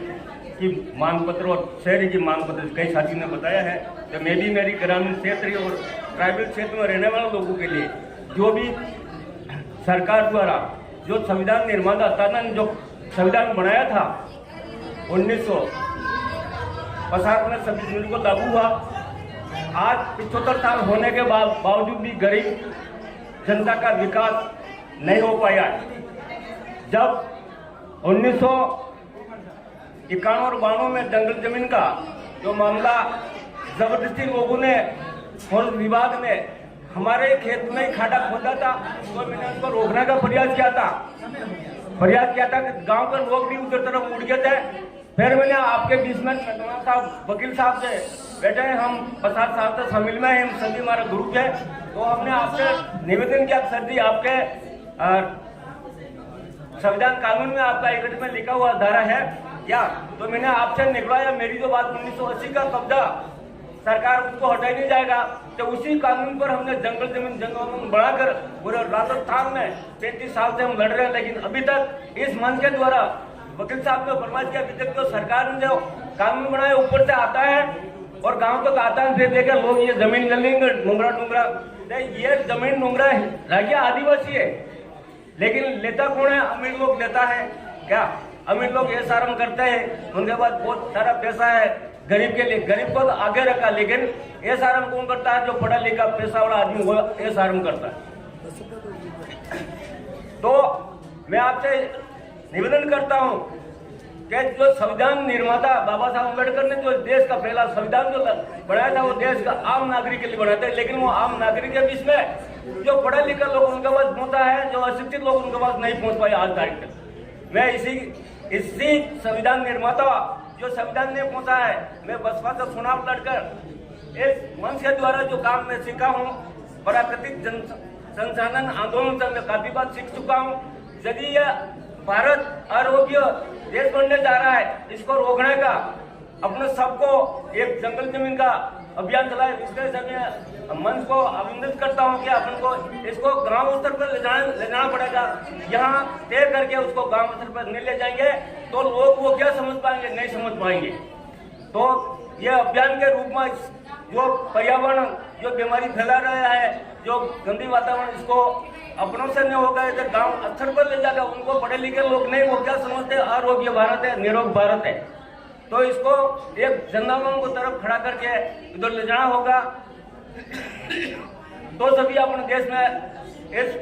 की मांग पत्र और शहरी की मांग पत्र, कई साथी ने बताया है। तो मैं भी मेरी ग्रामीण क्षेत्र और ट्राइबल क्षेत्र में रहने वाले लोगों के लिए जो भी सरकार द्वारा जो संविधान निर्माता ने जो संविधान बनाया था 1950 में 26 जून को लागू हुआ, आज 75 साल होने के बावजूद भी गरीब जनता का विकास नहीं हो पाया। जब 1991 और 92 में जंगल जमीन का जो मामला जबरदस्ती लोगों ने और विभाग ने हमारे खेत में ही खाड़ा खोदा था, तो मैंने उसको रोकने का प्रयास किया था कि गांव के लोग भी उधर तरफ मुड़ गए थे। फिर मैंने आपके बीच में साहब वकील साहब से बैठे हैं, हम 50 साल से शामिल में हैं, हम सभी हमारा ग्रुप है, तो हमने आपसे निवेदन किया सर जी, आपके संविधान कानून में आपका एक में लिखा हुआ धारा है क्या? तो मैंने आपसे निकलवाया, मेरी जो बात 1980 का कब्जा सरकार उसको हटाई नहीं जाएगा, तो उसी कानून पर हमने जंगल जमीन बढ़ाकर पूरे राजस्थान में 35 साल से हम लड़ रहे हैं, लेकिन अभी तक इस मंच के द्वारा वकील साहब ने फरमाया कि अभी तक तो सरकार ने जो कानून बनाया ऊपर से आता है और गांव तक आता है, फिर देखकर लोग ये जमीन ले लेंगे नुंगरा। ये जमीन नुंगरा रह गया, आदिवासी है, लेकिन लेता कौन है? अमीर लोग लेता है क्या? अमीर लोग ये सारम करते हैं, उनके पास बहुत सारा पैसा है, गरीब के लिए, गरीब को तो आगे रखा, लेकिन ये सारम कौन करता है? जो पढ़ा लिखा पैसा वाला आदमी वो ये सारम करता है। तो मैं आपसे निवेदन करता हूं कि जो संविधान निर्माता बाबा साहब अम्बेडकर ने जो देश का पहला संविधान जो बनाया था, वो देश का आम नागरिक के लिए बनाया था, लेकिन वो आम नागरिक के बीच में जो पढ़ा लिखा लोग उनके पास पहुंचा है, जो अशिक्षित लोग उनके पास नहीं पहुंच पाए आज तारीख तक। मैं इसी संविधान निर्माता जो संविधान ने पहुंचा है, मैं बसपा से चुनाव लड़कर इस मंच के द्वारा जो काम मैं सीखा हूँ, प्राकृतिक संसाधन आंदोलन से मैं काफी बात सीख चुका हूँ। यदि यह भारत आरोग्य देश बनने जा रहा है, इसको रोकने का अपने सबको एक जंगल जमीन का अभियान चलाए, इसके समय मंच को अभिनंदन करता हूं कि अपन को इसको गांव स्तर पर ले जाना पड़ेगा। यहाँ तय करके उसको गांव स्तर पर नहीं ले जाएंगे तो लोग वो क्या समझ पाएंगे? नहीं समझ पाएंगे। तो ये अभियान के रूप में जो पर्यावरण जो बीमारी फैला रहा है, जो गंदी वातावरण, इसको अपनों से नहीं होगा, इधर गांव स्तर पर ले जाकर उनको पढ़े लिखे लोग नहीं, वो क्या समझते? आरोग्य भारत है, निरोग भारत है। तो इसको एक जनआंदोलन को तरफ खड़ा करके इधर ले जाना होगा, तो सभी अपने देश में इस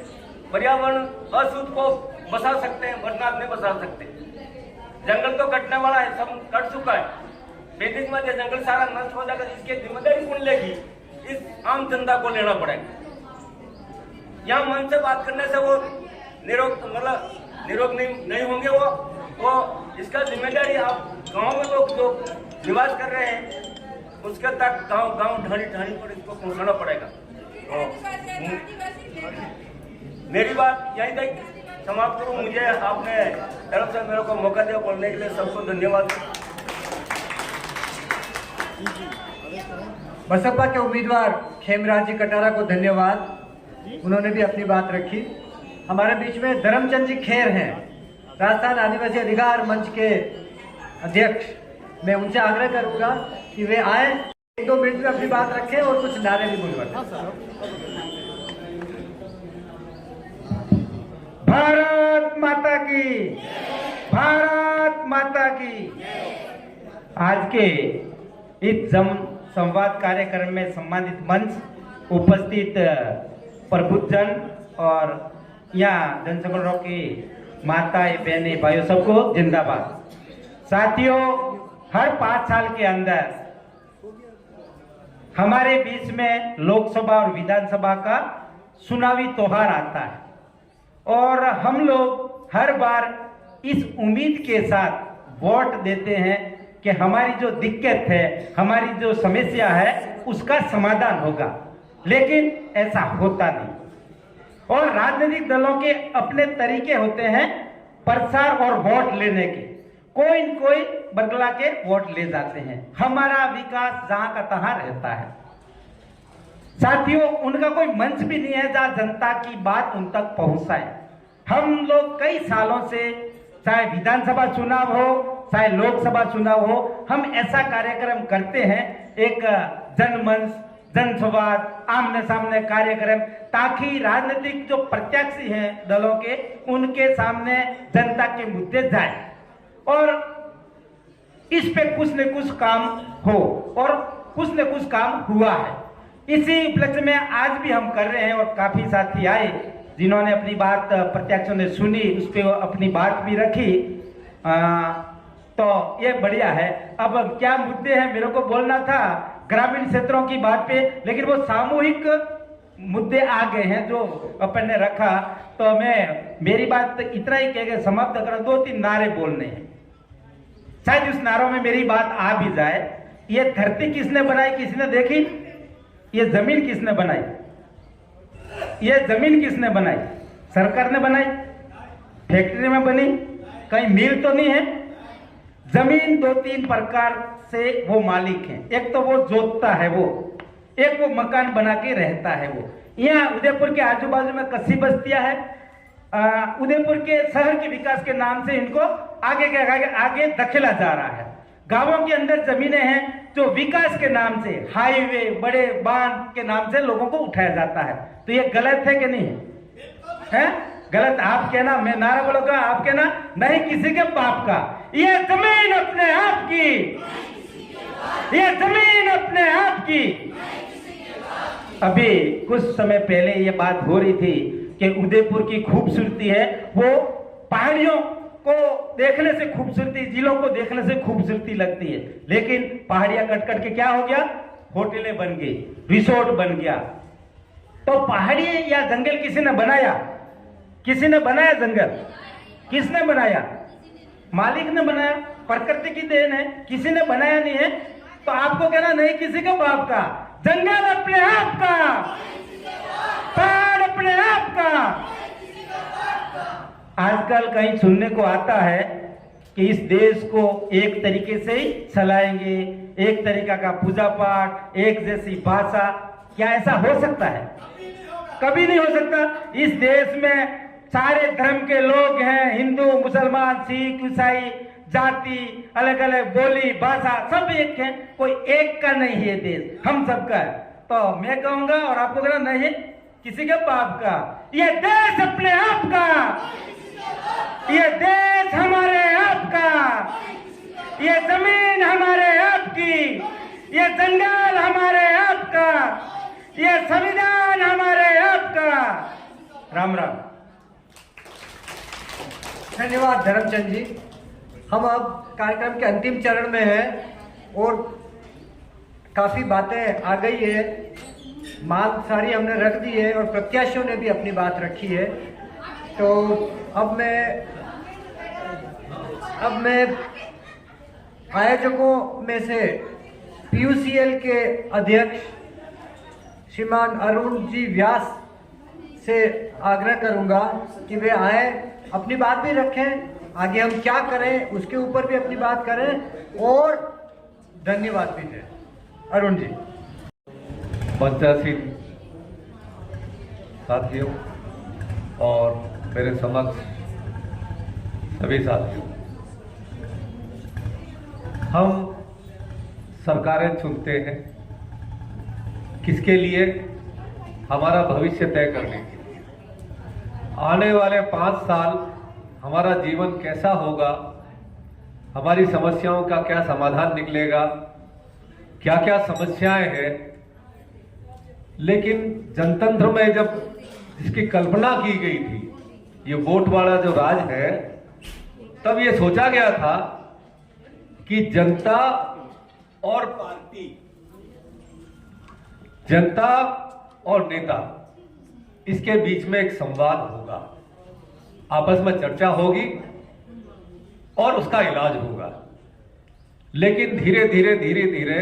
पर्यावरण अशुद्ध को बचा सकते हैं, वरना नहीं बचा सकते। जंगल तो कटने वाला है, सब कट चुका है, 35 में जंगल सारा नष्ट हो जाएगा, इसकी जिम्मेदारी कौन लेगी? इस आम जनता को लेना पड़ेगा। यहाँ मन से बात करने से वो निरोग नहीं होंगे वो, तो इसका जिम्मेदारी आप गांव में लोग जो निवास कर रहे हैं उसके तक गांव ढाणी पर इसको पहुंचाना पड़ेगा। तो मेरी बात यहीं तक समाप्त करूं। मुझे आपने तरफ से मेरे को मौका दिया बोलने के लिए, सबको धन्यवाद। बसपा के उम्मीदवार खेमराज जी कटारा को धन्यवाद, उन्होंने भी अपनी बात रखी। हमारे बीच में धर्मचंद जी खेर हैं, राजस्थान आदिवासी अधिकार मंच के अध्यक्ष। मैं उनसे आग्रह करूंगा कि वे आए, 1-2 मिनट में अपनी बात रखें और कुछ नारे भी बुलवाएं। भारत माता की, भारत माता की। आज के इस संवाद कार्यक्रम में सम्मानित मंच, उपस्थित प्रबुद्धजन और यहाँ जनसंगठनों की माताएं, बहनें, भाइयों, सबको जिंदाबाद। साथियों, हर 5 साल के अंदर हमारे बीच में लोकसभा और विधानसभा का चुनावी त्योहार आता है और हम लोग हर बार इस उम्मीद के साथ वोट देते हैं कि हमारी जो दिक्कत है, हमारी जो समस्या है, उसका समाधान होगा, लेकिन ऐसा होता नहीं। और राजनीतिक दलों के अपने तरीके होते हैं प्रचार और वोट लेने के, कोई न कोई बदला के वोट ले जाते हैं। हमारा विकास जहां का तहां रहता है। साथियों, उनका कोई मंच भी नहीं है जहां जनता की बात उन तक पहुंचाए। हम लोग कई सालों से, चाहे विधानसभा चुनाव हो, चाहे लोकसभा चुनाव हो, हम ऐसा कार्यक्रम करते हैं, एक जनमंच, जनसंवाद, आमने सामने कार्यक्रम, ताकि राजनीतिक जो प्रत्याशी हैं दलों के, उनके सामने जनता के मुद्दे जाए और इस पे कुछ न कुछ काम हो, और कुछ न कुछ काम हुआ है। इसी उपलक्ष्य में आज भी हम कर रहे हैं और काफी साथी आए जिन्होंने अपनी बात प्रत्याशियों ने सुनी, उस पर अपनी बात भी रखी। तो ये बढ़िया है। अब क्या मुद्दे हैं मेरे को बोलना था ग्रामीण क्षेत्रों की बात पे, लेकिन वो सामूहिक मुद्दे आ गए हैं जो अपन ने रखा। तो मैं मेरी बात इतना ही कह के समाप्त कर, 2-3 नारे बोलने हैं, शायद उस नारों में मेरी बात आ भी जाए। ये धरती किसने बनाई, किसने देखी? ये जमीन किसने बनाई? ये जमीन किसने बनाई? सरकार ने बनाई? फैक्ट्री में बनी? कहीं मिल तो नहीं है? जमीन 2-3 प्रकार से वो मालिक है। एक तो वो जोतता है, वो एक वो मकान बना के रहता है। वो यहाँ उदयपुर के आजू बाजू में कस्सी बस्तियां है। उदयपुर के शहर के विकास के नाम से इनको आगे धकेला जा रहा है। गांवों के अंदर जमीनें हैं जो विकास के नाम से, हाईवे, बड़े बांध के नाम से लोगों को उठाया जाता है। तो ये गलत है कि नहीं है? गलत आप कहना, मैं नारा बोलूंगा आप कहना, नहीं किसी के बाप का। ये जमीन अपने आप की, ये जमीन अपने आप की। अभी कुछ समय पहले ये बात हो रही थी कि उदयपुर की खूबसूरती है वो पहाड़ियों को देखने से खूबसूरती, जिलों को देखने से खूबसूरती लगती है, लेकिन पहाड़ियां कट के क्या हो गया? होटलें बन गई, रिसोर्ट बन गया। तो पहाड़ी या जंगल किसी ने बनाया? किसी ने बनाया जंगल? किसने बनाया? मालिक ने बनाया, प्रकृति की देन है, किसी ने बनाया नहीं है। तो आपको कहना नहीं किसी के बाप का, जंगल अपने आप का, पहाड़ अपने आप का। आजकल कहीं सुनने को आता है कि इस देश को एक तरीके से ही चलाएंगे, एक तरीका का पूजा पाठ, एक जैसी भाषा। क्या ऐसा हो सकता है? कभी नहीं हो सकता। इस देश में सारे धर्म के लोग हैं, हिंदू, मुसलमान, सिख, ईसाई, जाति, अलग अलग बोली, भाषा, सब एक है। कोई एक का नहीं है देश, हम सबका है। तो मैं कहूंगा और आपको कहना नहीं किसी के बाप का, ये देश अपने आप का, ये देश हमारे आप का, ये जमीन हमारे आप की, ये जंगल हमारे आप का, ये संविधान हमारे आप का। राम राम। धन्यवाद धर्मचंद जी। हम अब कार्यक्रम के अंतिम चरण में हैं और काफी बातें आ गई है, मांग सारी हमने रख दी है और प्रत्याशियों ने भी अपनी बात रखी है। तो अब मैं आयोजकों में से PUCL के अध्यक्ष श्रीमान अरुण जी व्यास से आग्रह करूंगा कि वे आए, अपनी बात भी रखें, आगे हम क्या करें उसके ऊपर भी अपनी बात करें और धन्यवाद भी दें। अरुण जी। मंचासीन साथियों और मेरे समक्ष सभी साथियों, हम सरकारें चुनते हैं किसके लिए? हमारा भविष्य तय करने के लिए। आने वाले 5 साल हमारा जीवन कैसा होगा, हमारी समस्याओं का क्या समाधान निकलेगा, क्या क्या समस्याएं हैं। लेकिन जनतंत्र में जब इसकी कल्पना की गई थी, ये वोट वाला जो राज है, तब ये सोचा गया था कि जनता और पार्टी, जनता और नेता, इसके बीच में एक संवाद होगा, आपस में चर्चा होगी और उसका इलाज होगा। लेकिन धीरे धीरे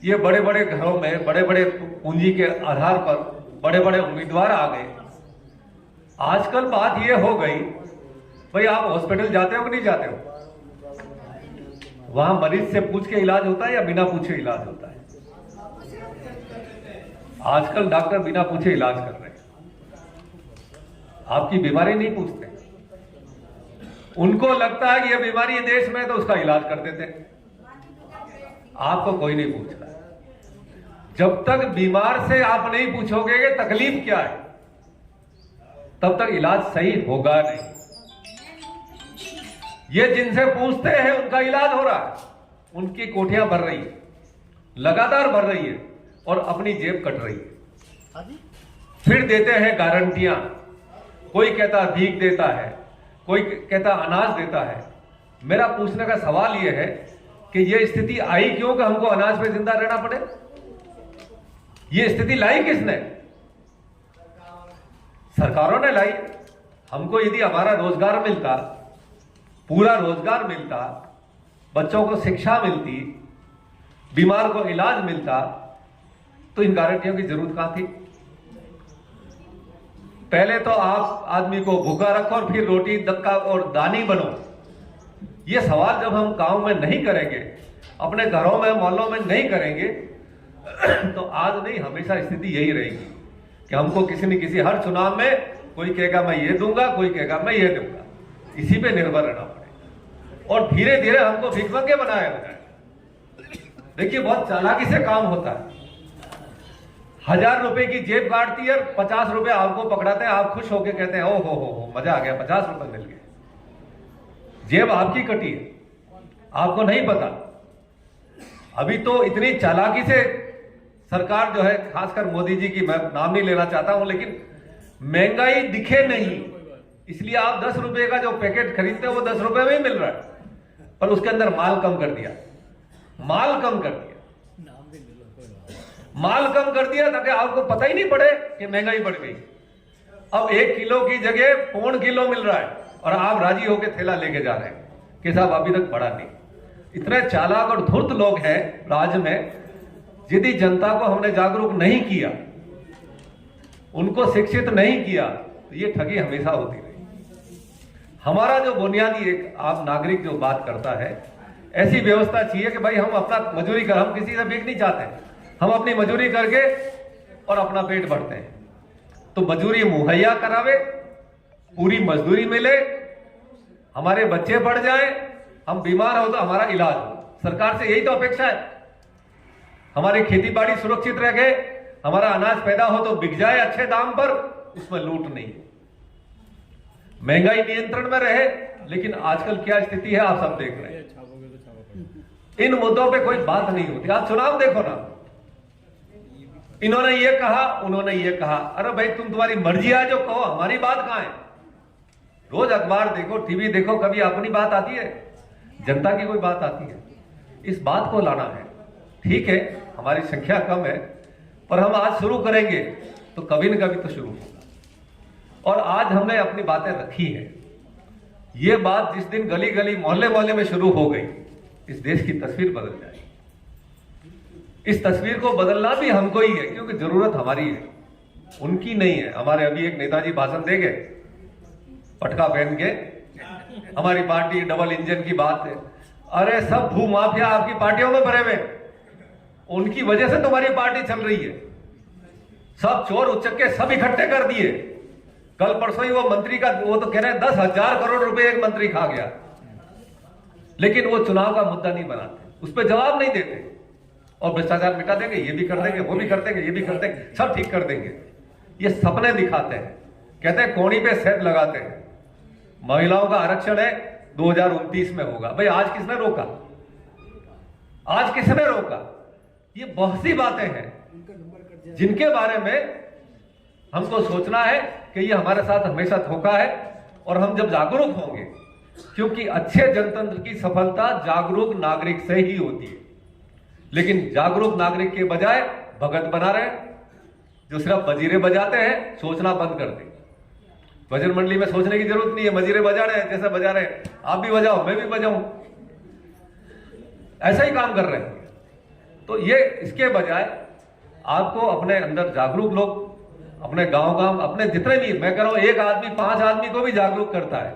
ये बड़े बड़े घरों में बड़े बड़े पूंजी के आधार पर बड़े बड़े उम्मीदवार आ गए। आजकल बात ये हो गई, भाई आप हॉस्पिटल जाते हो कि नहीं जाते हो? वहां मरीज से पूछ के इलाज होता है या बिना पूछे इलाज होता है? आजकल डॉक्टर बिना पूछे इलाज कर रहे हैं, आपकी बीमारी नहीं पूछते। उनको लगता है कि यह बीमारी है देश में तो उसका इलाज कर देते हैं, आपको कोई नहीं पूछ रहा। जब तक बीमार से आप नहीं पूछोगे कि तकलीफ क्या है, तब तक इलाज सही होगा नहीं। ये जिनसे पूछते हैं उनका इलाज हो रहा है, उनकी कोठियां भर रही है, लगातार भर रही है और अपनी जेब कट रही है। फिर देते हैं गारंटियां, कोई कहता भीख देता है, कोई कहता अनाज देता है, मेरा पूछने का सवाल यह है कि यह स्थिति आई क्यों कि हमको अनाज पे जिंदा रहना पड़े? यह स्थिति लाई किसने? सरकारों ने लाई। हमको यदि हमारा रोजगार मिलता, पूरा रोजगार मिलता, बच्चों को शिक्षा मिलती, बीमार को इलाज मिलता, तो इन गारंटियों की जरूरत कहां थी? पहले तो आप आदमी को भूखा रखो और फिर रोटी दक्का और दानी बनो। ये सवाल जब हम गांव में नहीं करेंगे, अपने घरों में मोहल्लों में नहीं करेंगे, तो आज नहीं हमेशा स्थिति यही रहेगी कि हमको किसी न किसी हर चुनाव में कोई कहेगा मैं ये दूंगा, कोई कहेगा मैं ये दूंगा, इसी पे निर्भर रहना पड़ेगा और धीरे धीरे हमको भिखमंगे बनाया जाए। देखिए बहुत चालाकी से काम होता है। 1000 रुपए की जेब काटती है, 50 रुपए आपको पकड़ाते हैं, आप खुश होके कहते हैं ओ हो मजा आ गया, 50 रुपए मिल गए। जेब आपकी कटी है, आपको नहीं पता। अभी तो इतनी चालाकी से सरकार जो है, खासकर मोदी जी की मैं नाम नहीं लेना चाहता हूं, लेकिन महंगाई दिखे नहीं, इसलिए आप 10 रुपए का जो पैकेट खरीदते हो वो 10 रुपए में ही मिल रहा है, पर उसके अंदर माल कम कर दिया, माल कम कर दिया, माल कम कर दिया ताकि आपको पता ही नहीं पड़े कि महंगाई बढ़ गई। अब 1 किलो की जगह 1.25 किलो मिल रहा है और आप राजी होकर थैला लेके जा रहे हैं कि साहब अभी तक बढ़ा नहीं। इतने चालाक और धूर्त लोग हैं राज्य में। यदि जनता को हमने जागरूक नहीं किया, उनको शिक्षित नहीं किया, तो ये ठगी हमेशा होती रही। हमारा जो बुनियादी एक आप नागरिक जो बात करता है, ऐसी व्यवस्था चाहिए कि भाई हम अपना मजदूरी कर, हम किसी से भीख नहीं चाहते, हम अपनी मजदूरी करके और अपना पेट भरते हैं। तो मजदूरी मुहैया करावे, पूरी मजदूरी मिले, हमारे बच्चे पढ़ जाए, हम बीमार हो तो हमारा इलाज हो। सरकार से यही तो अपेक्षा है। हमारी खेती बाड़ी सुरक्षित रह गए, हमारा अनाज पैदा हो तो बिक जाए अच्छे दाम पर, उसमें लूट नहीं, महंगाई नियंत्रण में रहे। लेकिन आजकल क्या स्थिति है आप सब देख रहे हैं। इन मुद्दों पे कोई बात नहीं होती। आप चुनाव देखो ना, इन्होंने ये कहा, उन्होंने ये कहा। अरे भाई तुम्हारी मर्जी है जो कहो, हमारी बात कहां है? रोज अखबार देखो, टीवी देखो, कभी अपनी बात आती है? जनता की कोई बात आती है? इस बात को लाना है। ठीक है हमारी संख्या कम है, पर हम आज शुरू करेंगे तो कभी न कभी तो शुरू होगा। और आज हमने अपनी बातें रखी है। ये बात जिस दिन गली गली मोहल्ले मोहल्ले में शुरू हो गई, इस देश की तस्वीर बदल जाएगी। इस तस्वीर को बदलना भी हमको ही है, क्योंकि जरूरत हमारी है, उनकी नहीं है। हमारे अभी एक नेताजी भाषण देंगे पटका पहन के, हमारी पार्टी डबल इंजन की बात है। अरे सब भूमाफिया आपकी पार्टियों में भरे हुए, उनकी वजह से तुम्हारी पार्टी चल रही है। सब चोर उचक्के सब इकट्ठे कर दिए। कल परसों ही वो मंत्री का, वो तो कह रहे हैं 10,000 करोड़ रुपए एक मंत्री खा गया, लेकिन वो चुनाव का मुद्दा नहीं बनाते, उस पर जवाब नहीं देते और भ्रष्टाचार मिटा देंगे, ये भी कर देंगे, वो भी कर देंगे, ये भी कर देंगे, सब ठीक कर देंगे। ये सपने दिखाते हैं, कहते हैं कोनी पे सेट लगाते हैं। महिलाओं का आरक्षण है 2029 में होगा। भाई आज किसने रोका? आज किसने रोका? ये बहुत सी बातें हैं जिनके बारे में हमको सोचना है कि ये हमारे साथ हमेशा धोखा है। और हम जब जागरूक होंगे, क्योंकि अच्छे जनतंत्र की सफलता जागरूक नागरिक से ही होती है, लेकिन जागरूक नागरिक के बजाय भगत बना रहे, जो सिर्फ मजीरे बजाते हैं, सोचना बंद कर दें। भजन मंडली में सोचने की जरूरत नहीं है, मजीरे बजा रहे हैं, जैसे बजा रहे हैं आप भी बजाओ, मैं भी बजाऊं, ऐसा ही काम कर रहे हैं। तो ये इसके बजाय आपको अपने अंदर जागरूक लोग, अपने गांव अपने जितने भी, मैं कह रहा हूं एक आदमी 5 आदमी को भी जागरूक करता है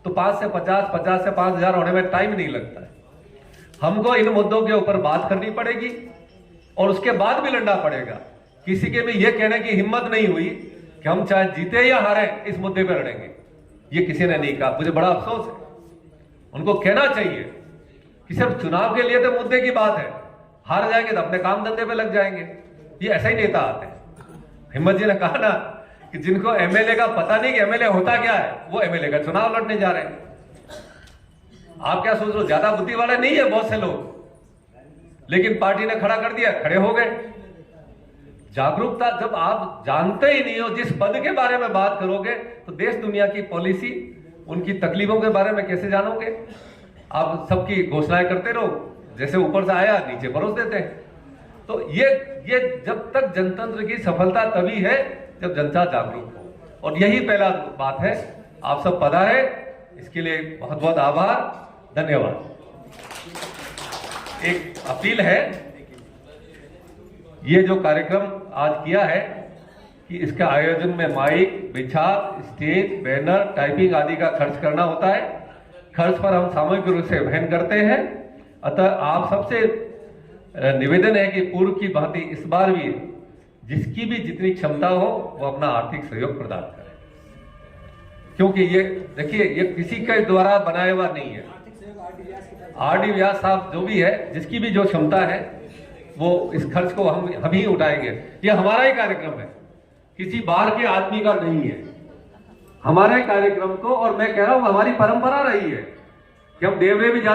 तो 5 से 50, 50 से 5,000 होने में टाइम नहीं लगता है। हमको इन मुद्दों के ऊपर बात करनी पड़ेगी और उसके बाद भी लड़ना पड़ेगा। किसी के भी ये कहने की हिम्मत नहीं हुई कि हम चाहे जीते या हारे इस मुद्दे पे लड़ेंगे, ये किसी ने नहीं कहा। मुझे बड़ा अफसोस है। उनको कहना चाहिए कि सिर्फ चुनाव के लिए तो मुद्दे की बात है, हार जाएंगे तो अपने काम धंधे पे लग जाएंगे। ये ऐसा ही नेता आते हैं। हिम्मत जी ने कहा ना कि जिनको एमएलए का पता नहीं कि एमएलए होता क्या है, वो एमएलए का चुनाव लड़ने जा रहे हैं। आप क्या सोच रहे हो? ज्यादा बुद्धि वाले नहीं है बहुत से लोग, लेकिन पार्टी ने खड़ा कर दिया, खड़े हो गए। जागरूकता जब आप जानते ही नहीं हो, जिस पद के बारे में बात करोगे तो देश दुनिया की पॉलिसी, उनकी तकलीफों के बारे में कैसे जानोगे? आप सबकी घोषणाएं करते रहो, जैसे ऊपर से आया नीचे परोस देते हैं। तो ये जब तक जनतंत्र की सफलता तभी है जब जनता जागरूक हो, और यही पहला बात है। आप सब पता है, इसके लिए बहुत बहुत आभार, धन्यवाद। एक अपील है, ये जो कार्यक्रम आज किया है कि इसका आयोजन में माइक, बिछाव, स्टेज, बैनर, टाइपिंग आदि का खर्च करना होता है। खर्च पर हम सामूहिक रूप से वहन करते हैं। अतः आप सबसे निवेदन है कि पूर्व की भांति इस बार भी जिसकी भी जितनी क्षमता हो वो अपना आर्थिक सहयोग प्रदान करें, क्योंकि ये देखिए, ये किसी के द्वारा बनाया हुआ नहीं है। आरडी व्यास साहब जो भी है, जिसकी भी जो क्षमता है वो इस खर्च को हम ही उठाएंगे। ये हमारा ही कार्यक्रम है, किसी बाहर के आदमी का नहीं है। हमारे कार्यक्रम को, और मैं कह रहा हूं हमारी परंपरा रही है कि हम देवरे भी जाते